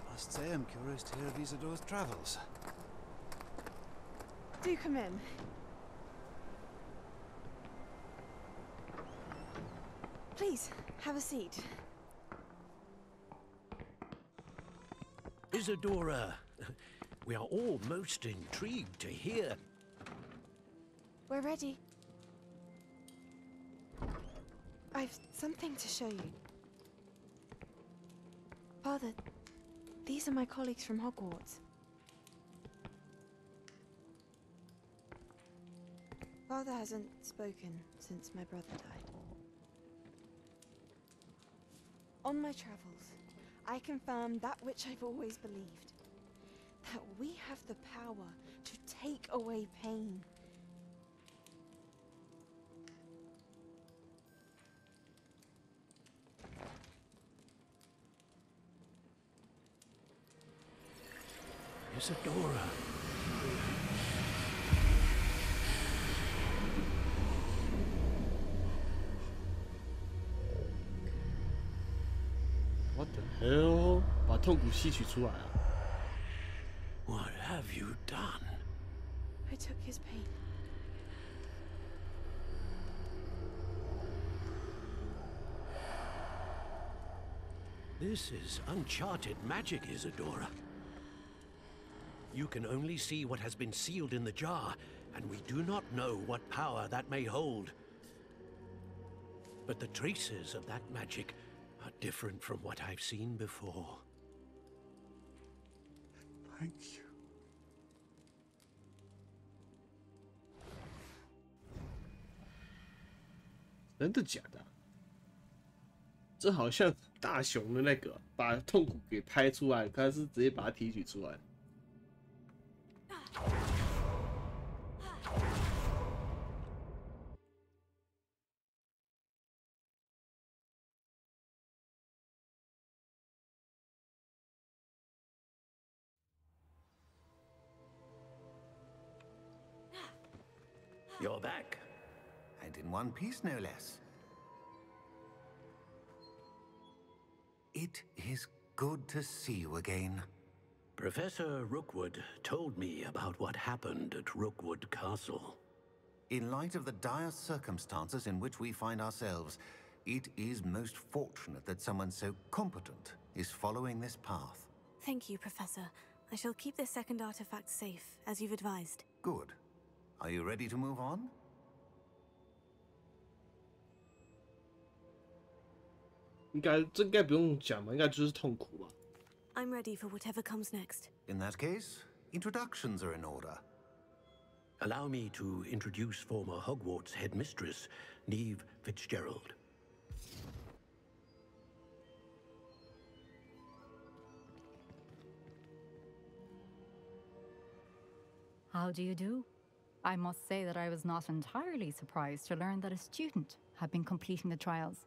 I must say, I'm curious to hear of Isadora's travels. Do come in. Please, have a seat. Isadora, we are all most intrigued to hear. We're ready. I've something to show you. Father, these are my colleagues from Hogwarts. Father hasn't spoken since my brother died. On my travels, I confirmed that which I've always believed. That we have the power to take away pain. Isadora. What the hell？ 把痛苦吸取出来啊 What have you done? I took his pain. This is uncharted magic, Isadora. You can only see what has been sealed in the jar, and we do not know what power that may hold. But the traces of that magic are different from what I've seen before. Thank you. 真的假的啊？这好像大雄的那个把痛苦给拍出来，他是直接把它提取出来。You're back. And in one piece, no less. It is good to see you again. Professor Rookwood told me about what happened at Rookwood Castle. In light of the dire circumstances in which we find ourselves, it is most fortunate that someone so competent is following this path. Thank you, Professor. I shall keep this second artifact safe, as you've advised. Good. Are you ready to move on? 这应该不用讲吧？应该就是痛苦吧。I'm ready for whatever comes next. In that case, introductions are in order. Allow me to introduce former Hogwarts headmistress, Neve Fitzgerald. How do you do? I must say that I was not entirely surprised to learn that a student had been completing the trials.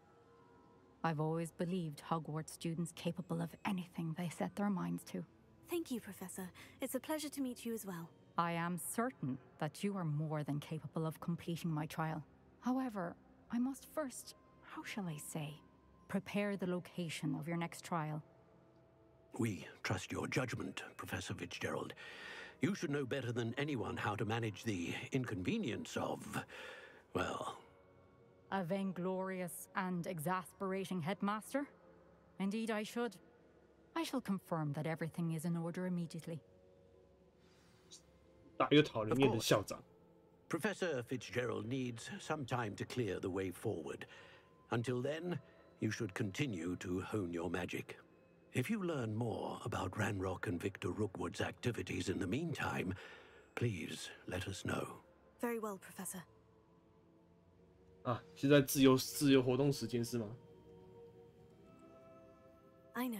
I've always believed Hogwarts students capable of anything they set their minds to. Thank you, Professor. It's a pleasure to meet you as well. I am certain that you are more than capable of completing my trial. However, I must first, how shall I say, prepare the location of your next trial. We trust your judgment, Professor Fitzgerald. You should know better than anyone how to manage the inconvenience of, well... A vainglorious and exasperating headmaster? Indeed I should. I shall confirm that everything is in order immediately. 打一个讨人厌的校长。Professor Fitzgerald needs some time to clear the way forward. Until then, you should continue to hone your magic. If you learn more about Ranrock and Victor Rookwood's activities in the meantime, please let us know. Very well, Professor. 啊，现在自由活动时间是吗？ I know.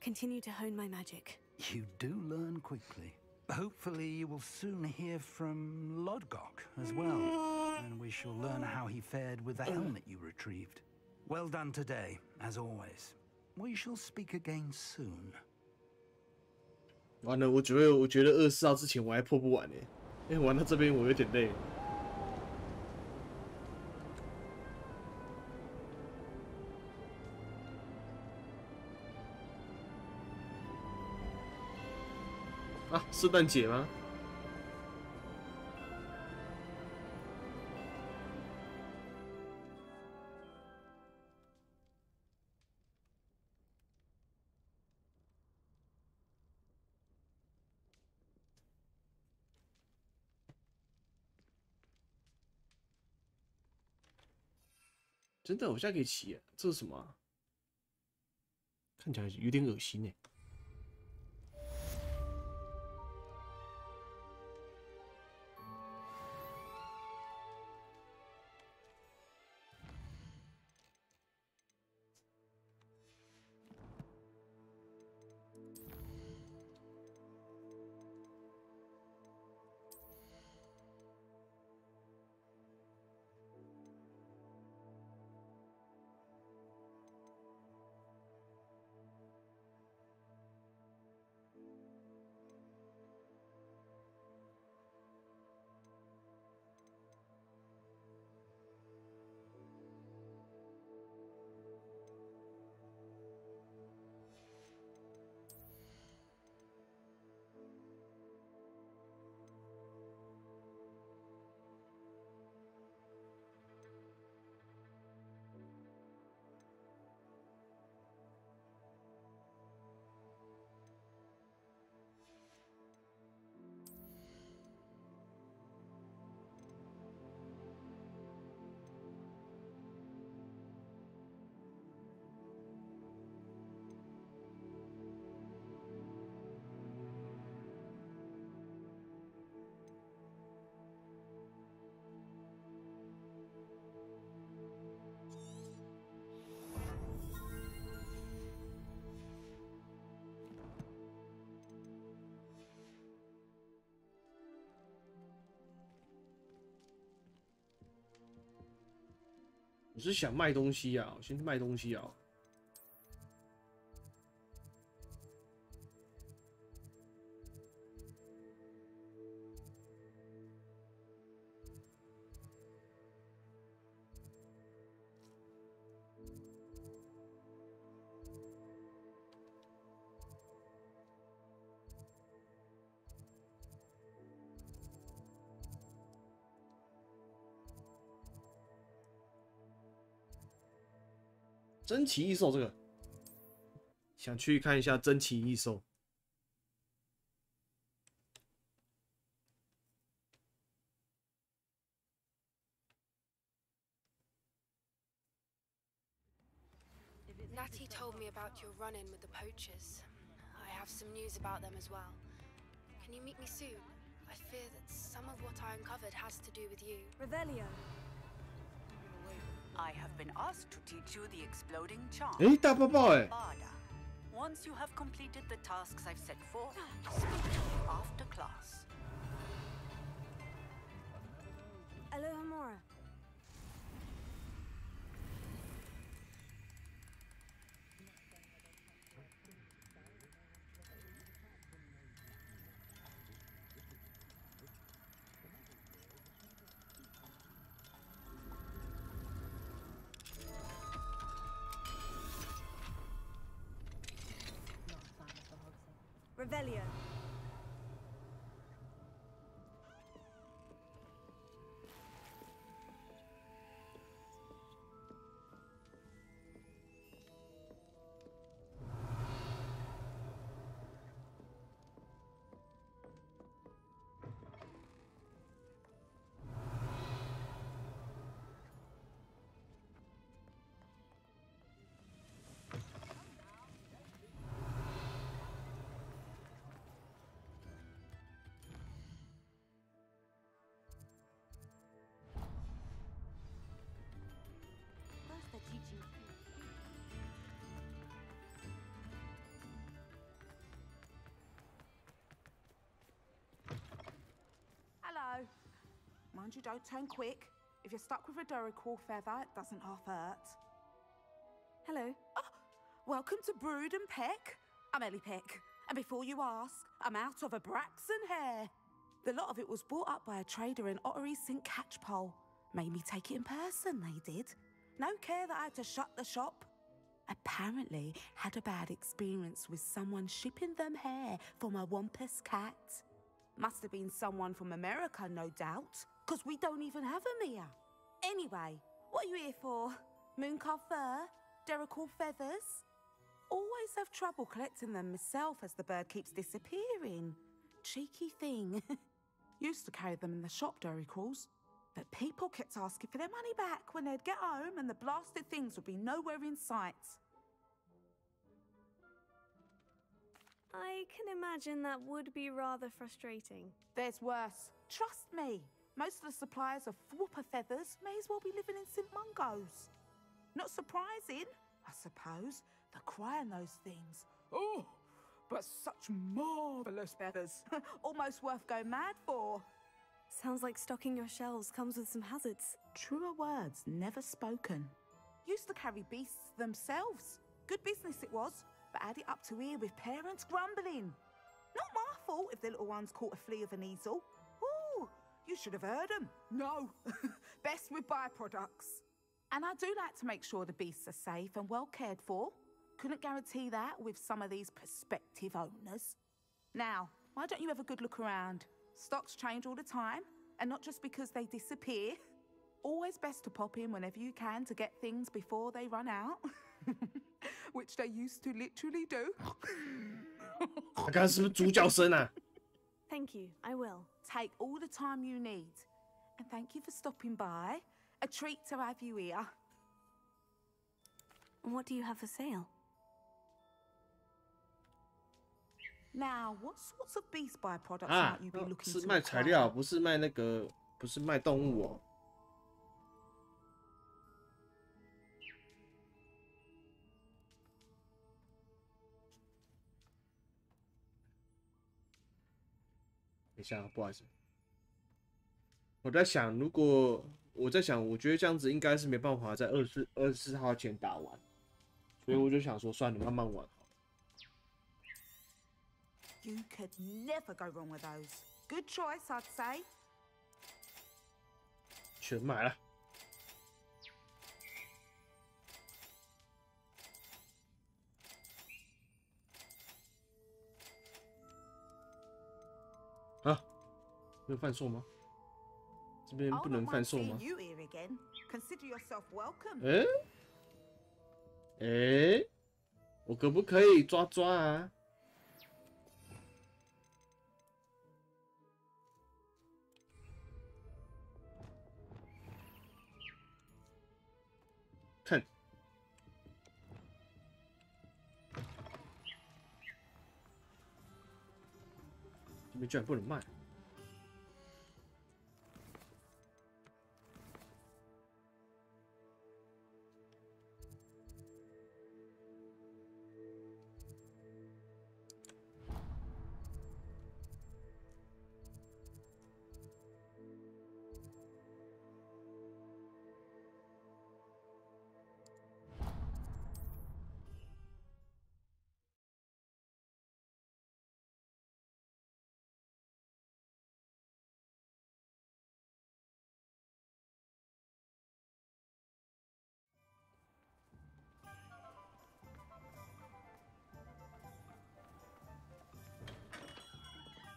Continue to hone my magic. You do learn quickly. Hopefully you will soon hear from Lodgok as well, and we shall learn how he fared with the helmet you retrieved. Well done today, as always. We shall speak again soon. 完了，我觉得24号之前我还破不完呢，因为玩到这边我有点累。啊，圣诞节吗？真的，我现在可以骑耶，这是什么啊？看起来有点恶心呢。我是想卖东西啊，我先卖东西啊。珍奇异兽这个，想去看一下珍奇异兽。Natty told me about your run-in with the poachers. I have some news about them as well. Can you meet me soon? I fear that some of what I uncovered has to do with you. Revelio. I have been asked to teach you the exploding charm. 诶，大爆爆诶！ Once you have completed the tasks I've set forth, speak to you after class. Alohomora. Revelio. Hello. Mind you, don't turn quick. If you're stuck with a Duracell feather, it doesn't half hurt. Hello. Oh, welcome to Brood and Peck. I'm Ellie Peck. And before you ask, I'm out of a Braxton hair. The lot of it was bought up by a trader in Ottery St. Catchpole. Made me take it in person, they did. No care that I had to shut the shop. Apparently had a bad experience with someone shipping them hair from a Wampus cat. Must have been someone from America, no doubt, because we don't even have them here. Anyway, what are you here for? Mooncarved fur? Duracell feathers? Always have trouble collecting them myself as the bird keeps disappearing. Cheeky thing. Used to carry them in the shop, Duracells, but people kept asking for their money back when they'd get home and the blasted things would be nowhere in sight. I can imagine that would be rather frustrating. There's worse. Trust me. Most of the suppliers of whooper feathers may as well be living in St. Mungo's. Not surprising, I suppose, the cry on those things. Oh, but such marvellous feathers. Almost worth going mad for. Sounds like stocking your shelves comes with some hazards. Truer words never spoken. Used to carry beasts themselves. Good business it was, but had it up to here with parents grumbling. Not my fault if the little ones caught a flea of an easel. Ooh, you should have heard them. No, best with byproducts. And I do like to make sure the beasts are safe and well cared for. Couldn't guarantee that with some of these prospective owners. Now, why don't you have a good look around? Stocks change all the time, and not just because they disappear. Always best to pop in whenever you can to get things before they run out. Which they used to literally do. 他刚刚是不是猪叫声啊？ Thank you, I will. Take all the time you need. And thank you for stopping by. A treat to have you here. What do you have for sale? Now, what sorts of beast byproducts 啊 might you be looking 是 to 卖材 acquire? 料，不是卖那个，不是卖动物哦。等一下，不好意思，我在想，如果我在想，我觉得这样子应该是没办法在24号前打完，所以我就想说，算了，慢慢玩好。You could never go wrong with those. Good choice, I'd say. 全买了。啊，没有贩售吗？这边不能贩售吗？ You here again? Consider yourself welcome. 我可不可以抓啊？看，这边居然不能卖。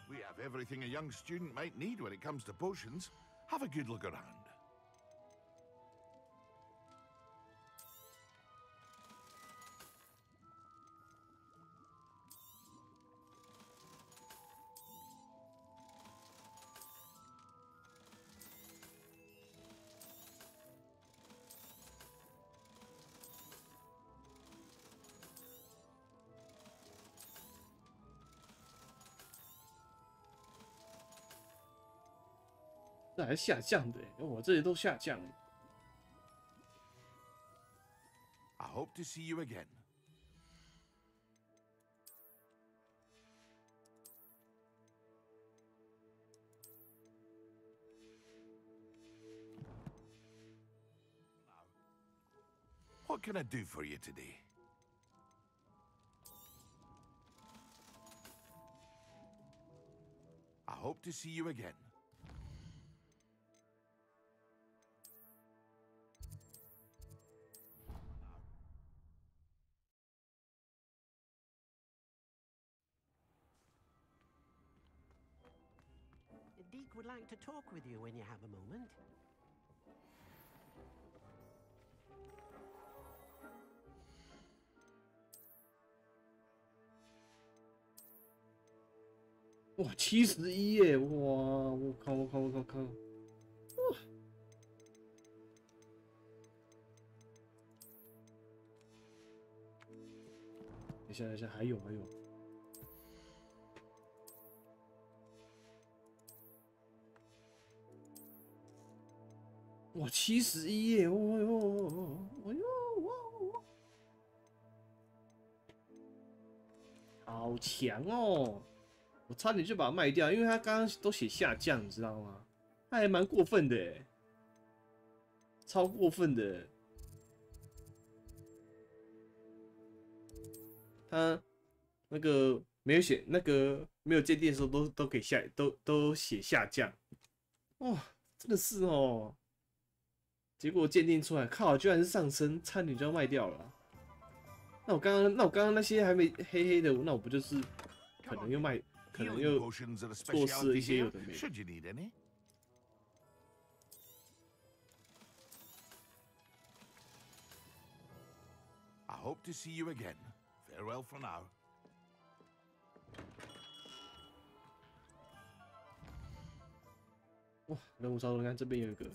We have everything a young student might need when it comes to potions. Have a good look around.这还下降的，我这里都下降了。我这里都下降了。I hope to see you again. What can I do for you today? I hope to see you again. Deke would like to talk with you when you have a moment.哇，71耶！哇，我靠！哇！等一下，还有。哇，71耶！好强哦！我差点就把它卖掉，因为他刚刚都写下降，你知道吗？他还蛮过分的耶，超过分的。他那个没有写，那个没有鉴定的时候都给都写下降，哇，真的是哦。结果鉴定出来，靠，居然是上升，差点就要卖掉了啊。那我刚刚那些还没黑的，那我不就是可能又卖？ 可能又错失了一些有的没的。I hope to see you again. Farewell for now. 哇，任务超多！你看这边有一个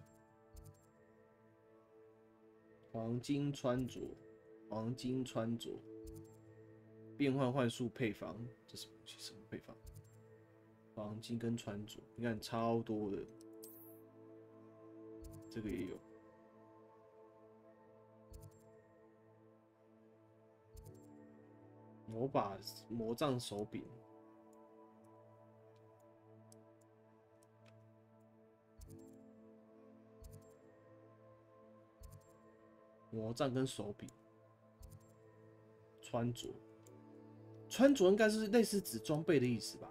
黄金穿着，变换幻术配方，这是什么配方？ 黄金跟穿着，你看超多的，这个也有。魔杖手柄，魔杖跟手柄。穿着应该是类似指装备的意思吧？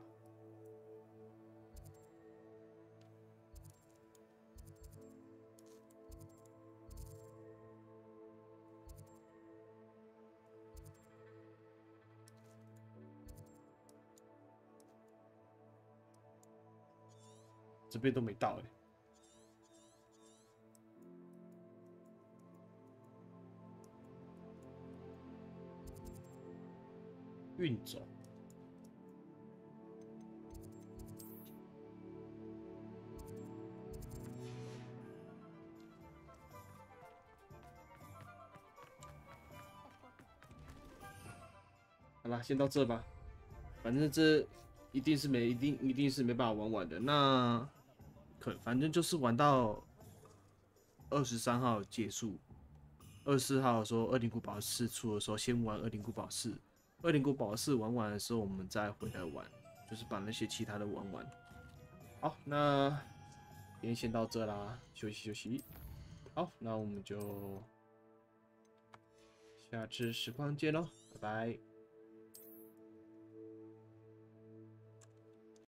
这边都没到哎。运走。好啦，先到这吧。反正这一定是没办法玩完的。那反正就是玩到23号结束。24号的时候，恶灵古堡4出的时候，先玩恶灵古堡4。恶灵古堡4玩完的时候，我们再回来玩，就是把那些其他的玩完。好，那今天先到这啦，休息。好，那我们就下次实况见喽，拜拜。